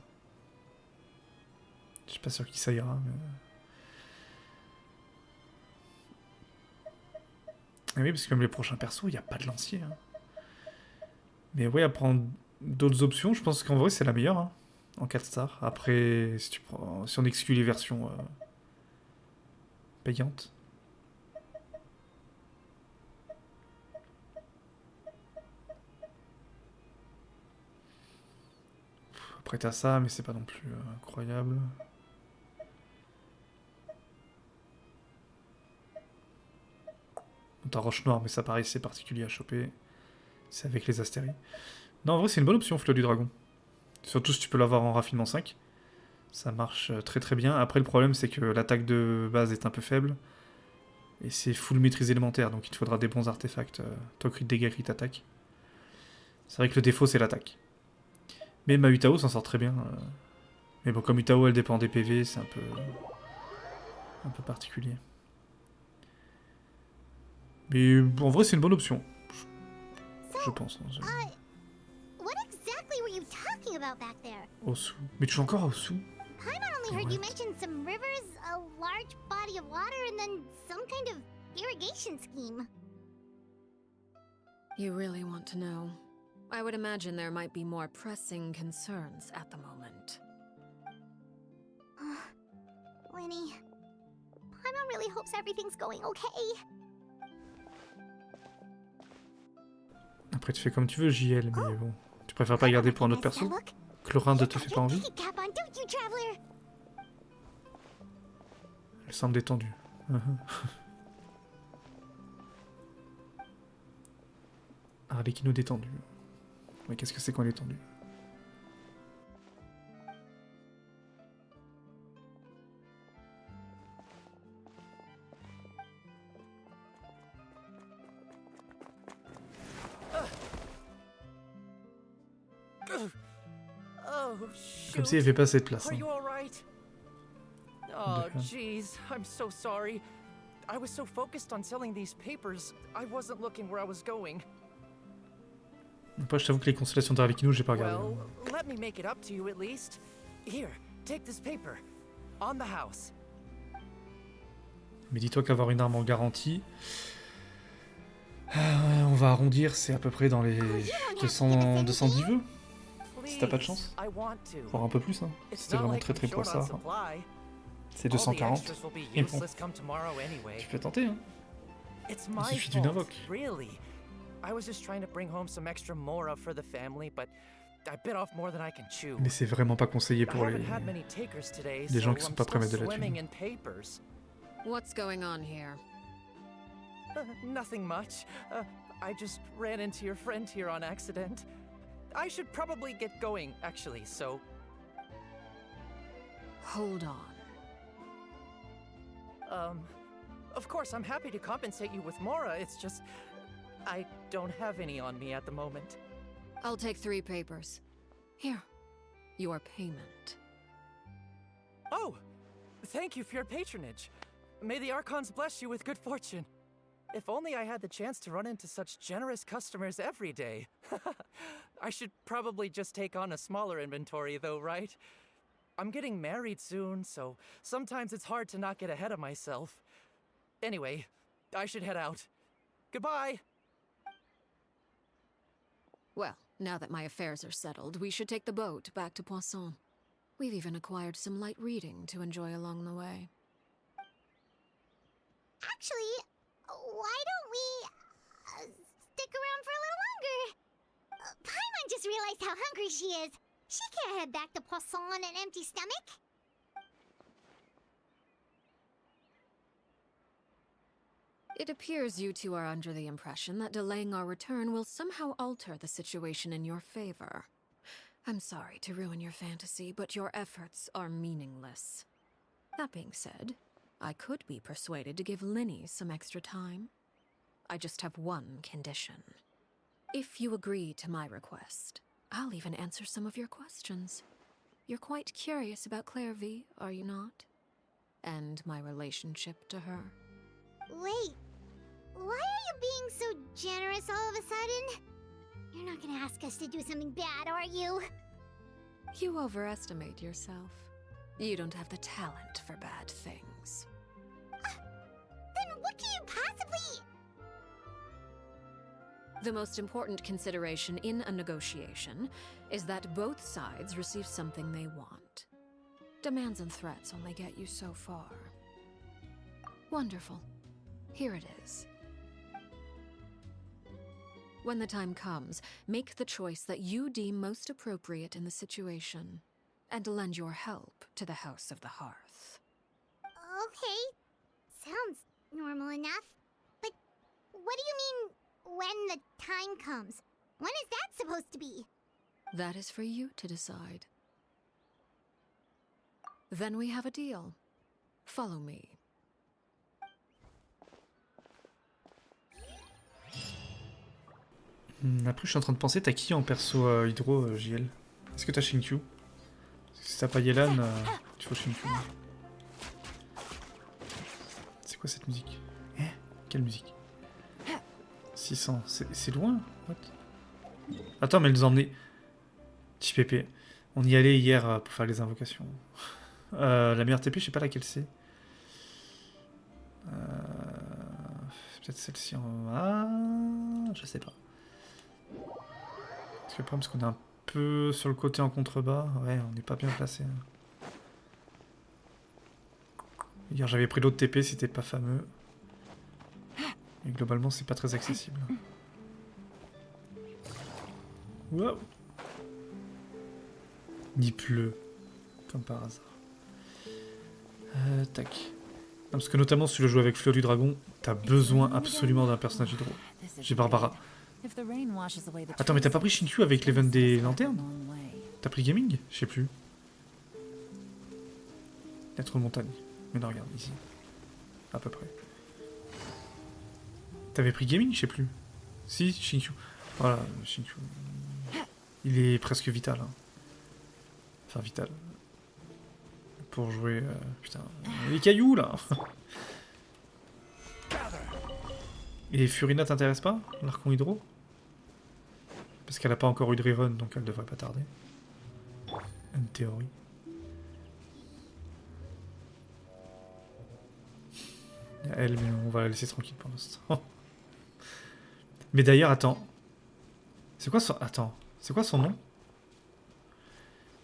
A: Je suis pas sûr qui ça ira, mais... Et oui, parce que même les prochains persos, il n'y a pas de lancier. Hein. Mais ouais, à prendre d'autres options, je pense qu'en vrai, c'est la meilleure. Hein, en 4 stars. Après, si on exclut les versions payantes. Après, t'as ça, mais c'est pas non plus incroyable. T'as Roche Noire, mais ça pareil, c'est particulier à choper. C'est avec les astéries. Non, en vrai, c'est une bonne option, Fleur du Dragon. Surtout si tu peux l'avoir en raffinement 5. Ça marche très très bien. Après, le problème, c'est que l'attaque de base est un peu faible. Et c'est full maîtrise élémentaire, donc il te faudra des bons artefacts. Toi, crit, dégâts, crit, attaque. C'est vrai que le défaut, c'est l'attaque. Mais ma Utao s'en sort très bien. Mais bon, comme Utao, elle dépend des PV, c'est un peu particulier. Mais en vrai, c'est une bonne option. Je pense. Hein,
C: what exactly were you talking about back there?
A: Osu. Mais tu joues encore à Osu?
C: Paimon only heard you mention some rivers, a large body of water, and then some kind of irrigation scheme.
D: You really want to know? I would imagine there might be more pressing concerns at the moment.
C: Lenny, Paimon really hopes everything's going okay.
A: Après, tu fais comme tu veux, JL, mais bon. Tu préfères pas garder pour un autre perso? Chlorinde te fait pas envie? Elle semble détendue. Arlecchino détendu. Mais qu'est-ce que c'est qu'on est détendu? Comme s'il n'y avait pas assez de place. Hein.
E: Oh, jeez, I'm so sorry. I was so focused on selling these papers, I wasn't looking where I was going.
A: Après, je t'avoue que les constellations d'Arlecchino, j'ai pas regardé.
E: Well, let me make it up to you at least. Here, take this paper. On the house.
A: Mais dis-toi qu'avoir une arme en garantie, on va arrondir, c'est à peu près dans les 210 vœux. Si t'as pas de chance. Voire un peu plus, hein. C'était vraiment très très poissard. Hein. C'est 240. Et bon. Tu peux tenter, hein. Il suffit d'une invoque.
E: I was just trying to bring home some extra mora for the family, but
M: I bit off more than I can chew.
A: Mais c'est vraiment pas conseillé
M: I
A: pour
M: haven't had many takers today,
A: les gens
M: so
A: qui sont
M: I'm
A: pas prêts à
M: still
A: mettre de la
M: swimming
A: thune.
M: in papers.
D: What's going on here?
M: Nothing much. I just ran into your friend here on accident. I should probably get going, actually, so...
D: Hold on.
M: Of course, I'm happy to compensate you with Mora, it's just... I don't have any on me at the moment.
D: I'll take 3 papers. Here. Your payment.
M: Oh! Thank you for your patronage. May the Archons bless you with good fortune. If only I had the chance to run into such generous customers every day. I should probably just take on a smaller inventory though, right? I'm getting married soon, so sometimes it's hard to not get ahead of myself. Anyway, I should head out. Goodbye!
D: Well, now that my affairs are settled, we should take the boat back to Poisson. We've even acquired some light reading to enjoy along the way.
C: Actually, why don't we stick around for a little longer? Paimon just realized how hungry she is. She can't head back to Poisson on an empty stomach.
D: It appears you two are under the impression that delaying our return will somehow alter the situation in your favor. I'm sorry to ruin your fantasy, but your efforts are meaningless. That being said, I could be persuaded to give Linny some extra time. I just have one condition. If you agree to my request, I'll even answer some of your questions. You're quite curious about Claire V, are you not? And my relationship to her.
C: Wait, why are you being so generous all of a sudden? You're not gonna ask us to do something bad, are you?
D: You overestimate yourself. You don't have the talent for bad things.
C: Then what can you possibly...
D: The most important consideration in a negotiation is that both sides receive something they want. Demands and threats only get you so far. Wonderful. Here it is. When the time comes, make the choice that you deem most appropriate in the situation, and lend your help to the House of the Hearth.
C: Okay, sounds normal enough. But what do you mean, when the time comes? When is that supposed to be?
D: That is for you to decide. Then we have a deal. Follow me.
A: Après, je suis en train de penser, t'as qui en perso hydro, JL? Est-ce que t'as Shinkyu? Si t'as pas Yelan, tu faut Shinkyu. C'est quoi cette musique? Quelle musique? 600, c'est loin? What? Attends, mais elle nous a emmené. Petit pépé. On y allait hier pour faire les invocations. La meilleure TP, je sais pas laquelle c'est. Peut-être celle-ci en... Ah, je sais pas. Parce que le problème, c'est qu'on est un peu sur le côté en contrebas. Ouais, on n'est pas bien placé. Hier, j'avais pris l'autre TP, c'était pas fameux. Et globalement, c'est pas très accessible. Wow. Il pleut. Comme par hasard. Tac. Non, parce que notamment, si tu le joues avec Fleur du Dragon, t'as besoin absolument d'un personnage hydro. J'ai Barbara. Attends, mais t'as pas pris Shinkyu avec l'event des lanternes? T'as pris Gaming? Je sais plus. Être montagne. Mais non, regarde, ici. À peu près. T'avais pris Gaming? Je sais plus. Si, Shinkyu. Voilà, Shinkyu. Il est presque vital. Hein. Enfin, vital. Pour jouer... putain, les cailloux, là. Et Furina t'intéresse pas? L'Archon Hydro? Parce qu'elle a pas encore eu de rerun, donc elle devrait pas tarder. Une théorie. Il y a elle, mais on va la laisser tranquille pour l'instant. Mais d'ailleurs, attends. C'est quoi son... Attends. C'est quoi son nom?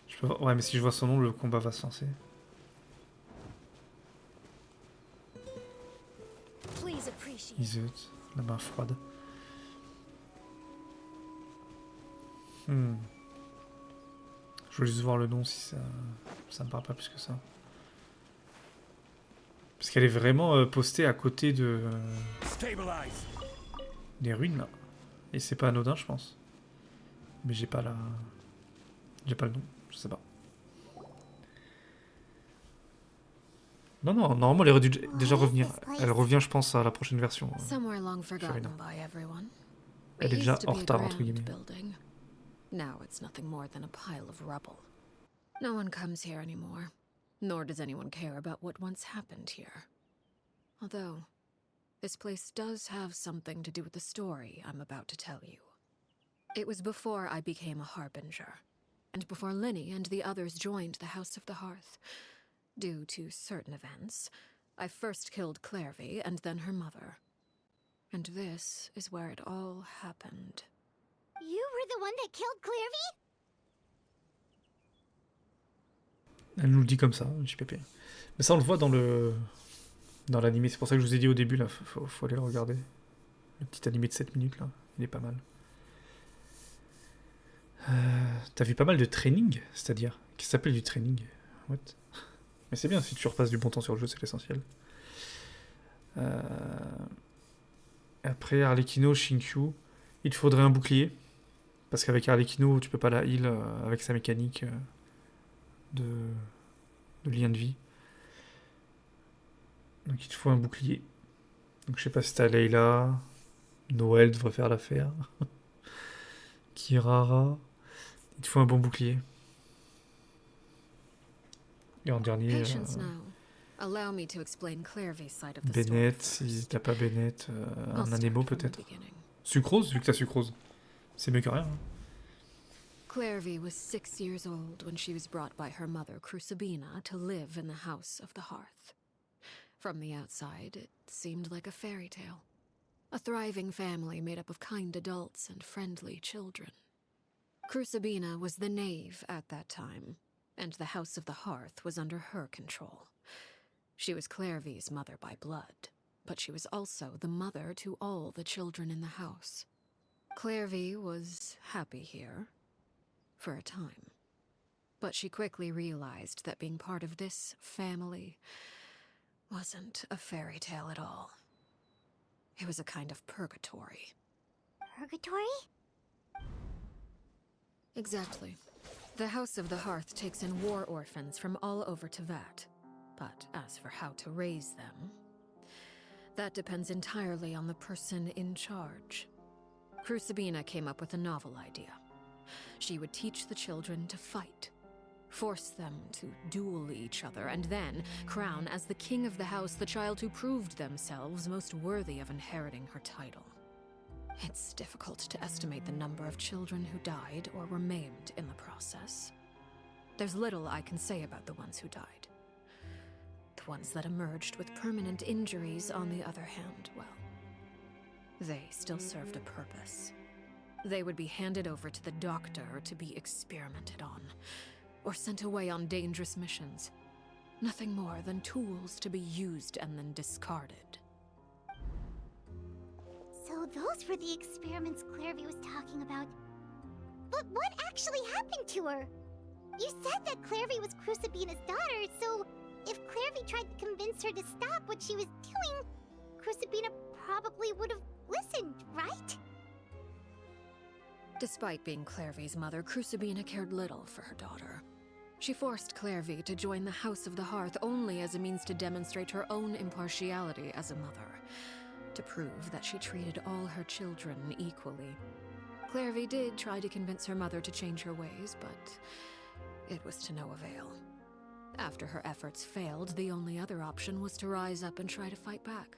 A: Je peux voir... Ouais, mais si je vois son nom, le combat va se lancer. Iseut, la main froide. Je veux juste voir le nom si ça me parle pas plus que ça. Parce qu'elle est vraiment postée à côté de... des ruines, là. Et c'est pas anodin, je pense. Mais j'ai pas la... J'ai pas le nom, je sais pas. Non, non, normalement elle aurait dû déjà revenir. Elle revient, je pense, à la prochaine version.
D: Somewhere long forgotten
A: Furina.
D: by everyone.
A: Elle est
D: It
A: déjà
D: used to
A: en
D: be a
A: retard, entre
D: grand
A: guillemets.
D: building. Now it's nothing more than a pile of rubble. No one comes here anymore, nor does anyone care about what once happened here. Although, this place does have something to do with the story I'm about to tell you. It was before I became a harbinger, and before Linny and the others joined the House of the Hearth. Due to certain events, I first killed Clairvy and then her mother. And this is where it all happened.
C: You were the one that killed Clairvy?
A: Elle nous le dit comme ça, JPP. Mais ça, on le voit dans le... dans l'animé. C'est pour ça que je vous ai dit au début, là, faut aller le regarder. Le petit animé de 7 minutes, là. Il est pas mal. T'as vu pas mal de training, c'est-à-dire? Qu'est-ce que ça s'appelle du training? What? Mais c'est bien, si tu repasses du bon temps sur le jeu, c'est l'essentiel. Après, Arlecchino, Shinkyu, il te faudrait un bouclier. Parce qu'avec Arlecchino, tu peux pas la heal avec sa mécanique de lien de vie. Donc il te faut un bouclier. Donc je sais pas si t'as Layla. Noël devrait faire l'affaire. Kirara. Il te faut un bon bouclier. Et en dernier, Bennett, si t'as pas Bennett, un anémo peut-être. Sucrose, vu que t'as sucrose. C'est mieux que rien. Hein.
D: Clairvy was 6 years old when she was brought by her mother, Crucibina, to live in the House of the Hearth. From the outside, it seemed like a fairy tale. A thriving family made up of kind adults and friendly children. Crucibina was the knave at that time, and the House of the Hearth was under her control. She was Clairvy's mother by blood, but she was also the mother to all the children in the house. Clairvy was happy here, for a time. But she quickly realized that being part of this family wasn't a fairy tale at all. It was a kind of purgatory.
C: Purgatory?
D: Exactly. The House of the Hearth takes in war orphans from all over Teyvat. But as for how to raise them, that depends entirely on the person in charge. Crucibina came up with a novel idea. She would teach the children to fight, force them to duel each other, and then crown as the king of the house the child who proved themselves most worthy of inheriting her title. It's difficult to estimate the number of children who died or were maimed in the process. There's little I can say about the ones who died. The ones that emerged with permanent injuries, on the other hand, well, they still served a purpose. They would be handed over to the doctor to be experimented on, or sent away on dangerous missions. Nothing more than tools to be used and then discarded.
C: So those were the experiments Clairvy was talking about. But what actually happened to her? You said that Clairvy was Crucibina's daughter, so if Clairvy tried to convince her to stop what she was doing, Crucibina probably would have listened, right?
D: Despite being Clairvy's mother, Crucibina cared little for her daughter. She forced Clairvy to join the House of the Hearth only as a means to demonstrate her own impartiality as a mother, to prove that she treated all her children equally. Clairvy did try to convince her mother to change her ways, but it was to no avail. After her efforts failed, the only other option was to rise up and try to fight back.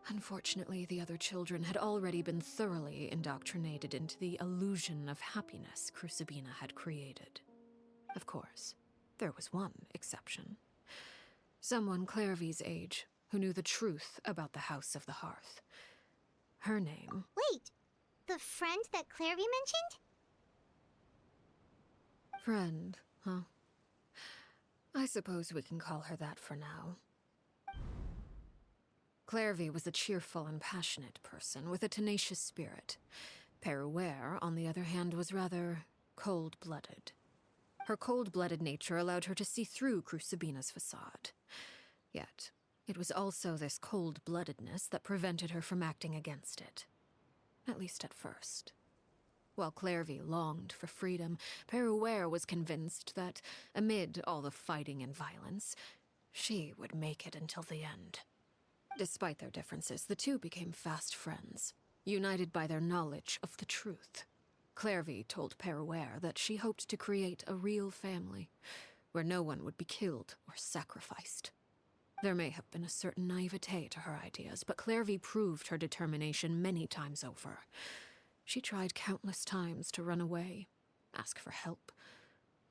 D: Unfortunately, the other children had already been thoroughly indoctrinated into the illusion of happiness Crucibina had created. Of course, there was one exception. Someone Clairvy's age, who knew the truth about the House of the Hearth. Her name...
C: Wait, the friend that Clairvy mentioned?
D: Friend, huh? I suppose we can call her that for now. Clairvy was a cheerful and passionate person with a tenacious spirit. Peruere, on the other hand, was rather cold-blooded. Her cold-blooded nature allowed her to see through Crucibina's facade. Yet, it was also this cold-bloodedness that prevented her from acting against it. At least at first. While Clairvy longed for freedom, Peruere was convinced that, amid all the fighting and violence, she would make it until the end. Despite their differences, the two became fast friends, united by their knowledge of the truth. Clairvy told Peruere that she hoped to create a real family, where no one would be killed or sacrificed. There may have been a certain naivete to her ideas, but Clairvy proved her determination many times over. She tried countless times to run away, ask for help,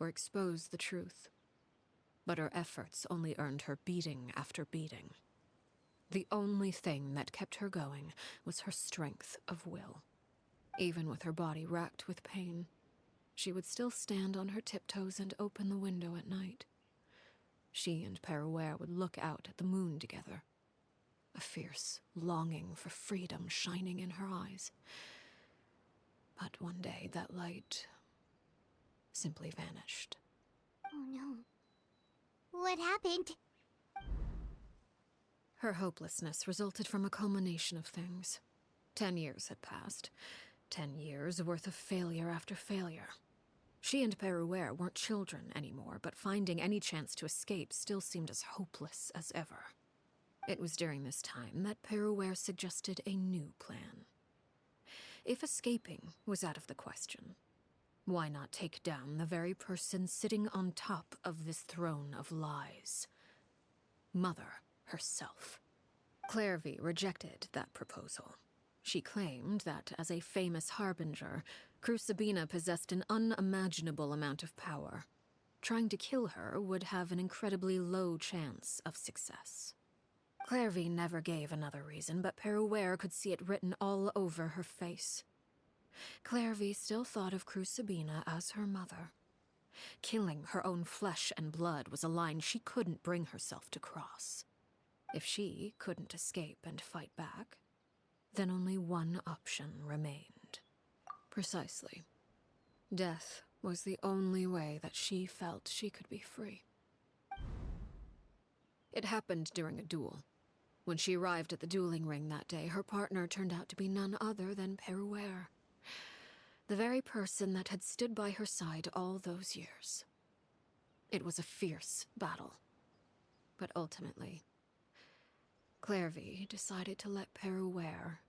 D: or expose the truth. But her efforts only earned her beating after beating. The only thing that kept her going was her strength of will. Even with her body racked with pain, she would still stand on her tiptoes and open the window at night. She and Peruere would look out at the moon together, a fierce longing for freedom shining in her eyes. But one day that light simply vanished.
C: Oh no. What happened?
D: Her hopelessness resulted from a culmination of things. 10 years had passed. 10 years worth of failure after failure. She and Peruere weren't children anymore, but finding any chance to escape still seemed as hopeless as ever. It was during this time that Peruere suggested a new plan. If escaping was out of the question, why not take down the very person sitting on top of this throne of lies? Mother herself. Clairvy rejected that proposal. She claimed that, as a famous harbinger, Crucibina possessed an unimaginable amount of power. Trying to kill her would have an incredibly low chance of success. Clairvy never gave another reason, but Peruere could see it written all over her face. Clairvy still thought of Crucibina as her mother. Killing her own flesh and blood was a line she couldn't bring herself to cross. If she couldn't escape and fight back, then only one option remained. Precisely. Death was the only way that she felt she could be free. It happened during a duel. When she arrived at the dueling ring that day, her partner turned out to be none other than Peruere, the very person that had stood by her side all those years. It was a fierce battle. But ultimately, Clairvy decided to let Peruere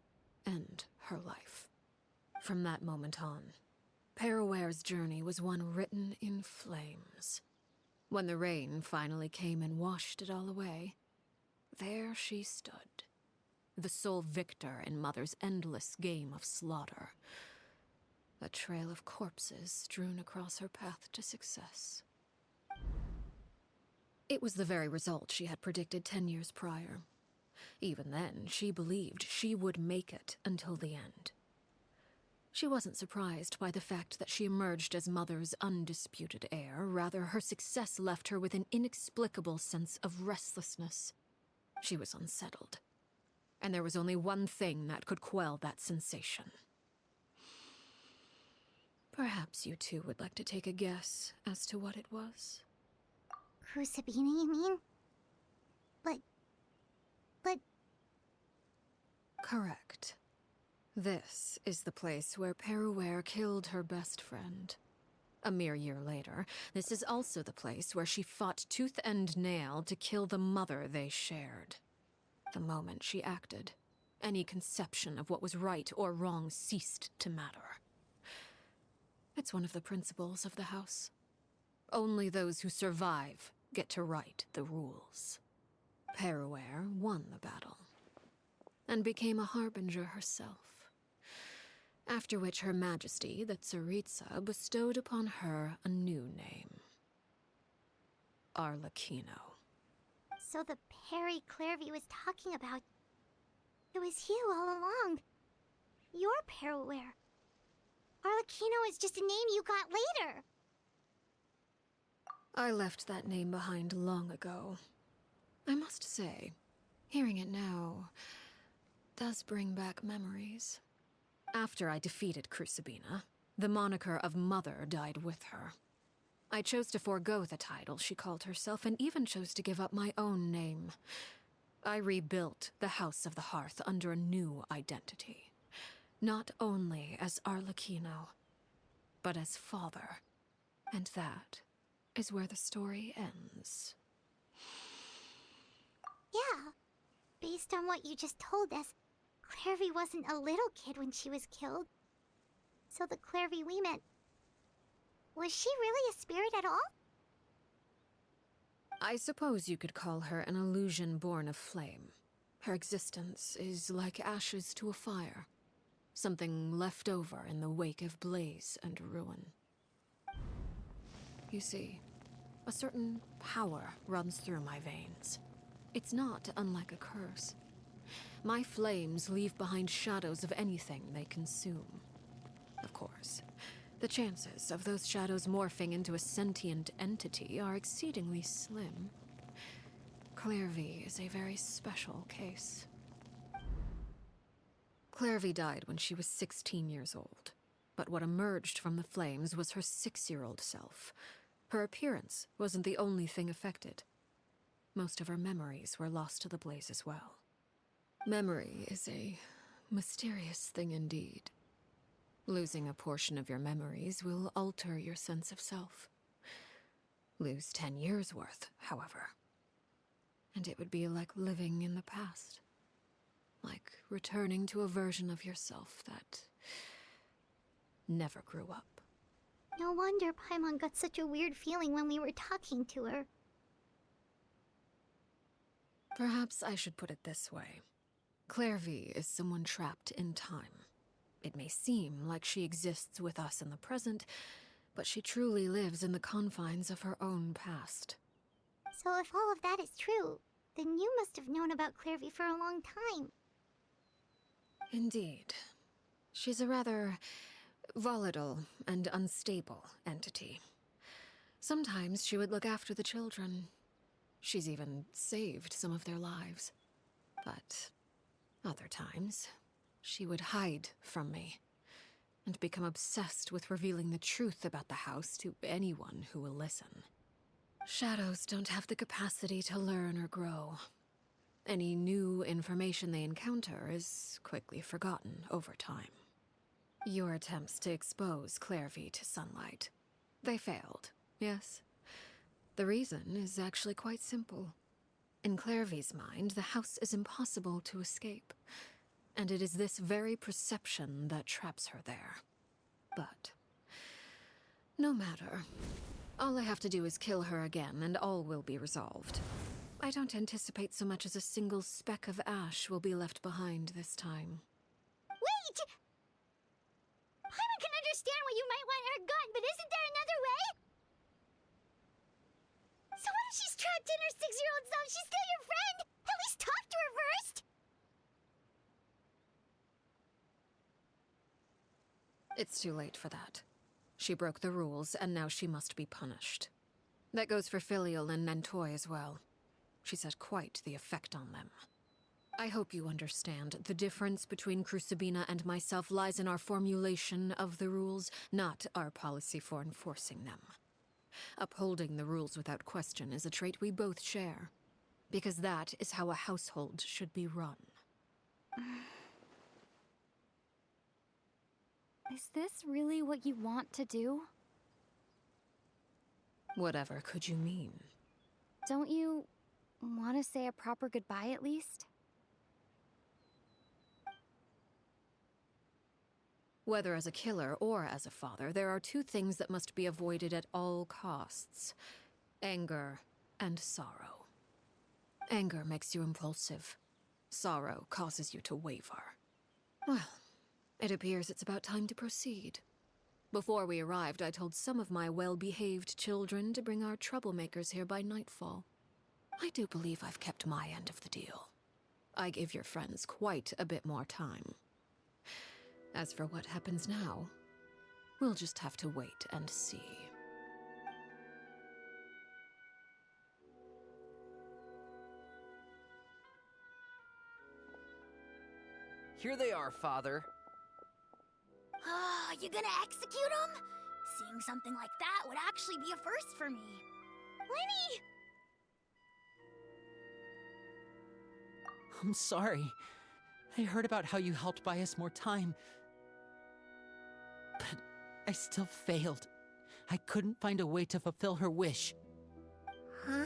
D: end her life. From that moment on, Peruere's journey was one written in flames. When the rain finally came and washed it all away, there she stood, the sole victor in Mother's endless game of slaughter. A trail of corpses strewn across her path to success. It was the very result she had predicted 10 years prior. Even then, she believed she would make it until the end. She wasn't surprised by the fact that she emerged as Mother's undisputed heir. Rather, her success left her with an inexplicable sense of restlessness. She was unsettled. And there was only one thing that could quell that sensation. Perhaps you two would like to take a guess as to what it was?
C: Crucibina, you mean? But...
D: Correct. This is the place where Peruere killed her best friend. A mere year later, this is also the place where she fought tooth and nail to kill the mother they shared. The moment she acted, any conception of what was right or wrong ceased to matter. It's one of the principles of the house. Only those who survive get to write the rules. Peruere won the battle, and became a harbinger herself. After which Her Majesty, the Tsaritsa, bestowed upon her a new name. Arlecchino.
C: So the Perry Clairvy was talking about... It was you all along. You're Peruere. Arlecchino is just a name you got later.
D: I left that name behind long ago. I must say, hearing it now does bring back memories. After I defeated Crucibina, the moniker of Mother died with her. I chose to forego the title she called herself and even chose to give up my own name. I rebuilt the House of the Hearth under a new identity. Not only as Arlecchino, but as father. And that is where the story ends.
C: Yeah. Based on what you just told us, Clairvy wasn't a little kid when she was killed. So the Clairvy we met... Was she really a spirit at all?
D: I suppose you could call her an illusion born of flame. Her existence is like ashes to a fire. Something left over in the wake of blaze and ruin. You see, a certain power runs through my veins. It's not unlike a curse. My flames leave behind shadows of anything they consume. Of course, the chances of those shadows morphing into a sentient entity are exceedingly slim. Clairvy is a very special case. Clairvy died when she was 16 years old, but what emerged from the flames was her 6-year-old self. Her appearance wasn't the only thing affected. Most of her memories were lost to the blaze as well. Memory is a mysterious thing indeed. Losing a portion of your memories will alter your sense of self. Lose 10 years' worth, however, and it would be like living in the past. Like returning to a version of yourself that never grew up.
C: No wonder Paimon got such a weird feeling when we were talking to her.
D: Perhaps I should put it this way. Clairvy is someone trapped in time. It may seem like she exists with us in the present, but she truly lives in the confines of her own past.
C: So if all of that is true, then you must have known about Clairvy for a long time.
D: Indeed. She's a rather volatile and unstable entity. Sometimes she would look after the children. She's even saved some of their lives. But other times, she would hide from me and become obsessed with revealing the truth about the house to anyone who will listen. Shadows don't have the capacity to learn or grow. Any new information they encounter is quickly forgotten over time. Your attempts to expose Clairvy to sunlight. They failed, yes? The reason is actually quite simple. In Clairvy's mind, the house is impossible to escape, and it is this very perception that traps her there. But no matter. All I have to do is kill her again, and all will be resolved. I don't anticipate so much as a single speck of ash will be left behind this time.
C: Wait! Paimon can understand why you might want her gone, but isn't there another way? So what if she's trapped in her 6-year-old self? She's still your friend! At least talk to her first!
D: It's too late for that. She broke the rules, and now she must be punished. That goes for Filial and Nantoy as well. She's had quite the effect on them. I hope you understand. The difference between Crucibina and myself lies in our formulation of the rules, not our policy for enforcing them. Upholding the rules without question is a trait we both share, because that is how a household should be run.
F: Is this really what you want to do?
D: Whatever could you mean?
F: Don't you want to say a proper goodbye at least?
D: Whether as a killer or as a father, there are two things that must be avoided at all costs: anger and sorrow. Anger makes you impulsive. Sorrow causes you to waver. Well, it appears it's about time to proceed. Before we arrived, I told some of my well-behaved children to bring our troublemakers here by nightfall. I do believe I've kept my end of the deal. I gave your friends quite a bit more time. As for what happens now, we'll just have to wait and see.
E: Here they are, Father.
F: You gonna execute him? Seeing something like that would actually be a first for me. Lenny!
B: I'm sorry. I heard about how you helped buy us more time. But I still failed. I couldn't find a way to fulfill her wish.
F: Huh?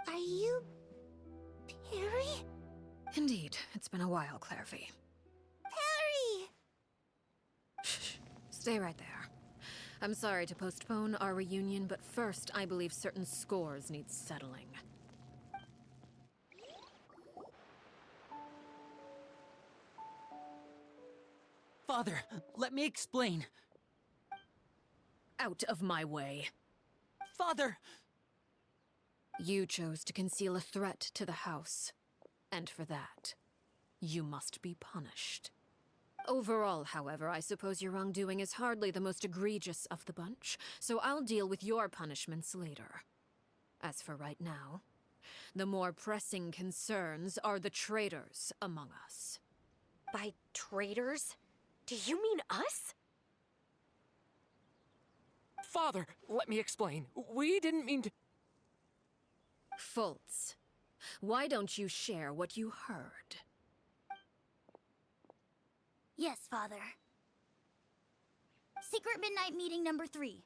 F: Are you... Perry?
D: Indeed, it's been a while, Clairvy.
F: Perry!
D: Shh. Stay right there. I'm sorry to postpone our reunion, but first, I believe certain scores need settling.
B: Father, let me explain.
D: Out of my way.
B: Father!
D: You chose to conceal a threat to the house. And for that, you must be punished. Overall, however, I suppose your wrongdoing is hardly the most egregious of the bunch, so I'll deal with your punishments later. As for right now, the more pressing concerns are the traitors among us.
G: By traitors? Do you mean us?
H: Father, let me explain. We didn't mean to...
D: Fultz, why don't you share what you heard?
F: Yes, Father. Secret Midnight Meeting number 3.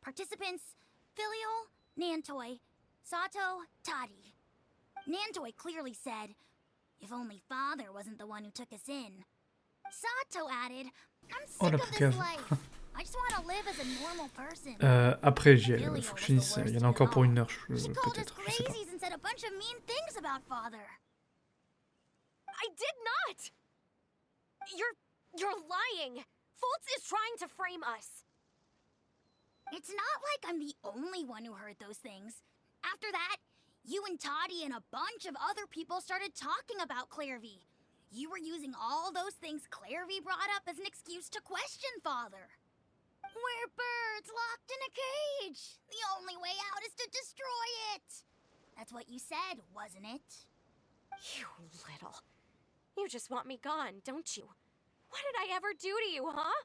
F: Participants, Filial, Nantoy, Sato, Toddy. Nantoy clearly said, if only Father wasn't the one who took us in. Sato added, I'm sick of this life. I just want to live as a normal person.
A: Après, faut que je finisse. Il y en a encore pour 1 heure,
F: She called us
A: peut-être. Je sais pas.
F: crazies and said a bunch of mean things about Father.
G: I did not! You're lying! Fultz is trying to frame us!
F: It's not like I'm the only one who heard those things. After that, you and Toddy and a bunch of other people started talking about Clairvy. You were using all those things Clairvy brought up as an excuse to question Father. We're birds locked in a cage. The only way out is to destroy it. That's what you said, wasn't it?
G: You little... You just want me gone, don't you? What did I ever do to you, huh?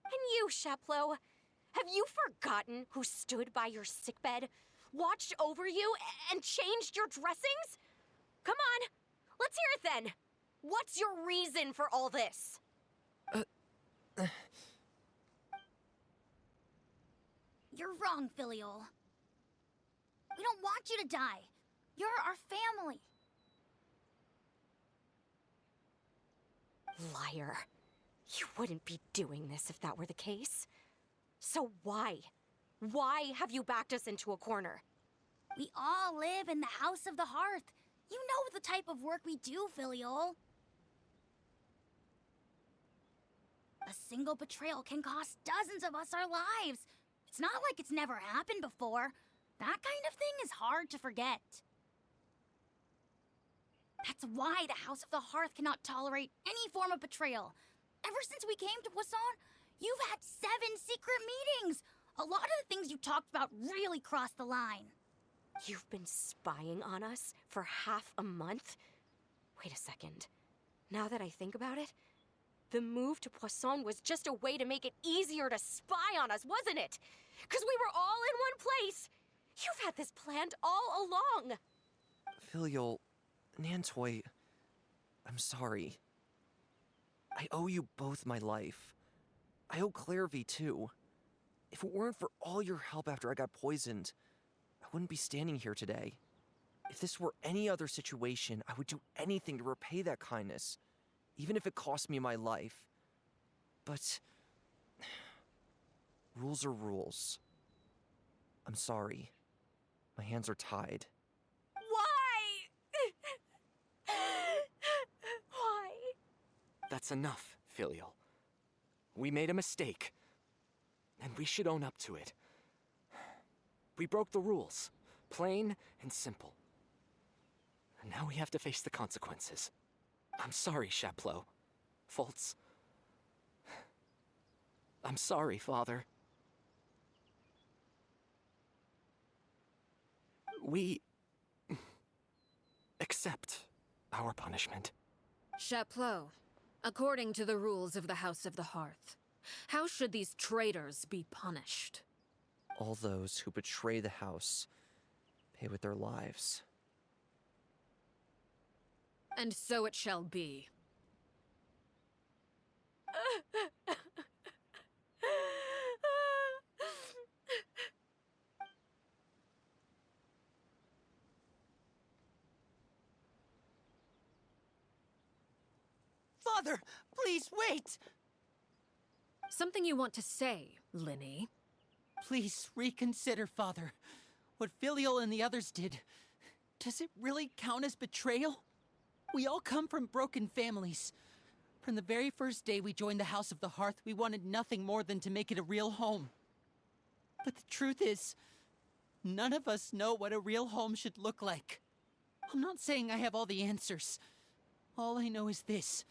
G: And you, Sheplo, have you forgotten who stood by your sickbed, watched over you, and changed your dressings? Come on, let's hear it then. What's your reason for all this?
F: You're wrong, Filial. We don't want you to die. You're our family.
G: Liar. You wouldn't be doing this if that were the case. So why? Why have you backed us into a corner?
F: We all live in the House of the Hearth. You know the type of work we do, Filial. A single betrayal can cost dozens of us our lives. It's not like it's never happened before. That kind of thing is hard to forget. That's why the House of the Hearth cannot tolerate any form of betrayal. Ever since we came to Poisson, you've had 7 secret meetings. A lot of the things you talked about really crossed the line.
G: You've been spying on us for half a month? Wait a second. Now that I think about it, the move to Poisson was just a way to make it easier to spy on us, wasn't it? Because we were all in one place. You've had this planned all along.
E: Filial, Nantoy, I'm sorry. I owe you both my life. I owe Clairvy too. If it weren't for all your help after I got poisoned, I wouldn't be standing here today. If this were any other situation, I would do anything to repay that kindness, even if it cost me my life. But rules are rules. I'm sorry. My hands are tied.
G: Why? Why?
H: That's enough, Filial. We made a mistake, and we should own up to it. We broke the rules, plain and simple. And now we have to face the consequences. I'm sorry, Sheplo. Fultz. I'm sorry, Father. We accept our punishment.
D: Chapleau, according to the rules of the House of the Hearth, How should these traitors be punished?
E: All those who betray the house pay with their lives.
D: And so it shall be.
B: Father, please wait!
D: Something you want to say, Linny?
B: Please reconsider, Father. What Filial and the others did, does it really count as betrayal? We all come from broken families. From the very first day we joined the House of the Hearth, we wanted nothing more than to make it a real home. But the truth is, none of us know what a real home should look like. I'm not saying I have all the answers. All I know is this.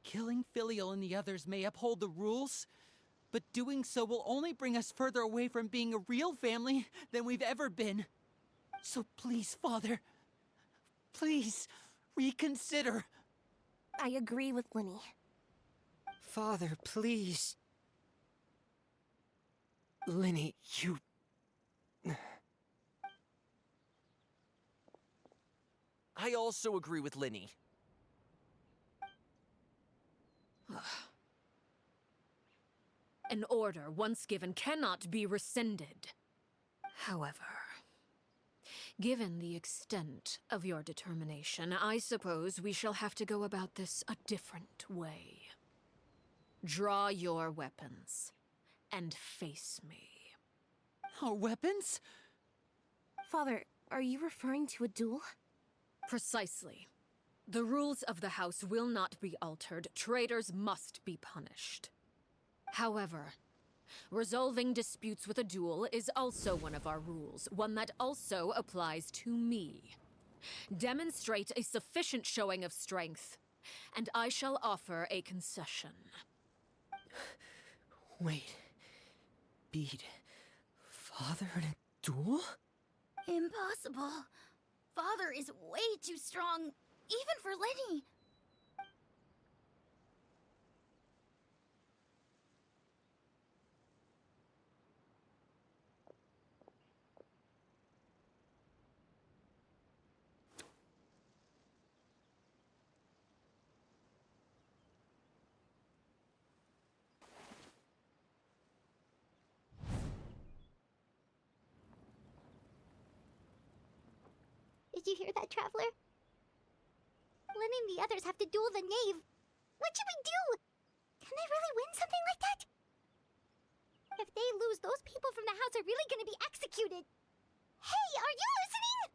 B: Killing Filial and the others may uphold the rules, but doing so will only bring us further away from being a real family than we've ever been. So please, Father, please reconsider.
J: I agree with Linny.
I: Father, please. Linny, you...
E: I also agree with Linny.
D: An order once given cannot be rescinded. However, given the extent of your determination, I suppose we shall have to go about this a different way. Draw your weapons and face me.
B: Our weapons?
J: Father, are you referring to a duel?
D: Precisely. The rules of the house will not be altered. Traitors must be punished. However, resolving disputes with a duel is also one of our rules, one that also applies to me. Demonstrate a sufficient showing of strength, and I shall offer a concession.
I: Wait. Beat Father in a duel?
F: Impossible. Father is way too strong, even for Linny.
C: Did you hear that, Traveler? Linny and the others have to duel the knave. What should we do? Can they really win something like that? If they lose, those people from the house are really gonna be executed. Hey, are you listening?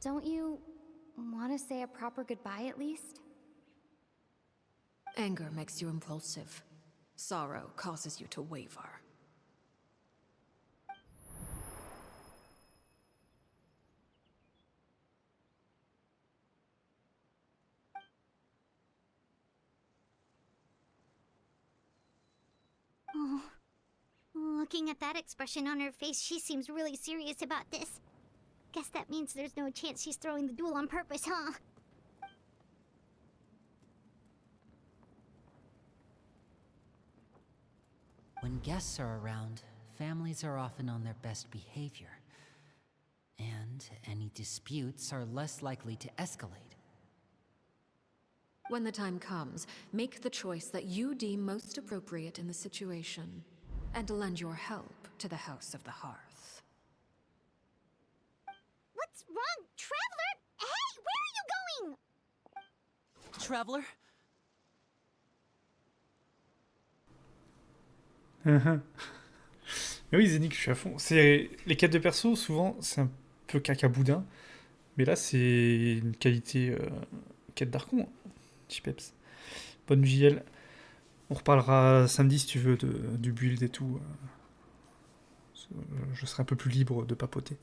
J: Don't you want to say a proper goodbye at least?
D: Anger makes you impulsive. Sorrow causes you to waver.
C: Oh, looking at that expression on her face, she seems really serious about this. Guess that means there's no chance she's throwing the duel on purpose, huh?
B: When guests are around, families are often on their best behavior. And any disputes are less likely to escalate.
D: When the time comes, make the choice that you deem most appropriate in the situation, and lend your help to the House of the Hearth.
C: What's wrong, Traveler? Hey, where are you going?
B: Traveler?
A: Mais oui, Zénith, je suis à fond. C'est... Les quêtes de perso, souvent, c'est un peu cacaboudin. Mais là, c'est une qualité quête d'Archon. Chipeps. Bonne JL. On reparlera samedi, si tu veux, du build et tout. Je serai un peu plus libre de papoter.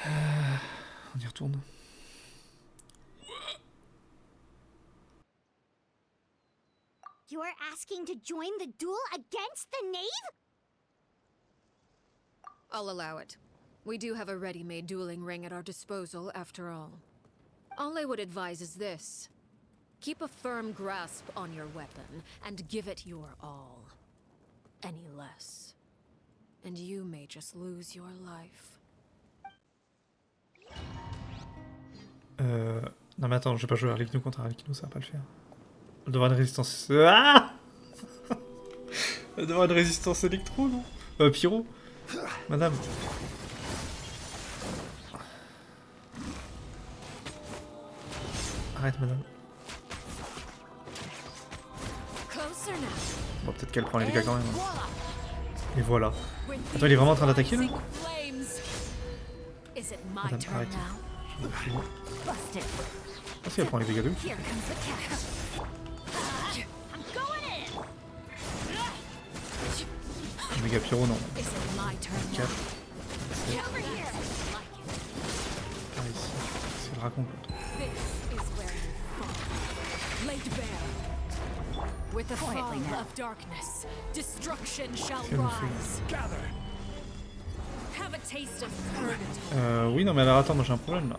A: On y retourne.
C: You're asking to join the duel against the knave?
D: I'll allow it. We do have a ready-made dueling ring at our disposal, after all. All I would advise is this. Keep a firm grasp on your weapon, and give it your all. Any less, and you may just lose your life.
A: Non mais attends, je vais pas jouer Arlecchino contre Arlecchino, ça va pas le faire. Elle doit avoir une résistance... Ah Elle doit avoir une résistance électro, non pyro. Madame. Arrête, madame. Bon, peut-être qu'elle prend les dégâts quand même. Hein. Et voilà. Attends, il est vraiment en train d'attaquer là? Madame, arrête. Ah si, elle prend les dégâts de ouf. Méga pyro, non. 4. Ah, ici. C'est le racon, l'autre.
D: With the fall of darkness, destruction shall rise. Have a taste of purgatory.
A: Oui, non, mais alors attends, moi j'ai un problème là.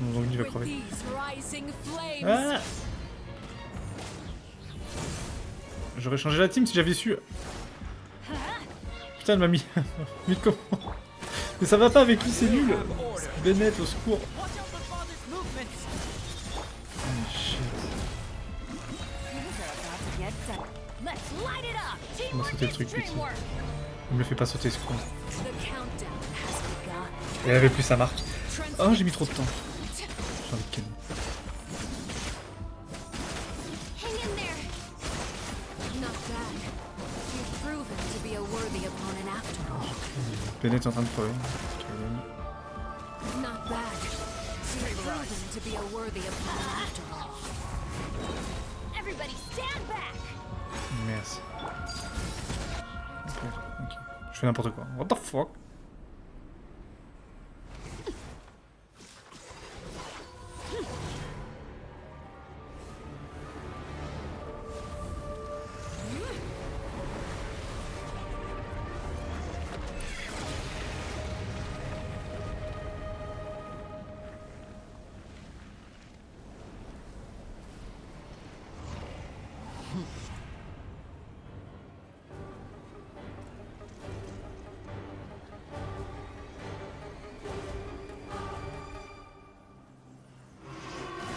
A: Mon zombie va crever. Ah, j'aurais changé la team si j'avais su. Putain, elle m'a mis. Mais comment? Mais ça va pas avec lui, c'est nul. Bennett, au secours. Oh, shit. Il m'a sauté le truc, putain. Il me le fait pas sauter, ce con. Et elle avait plus sa marque. Oh, j'ai mis trop de temps. J'ai envie de calmer. Bennett est en train de crever. Merci. Ok. Je fais n'importe quoi. What the fuck?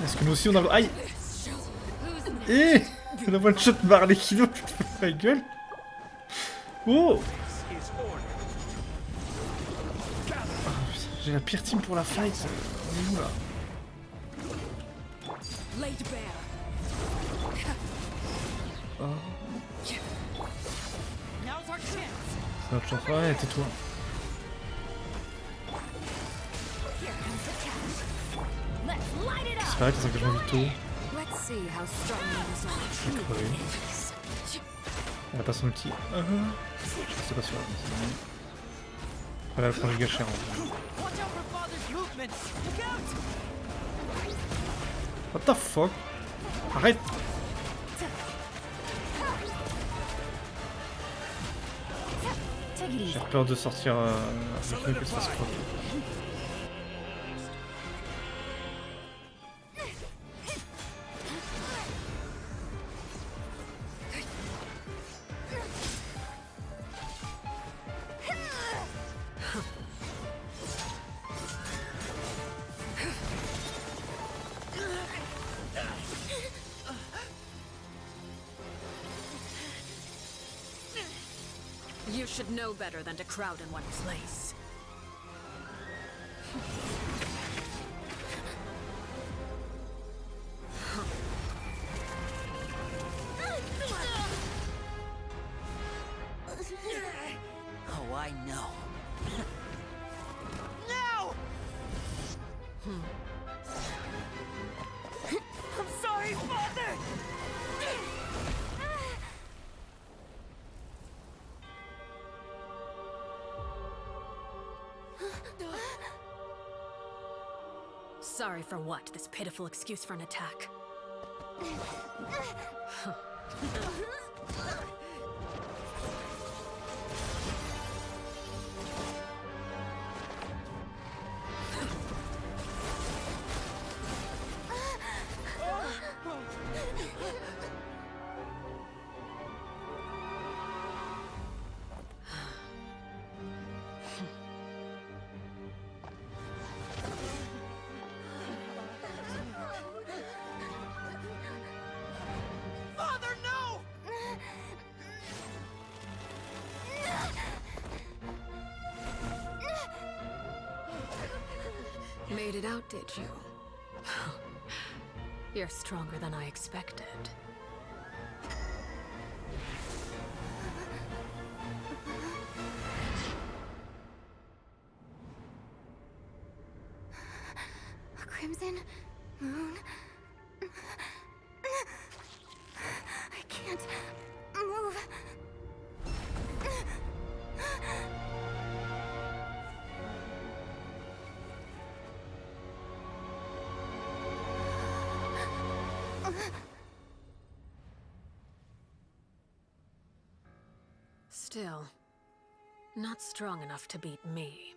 A: Est-ce que nous aussi on a... Aïe! Eh! La one shot par Arlecchino, tu te fous de ma gueule? Oh! J'ai la pire team pour la fight. On est où là? Oh. C'est notre chance. Ouais, tais-toi. C'est pareil, les engagements vitaux. Je vais crever. Elle a pas son ulti. Je sais pas sûr. Elle a changé gâcher en vrai. What the fuck? Arrête! J'ai peur de sortir avec nous que ça se passe.
D: You should know better than to crowd in one place.
B: Oh, I know.
M: No! I'm sorry, Father!
D: Sorry for what? This pitiful excuse for an attack.
M: Father, no!
D: Made it out, did you? You're stronger than I expected.
F: A crimson moon. I can't move.
D: Still, not strong enough to beat me.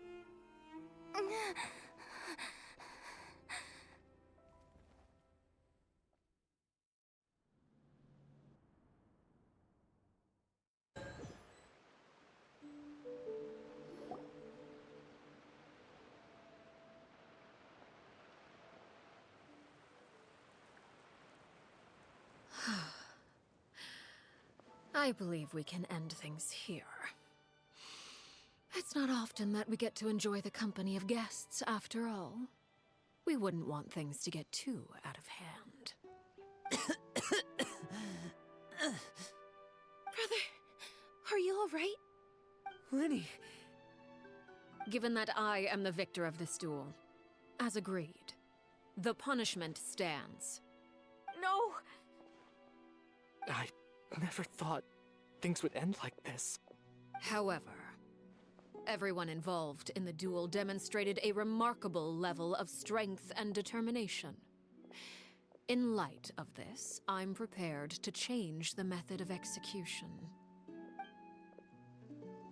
D: I believe we can end things here. It's not often that we get to enjoy the company of guests, after all. We wouldn't want things to get too out of hand.
J: Brother, are you all right?
K: Lenny!
D: Given that I am the victor of this duel, as agreed, the punishment stands.
G: No!
K: I never thought things would end like this.
D: However, everyone involved in the duel demonstrated a remarkable level of strength and determination. In light of this, I'm prepared to change the method of execution.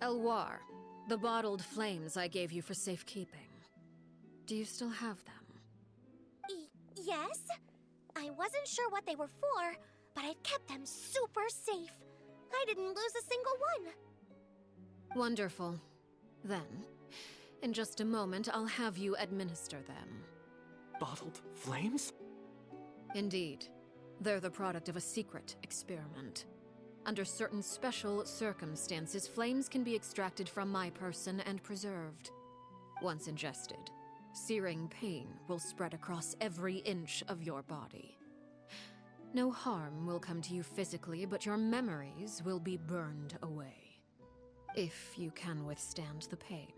D: Elwar, the bottled flames I gave you for safekeeping. Do you still have them?
F: Yes? I wasn't sure what they were for, but I've kept them super safe. I didn't lose a single one.
D: Wonderful. Then, in just a moment, I'll have you administer them.
K: Bottled flames?
D: Indeed. They're the product of a secret experiment. Under certain special circumstances, flames can be extracted from my person and preserved. Once ingested, searing pain will spread across every inch of your body. No harm will come to you physically, but your memories will be burned away. If you can withstand the pain.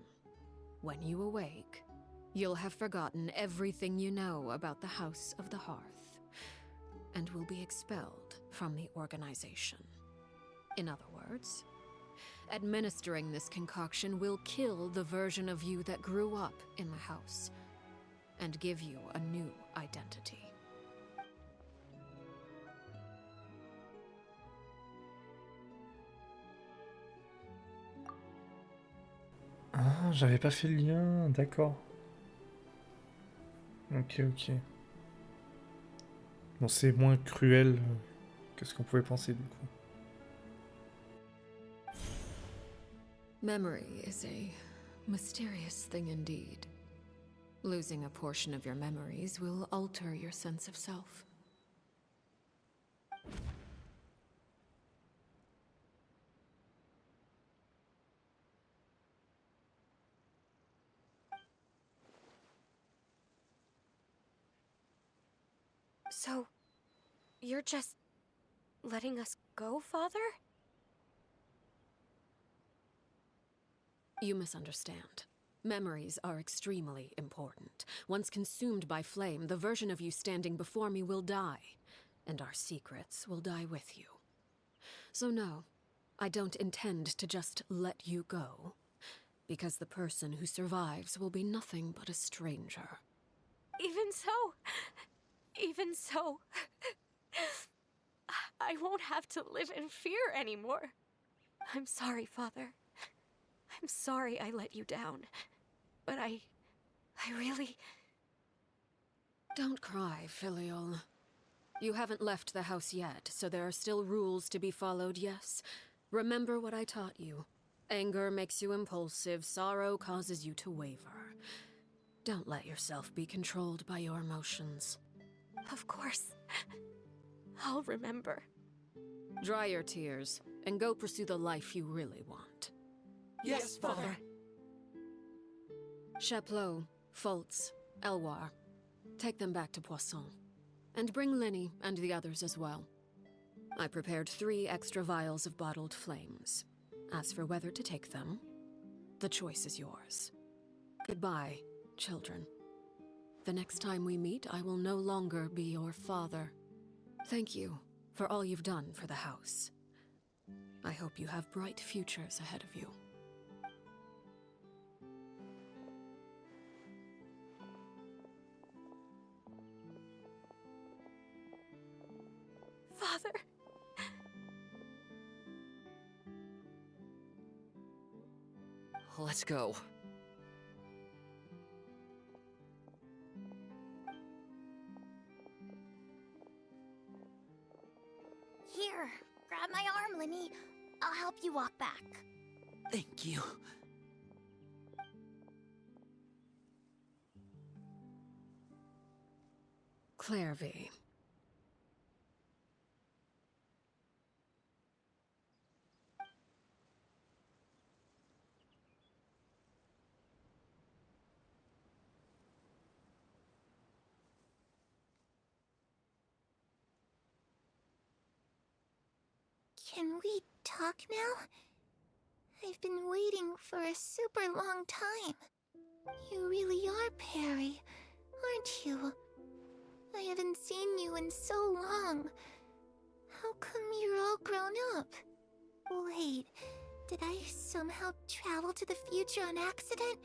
D: When you awake, you'll have forgotten everything you know about the House of the Hearth, and will be expelled from the organization. In other words, administering this concoction will kill the version of you that grew up in the house, and give you a new identity.
A: Ah, j'avais pas fait le lien, d'accord. Ok, ok. Bon, c'est moins cruel que ce qu'on pouvait penser, du coup.
D: Memory is a mysterious thing indeed. Losing a portion of your memories will alter your sense of self.
G: So, you're just letting us go, Father?
D: You misunderstand. Memories are extremely important. Once consumed by flame, the version of you standing before me will die, and our secrets will die with you. So no, I don't intend to just let you go, because the person who survives will be nothing but a stranger.
G: Even so, I won't have to live in fear anymore. I'm sorry, Father. I'm sorry I let you down. But I really...
D: Don't cry, Filial. You haven't left the house yet, so there are still rules to be followed, yes? Remember what I taught you. Anger makes you impulsive, sorrow causes you to waver. Don't let yourself be controlled by your emotions.
G: Of course. I'll remember.
D: Dry your tears, and go pursue the life you really want.
M: Yes, Father.
D: Chaplot, Foltz, Elwar. Take them back to Poisson. And bring Lenny and the others as well. I prepared 3 extra vials of bottled flames. As for whether to take them, the choice is yours. Goodbye, children. The next time we meet, I will no longer be your father. Thank you for all you've done for the house. I hope you have bright futures ahead of you.
G: Father.
I: Let's go.
F: Here, grab my arm, Lenny. I'll help you walk back.
M: Thank you.
D: Clairvy.
C: Can we talk now? I've been waiting for a super long time. You really are Perry, aren't you? I haven't seen you in so long. How come you're all grown up? Wait, did I somehow travel to the future on accident?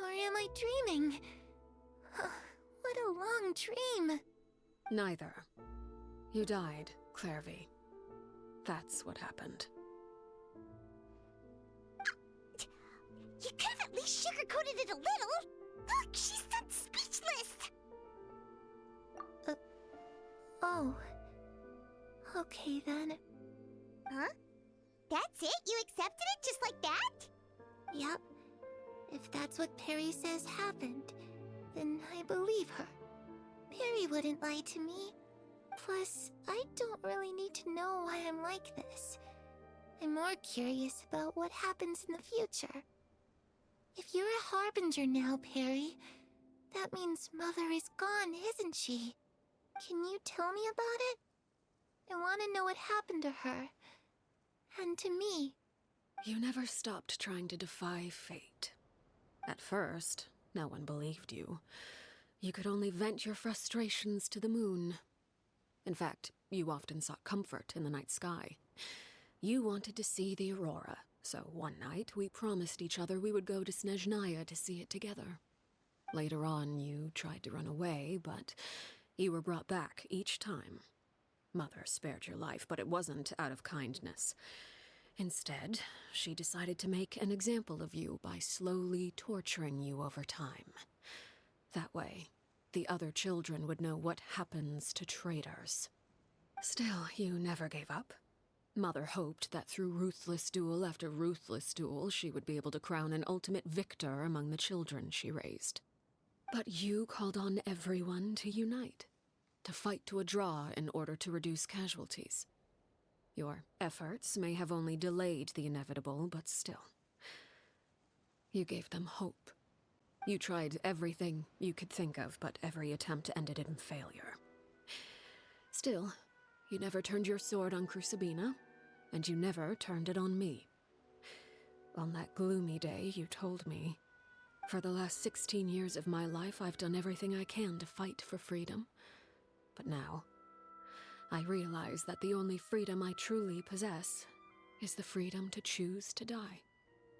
C: Or am I dreaming? What a long dream.
D: Neither. You died, Clairvy. That's what happened.
C: You could have at least sugarcoated it a little. Look, she's done speechless. Oh. Okay then. Huh? That's it? You accepted it just like that? Yep. If that's what Perry says happened, then I believe her. Perry wouldn't lie to me. Plus, I don't really need to know why I'm like this. I'm more curious about what happens in the future. If you're a harbinger now, Perry, that means Mother is gone, isn't she? Can you tell me about it? I want to know what happened to her. And to me.
D: You never stopped trying to defy fate. At first, no one believed you. You could only vent your frustrations to the moon. In fact, you often sought comfort in the night sky. You wanted to see the aurora, so one night we promised each other we would go to Snezhnaya to see it together. Later on, you tried to run away, but you were brought back each time. Mother spared your life, but it wasn't out of kindness. Instead, she decided to make an example of you by slowly torturing you over time. That way, the other children would know what happens to traitors. Still, you never gave up. Mother hoped that through ruthless duel after ruthless duel, she would be able to crown an ultimate victor among the children she raised. But you called on everyone to unite, to fight to a draw in order to reduce casualties. Your efforts may have only delayed the inevitable, but still. You gave them hope. You tried everything you could think of, but every attempt ended in failure. Still, you never turned your sword on Crucibina, and you never turned it on me. On that gloomy day, you told me, "For the last 16 years of my life, I've done everything I can to fight for freedom. But now, I realize that the only freedom I truly possess is the freedom to choose to die."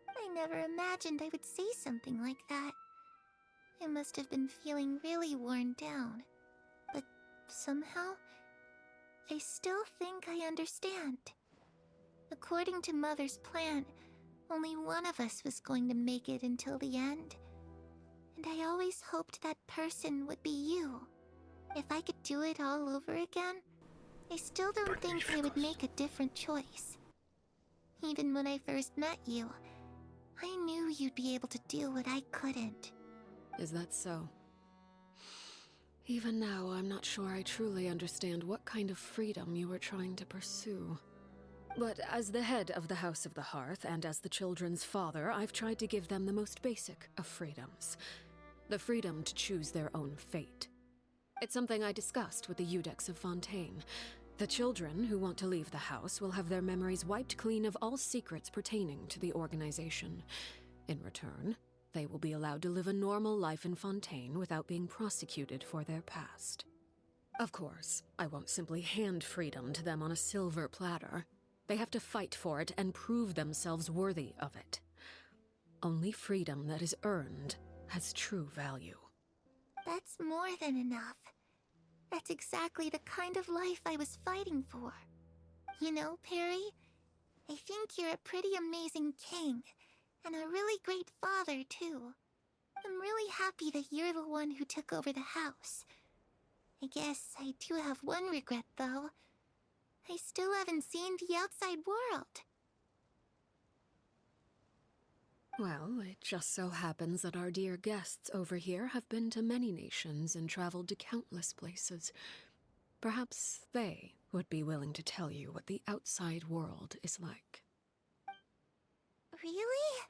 C: I never imagined I would say something like that. I must have been feeling really worn down. But somehow, I still think I understand. According to Mother's plan, only one of us was going to make it until the end. And I always hoped that person would be you. If I could do it all over again, I still don't think I would make a different choice. Even when I first met you, I knew you'd be able to do what I couldn't.
D: Is that so? Even now, I'm not sure I truly understand what kind of freedom you were trying to pursue. But as the head of the House of the Hearth, and as the children's father, I've tried to give them the most basic of freedoms. The freedom to choose their own fate. It's something I discussed with the Iudex of Fontaine. The children who want to leave the house will have their memories wiped clean of all secrets pertaining to the organization. In return, they will be allowed to live a normal life in Fontaine without being prosecuted for their past. Of course, I won't simply hand freedom to them on a silver platter. They have to fight for it and prove themselves worthy of it. Only freedom that is earned has true value.
C: That's more than enough. That's exactly the kind of life I was fighting for. You know, Perry, I think you're a pretty amazing king, and a really great father, too. I'm really happy that you're the one who took over the house. I guess I do have one regret, though. I still haven't seen the outside world.
D: Well, it just so happens that our dear guests over here have been to many nations and traveled to countless places. Perhaps they would be willing to tell you what the outside world is like.
C: Really?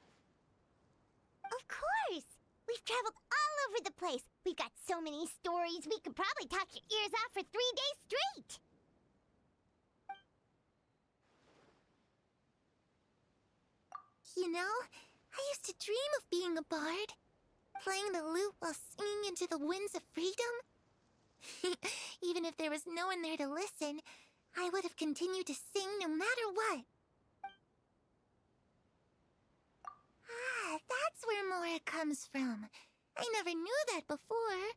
F: Of course! We've traveled all over the place. We've got so many stories, we could probably talk your ears off for 3 days straight!
C: You know, I used to dream of being a bard. Playing the lute while singing into the winds of freedom. Even if there was no one there to listen, I would have continued to sing no matter what. Ah, that's where Mora comes from. I never knew that before.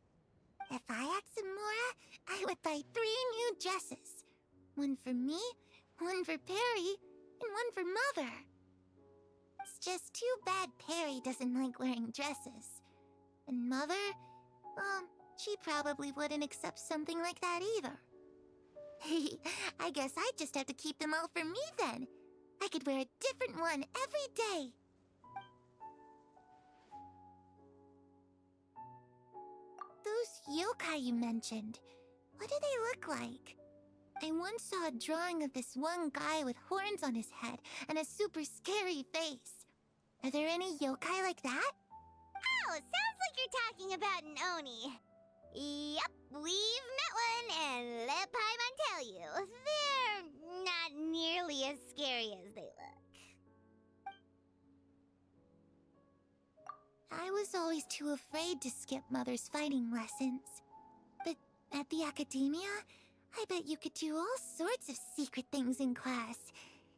C: If I had some Mora, I would buy 3 new dresses. One for me, one for Perry, and one for Mother. It's just too bad Perry doesn't like wearing dresses. And Mother, she probably wouldn't accept something like that either. I guess I'd just have to keep them all for me then. I could wear a different one every day. Those yokai you mentioned, what do they look like? I once saw a drawing of this one guy with horns on his head and a super scary face. Are there any yokai like that?
F: Oh, sounds like you're talking about an Oni. Yep, we've met one, and let Paimon tell you, they're not nearly as scary as they look.
C: I was always too afraid to skip Mother's fighting lessons. But at the academia, I bet you could do all sorts of secret things in class.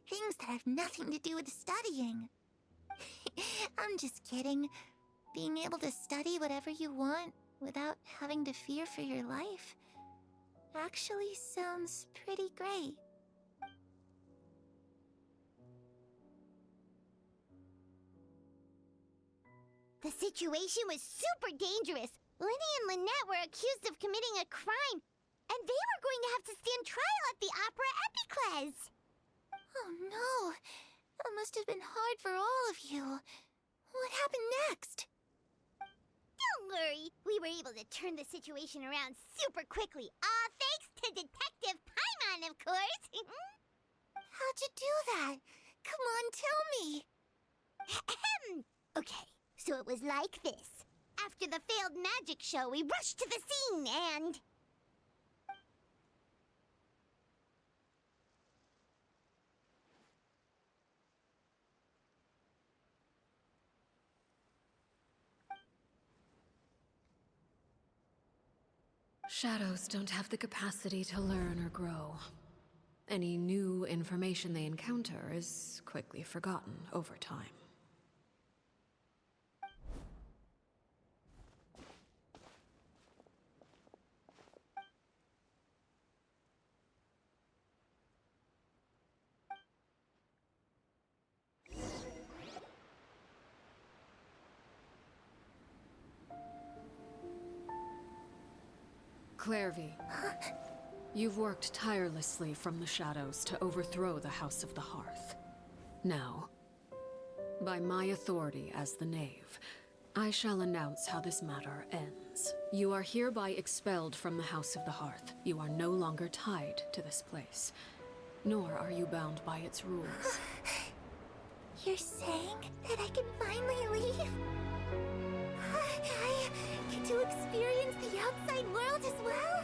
C: Things that have nothing to do with studying. I'm just kidding. Being able to study whatever you want without having to fear for your life actually sounds pretty great.
F: The situation was super dangerous. Lenny and Lynette were accused of committing a crime, and they were going to have to stand trial at the Opera Epicles.
C: Oh no! That must have been hard for all of you. What happened next?
F: Don't worry, we were able to turn the situation around super quickly. All thanks to Detective Paimon, of course.
C: How'd you do that? Come on, tell me.
F: Okay, so it was like this. After the failed magic show, we rushed to the scene and...
D: Shadows don't have the capacity to learn or grow. Any new information they encounter is quickly forgotten over time. Clairvy, you've worked tirelessly from the shadows to overthrow the House of the Hearth. Now, by my authority as the Knave, I shall announce how this matter ends. You are hereby expelled from the House of the Hearth. You are no longer tied to this place, nor are you bound by its rules.
C: You're saying that I can finally leave? I get to experience the outside world as well?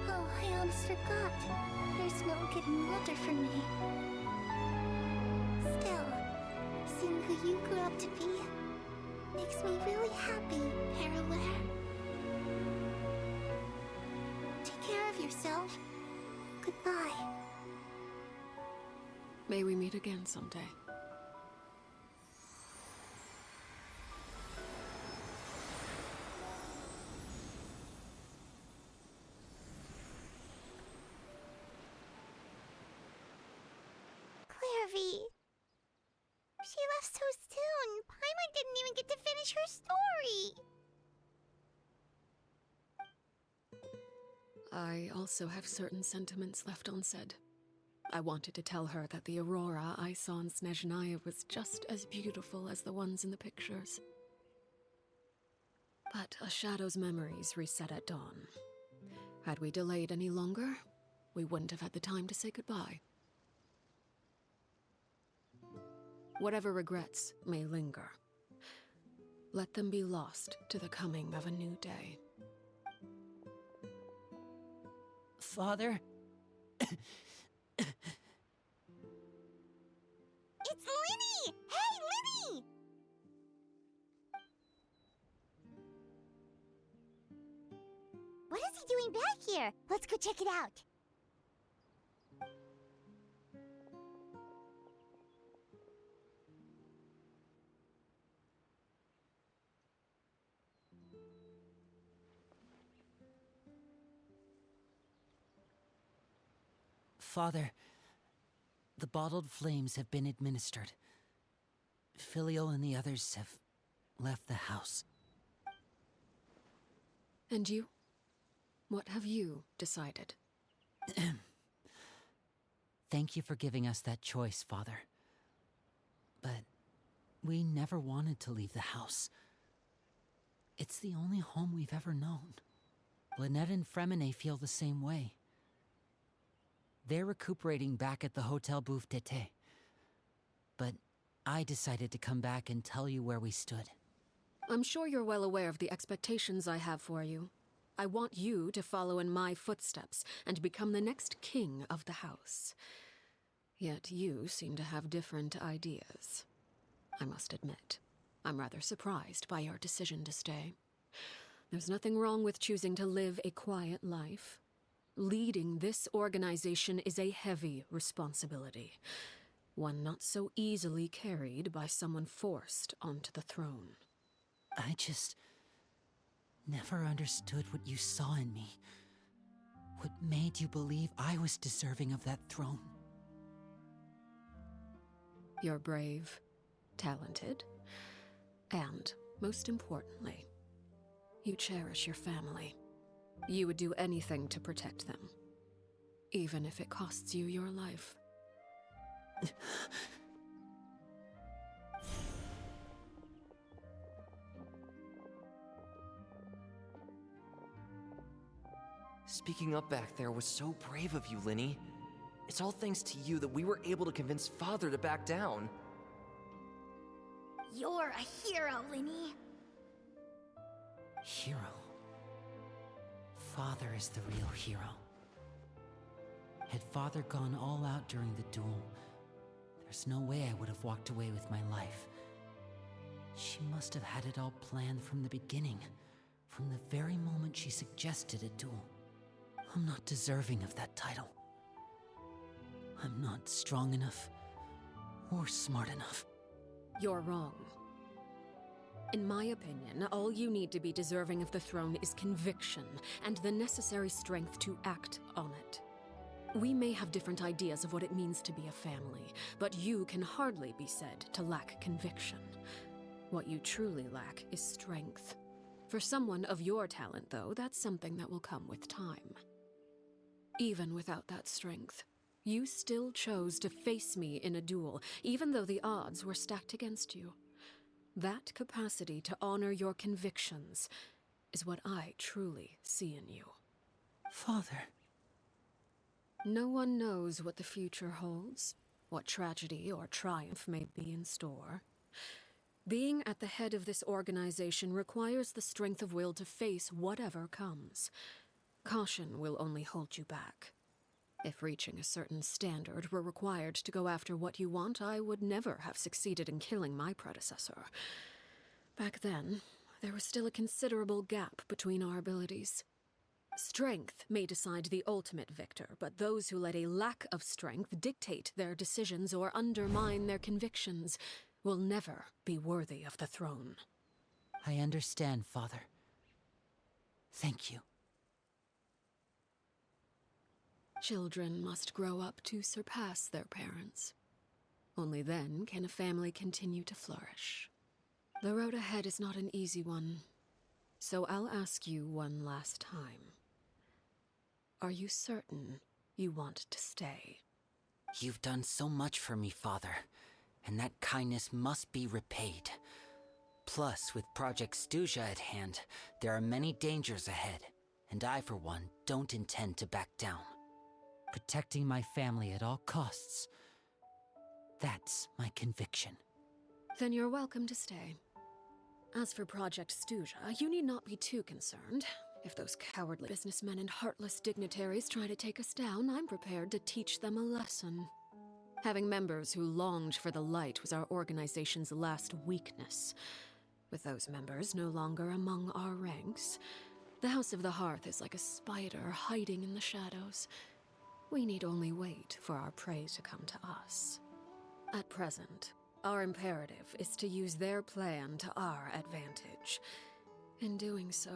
C: Oh, I almost forgot. There's no getting older for me. Still, seeing who you grew up to be makes me really happy, Paraware. Take care of yourself. Goodbye.
D: May we meet again someday.
C: Clairvy. She left so soon. Paimon didn't even get to finish her story.
D: I also have certain sentiments left unsaid. I wanted to tell her that the aurora I saw in Snezhnaya was just as beautiful as the ones in the pictures. But a shadow's memories reset at dawn. Had we delayed any longer, we wouldn't have had the time to say goodbye. Whatever regrets may linger, let them be lost to the coming of a new day.
B: Father?
C: It's Linny! Hey, Linny! What is he doing back here? Let's go check it out.
B: Father, the bottled flames have been administered. Filio and the others have left the house.
D: And you? What have you decided?
B: Thank you for giving us that choice, Father. But we never wanted to leave the house. It's the only home we've ever known. Lynette and Fremine feel the same way. They're recuperating back at the Hotel Bouffe d'été. But I decided to come back and tell you where we stood.
D: I'm sure you're well aware of the expectations I have for you. I want you to follow in my footsteps and become the next king of the house. Yet you seem to have different ideas. I must admit, I'm rather surprised by your decision to stay. There's nothing wrong with choosing to live a quiet life. Leading this organization is a heavy responsibility, one not so easily carried by someone forced onto the throne.
B: I just never understood what you saw in me. What made you believe I was deserving of that throne?
D: You're brave, talented, and, most importantly, you cherish your family. You would do anything to protect them, even if it costs you your life.
E: Speaking up back there was so brave of you, Linny. It's all thanks to you that we were able to convince Father to back down.
F: You're a hero, Linny.
B: Hero? Father is the real hero. Had Father gone all out during the duel, there's no way I would have walked away with my life. She must have had it all planned from the beginning, from the very moment she suggested a duel. I'm not deserving of that title. I'm not strong enough or smart enough.
D: You're wrong. In my opinion, all you need to be deserving of the throne is conviction and the necessary strength to act on it. We may have different ideas of what it means to be a family, but you can hardly be said to lack conviction. What you truly lack is strength. For someone of your talent, though, that's something that will come with time. Even without that strength, you still chose to face me in a duel, even though the odds were stacked against you. That capacity to honor your convictions is what I truly see in you.
B: Father.
D: No one knows what the future holds, what tragedy or triumph may be in store. Being at the head of this organization requires the strength of will to face whatever comes. Caution will only hold you back. If reaching a certain standard were required to go after what you want, I would never have succeeded in killing my predecessor. Back then, there was still a considerable gap between our abilities. Strength may decide the ultimate victor, but those who let a lack of strength dictate their decisions or undermine their convictions will never be worthy of the throne.
B: I understand, Father. Thank you.
D: Children must grow up to surpass their parents. Only then can a family continue to flourish. The road ahead is not an easy one, so I'll ask you one last time. Are you certain you want to stay?
B: You've done so much for me, Father, and that kindness must be repaid. Plus, with Project Stuja at hand, there are many dangers ahead, and I, for one, don't intend to back down. Protecting my family at all costs. That's my conviction.
D: Then you're welcome to stay. As for Project Stuja, you need not be too concerned. If those cowardly businessmen and heartless dignitaries try to take us down, I'm prepared to teach them a lesson. Having members who longed for the light was our organization's last weakness. With those members no longer among our ranks, the House of the Hearth is like a spider hiding in the shadows. We need only wait for our prey to come to us. At present, our imperative is to use their plan to our advantage. In doing so,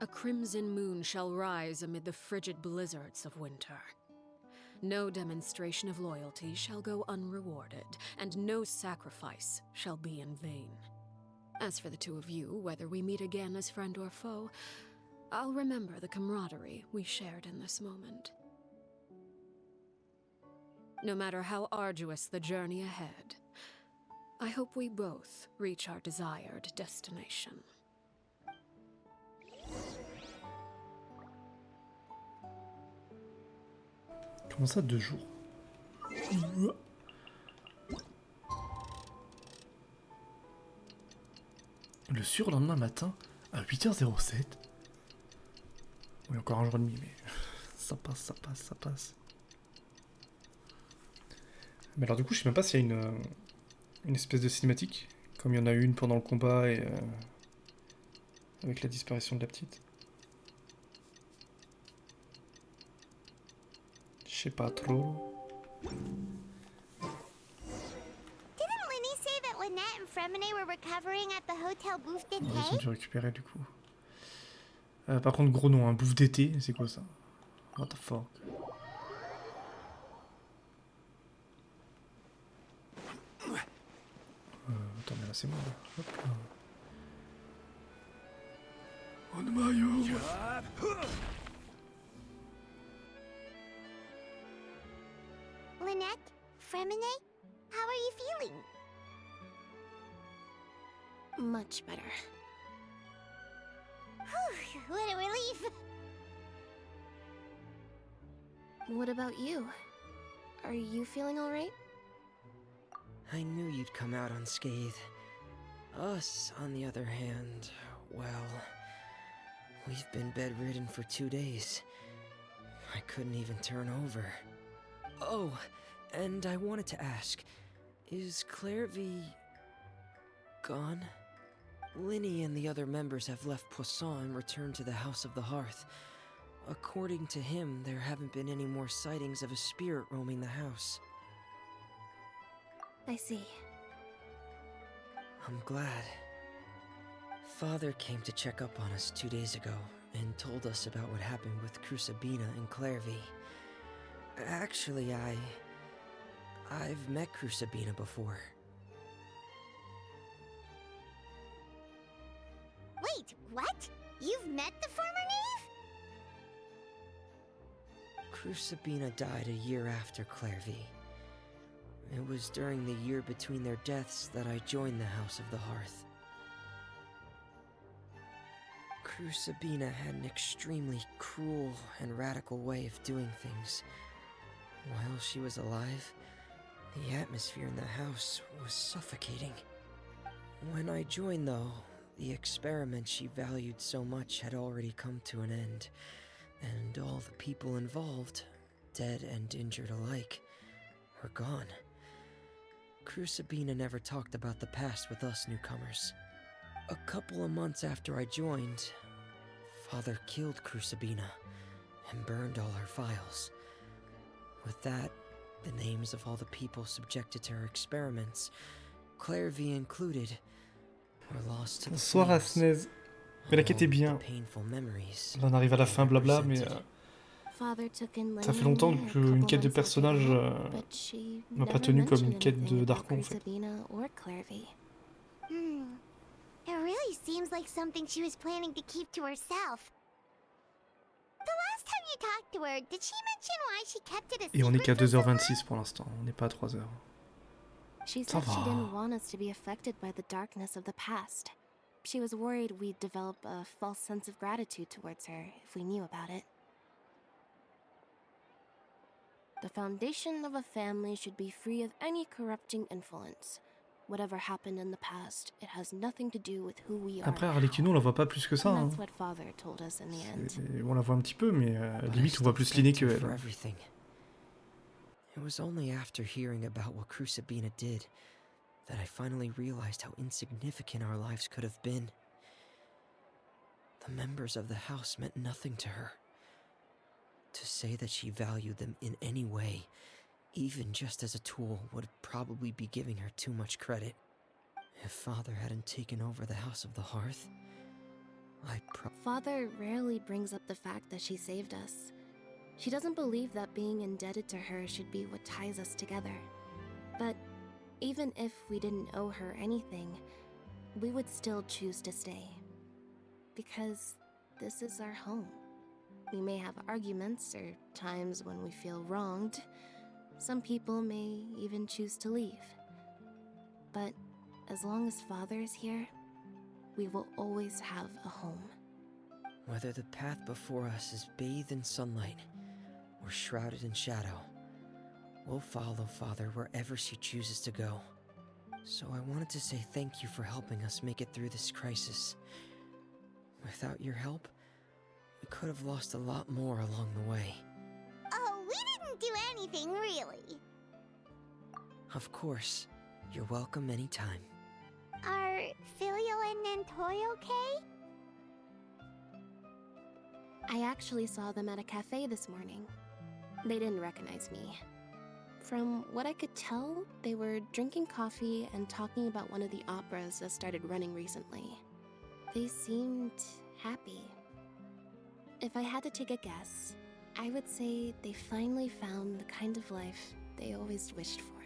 D: a crimson moon shall rise amid the frigid blizzards of winter. No demonstration of loyalty shall go unrewarded, and no sacrifice shall be in vain. As for the two of you, whether we meet again as friend or foe, I'll remember the camaraderie we shared in this moment. No matter how arduous the journey ahead, I hope we both reach our desired destination.
A: Comment ça, 2 jours? Le surlendemain matin, à 8h07. Oui, encore un jour et demi, mais ça passe, ça passe, ça passe. Mais alors du coup, je sais même pas s'il y a une espèce de cinématique, comme il y en a une pendant le combat et avec la disparition de la petite. Je sais pas trop.
C: Didn't Lenny say that Lynette and Fremine were recovering at the hotel Bouffe d'été?
A: Ils ont dû récupérer du coup. Par contre, gros nom, hein, bouffe d'été, c'est quoi ça? What the fuck? Attends, mais là c'est moi. Hop là. On maillot.
C: Lynette, Fremine, how are you feeling?
J: Much better.
C: Whew, what a relief.
J: What about you? Are you feeling all right?
I: I knew you'd come out unscathed. Us, on the other hand, well, we've been bedridden for 2 days. I couldn't even turn over. Oh, and I wanted to ask, is Clairvy gone? Linny and the other members have left Poisson and returned to the House of the Hearth. According to him, there haven't been any more sightings of a spirit roaming the house.
J: I see.
I: I'm glad. Father came to check up on us 2 days ago and told us about what happened with Crusabina and Clairvy. Actually, I've met Crusabina before. Crusabina died a year after Clairvy. It was during the year between their deaths that I joined the House of the Hearth. Crusabina had an extremely cruel and radical way of doing things. While she was alive, the atmosphere in the house was suffocating. When I joined, though, the experiment she valued so much had already come to an end, and all the people involved, dead and injured alike, were gone. Crusabina never talked about the past with us newcomers. A couple of months after I joined, Father killed Crusabina and burned all her files. With that, the names of all the people subjected to her experiments, Clairvy included, were lost to the
A: Bonsoir Asnez. Mais la quête est bien. Là on arrive à la fin, blabla, mais ça fait longtemps qu'une quête de personnage m'a pas tenu comme une quête d'Archon en fait.
C: It really seems like something she was planning to keep to herself. The last time you talked to her, did she mention why she kept it a secret?
A: Et on est qu'à 2h26 pour l'instant, on n'est pas à 3h.
J: She said she didn't want us to be affected by the darkness of the past. She was worried we'd develop a false sense of gratitude towards her if we knew about it. The foundation of a family should be free of any corrupting influence. Whatever happened in the past, it has nothing to do with who we are.
A: Après Arlecchino, on la voit pas plus que ça. Hein.
J: That's what Father told us in the end.
A: On la voit un petit peu, mais limite on voit plus Linné que elle.
I: It was only after hearing about what Crusabina did that I finally realized how insignificant our lives could have been. The members of the house meant nothing to her. To say that she valued them in any way, even just as a tool, would probably be giving her too much credit. If Father hadn't taken over the House of the Hearth,
J: Father rarely brings up the fact that she saved us. She doesn't believe that being indebted to her should be what ties us together. But even if we didn't owe her anything, we would still choose to stay. Because this is our home. We may have arguments or times when we feel wronged. Some people may even choose to leave. But as long as Father is here, we will always have a home.
I: Whether the path before us is bathed in sunlight or shrouded in shadow, we'll follow Father wherever she chooses to go. So I wanted to say thank you for helping us make it through this crisis. Without your help, we could have lost a lot more along the way.
C: Oh, we didn't do anything, really.
I: Of course. You're welcome anytime.
C: Are Filial and Nantoy okay?
J: I actually saw them at a cafe this morning. They didn't recognize me. From what I could tell, they were drinking coffee and talking about one of the operas that started running recently. They seemed happy. If I had to take a guess, I would say they finally found the kind of life they always wished for.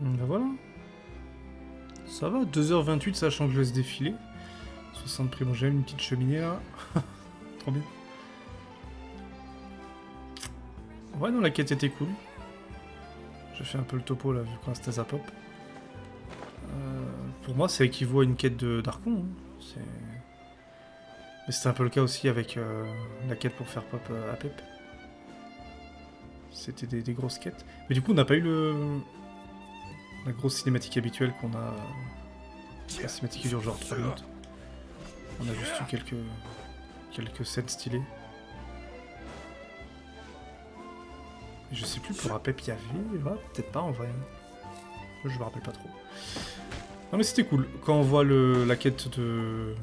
A: Ben voilà. Ça va, 2h28 sachant que je laisse défiler. 60 primogènes, une petite cheminée là. Trop bien. Ouais, non, la quête était cool. Je fais un peu le topo là, vu qu'on reste à pop. Pour moi, ça équivaut à une quête d'Archon. Hein. Mais c'était un peu le cas aussi avec la quête pour faire pop à Pep. C'était des grosses quêtes. Mais du coup, on n'a pas eu la grosse cinématique habituelle qu'on a. La cinématique qui dure genre 3 minutes. On a juste eu quelques scènes stylées. Je sais plus, pour Apep il y avait... Ouais, peut-être pas en vrai. Je me rappelle pas trop. Non mais c'était cool. Quand on voit la quête de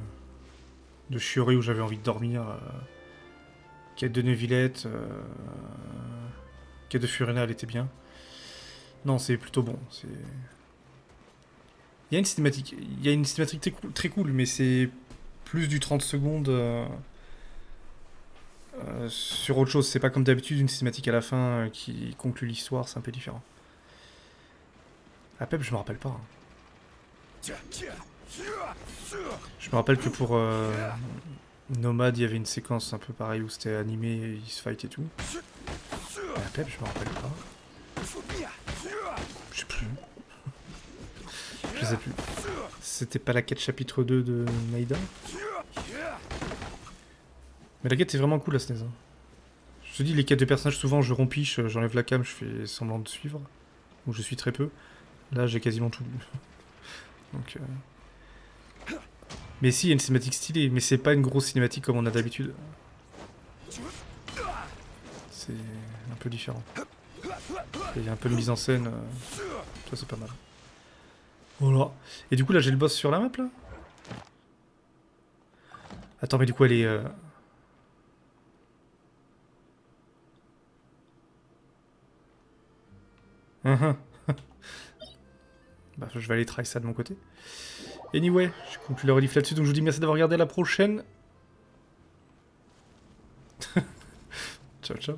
A: Chiori où j'avais envie de dormir, quête de Neuvillette, quête de Furina, elle était bien. Non, c'est plutôt bon. Il y a une cinématique très cool, mais c'est plus du 30 secondes sur autre chose. C'est pas comme d'habitude une cinématique à la fin qui conclut l'histoire, c'est un peu différent. À Pep, je me rappelle pas. Hein. Je me rappelle que pour Nomade, il y avait une séquence un peu pareille où c'était animé, et ils se fight et tout. La pep, je me rappelle pas. Je sais plus. Je sais plus. C'était pas la quête chapitre 2 de Naïda. Mais la quête est vraiment cool la SNES. Hein. Je te dis, les quêtes de personnages, souvent je rompiche, j'enlève la cam, je fais semblant de suivre. Ou je suis très peu. Là, j'ai quasiment tout vu. Donc, mais si, il y a une cinématique stylée, mais c'est pas une grosse cinématique comme on a d'habitude. C'est un peu différent. Il y a un peu de mise en scène, ça c'est pas mal. Voilà. Et du coup là j'ai le boss sur la map là. Attends mais du coup elle est... Bah je vais aller try ça de mon côté. Anyway, je conclue la rediff là-dessus, donc je vous dis merci d'avoir regardé, à la prochaine. Ciao ciao.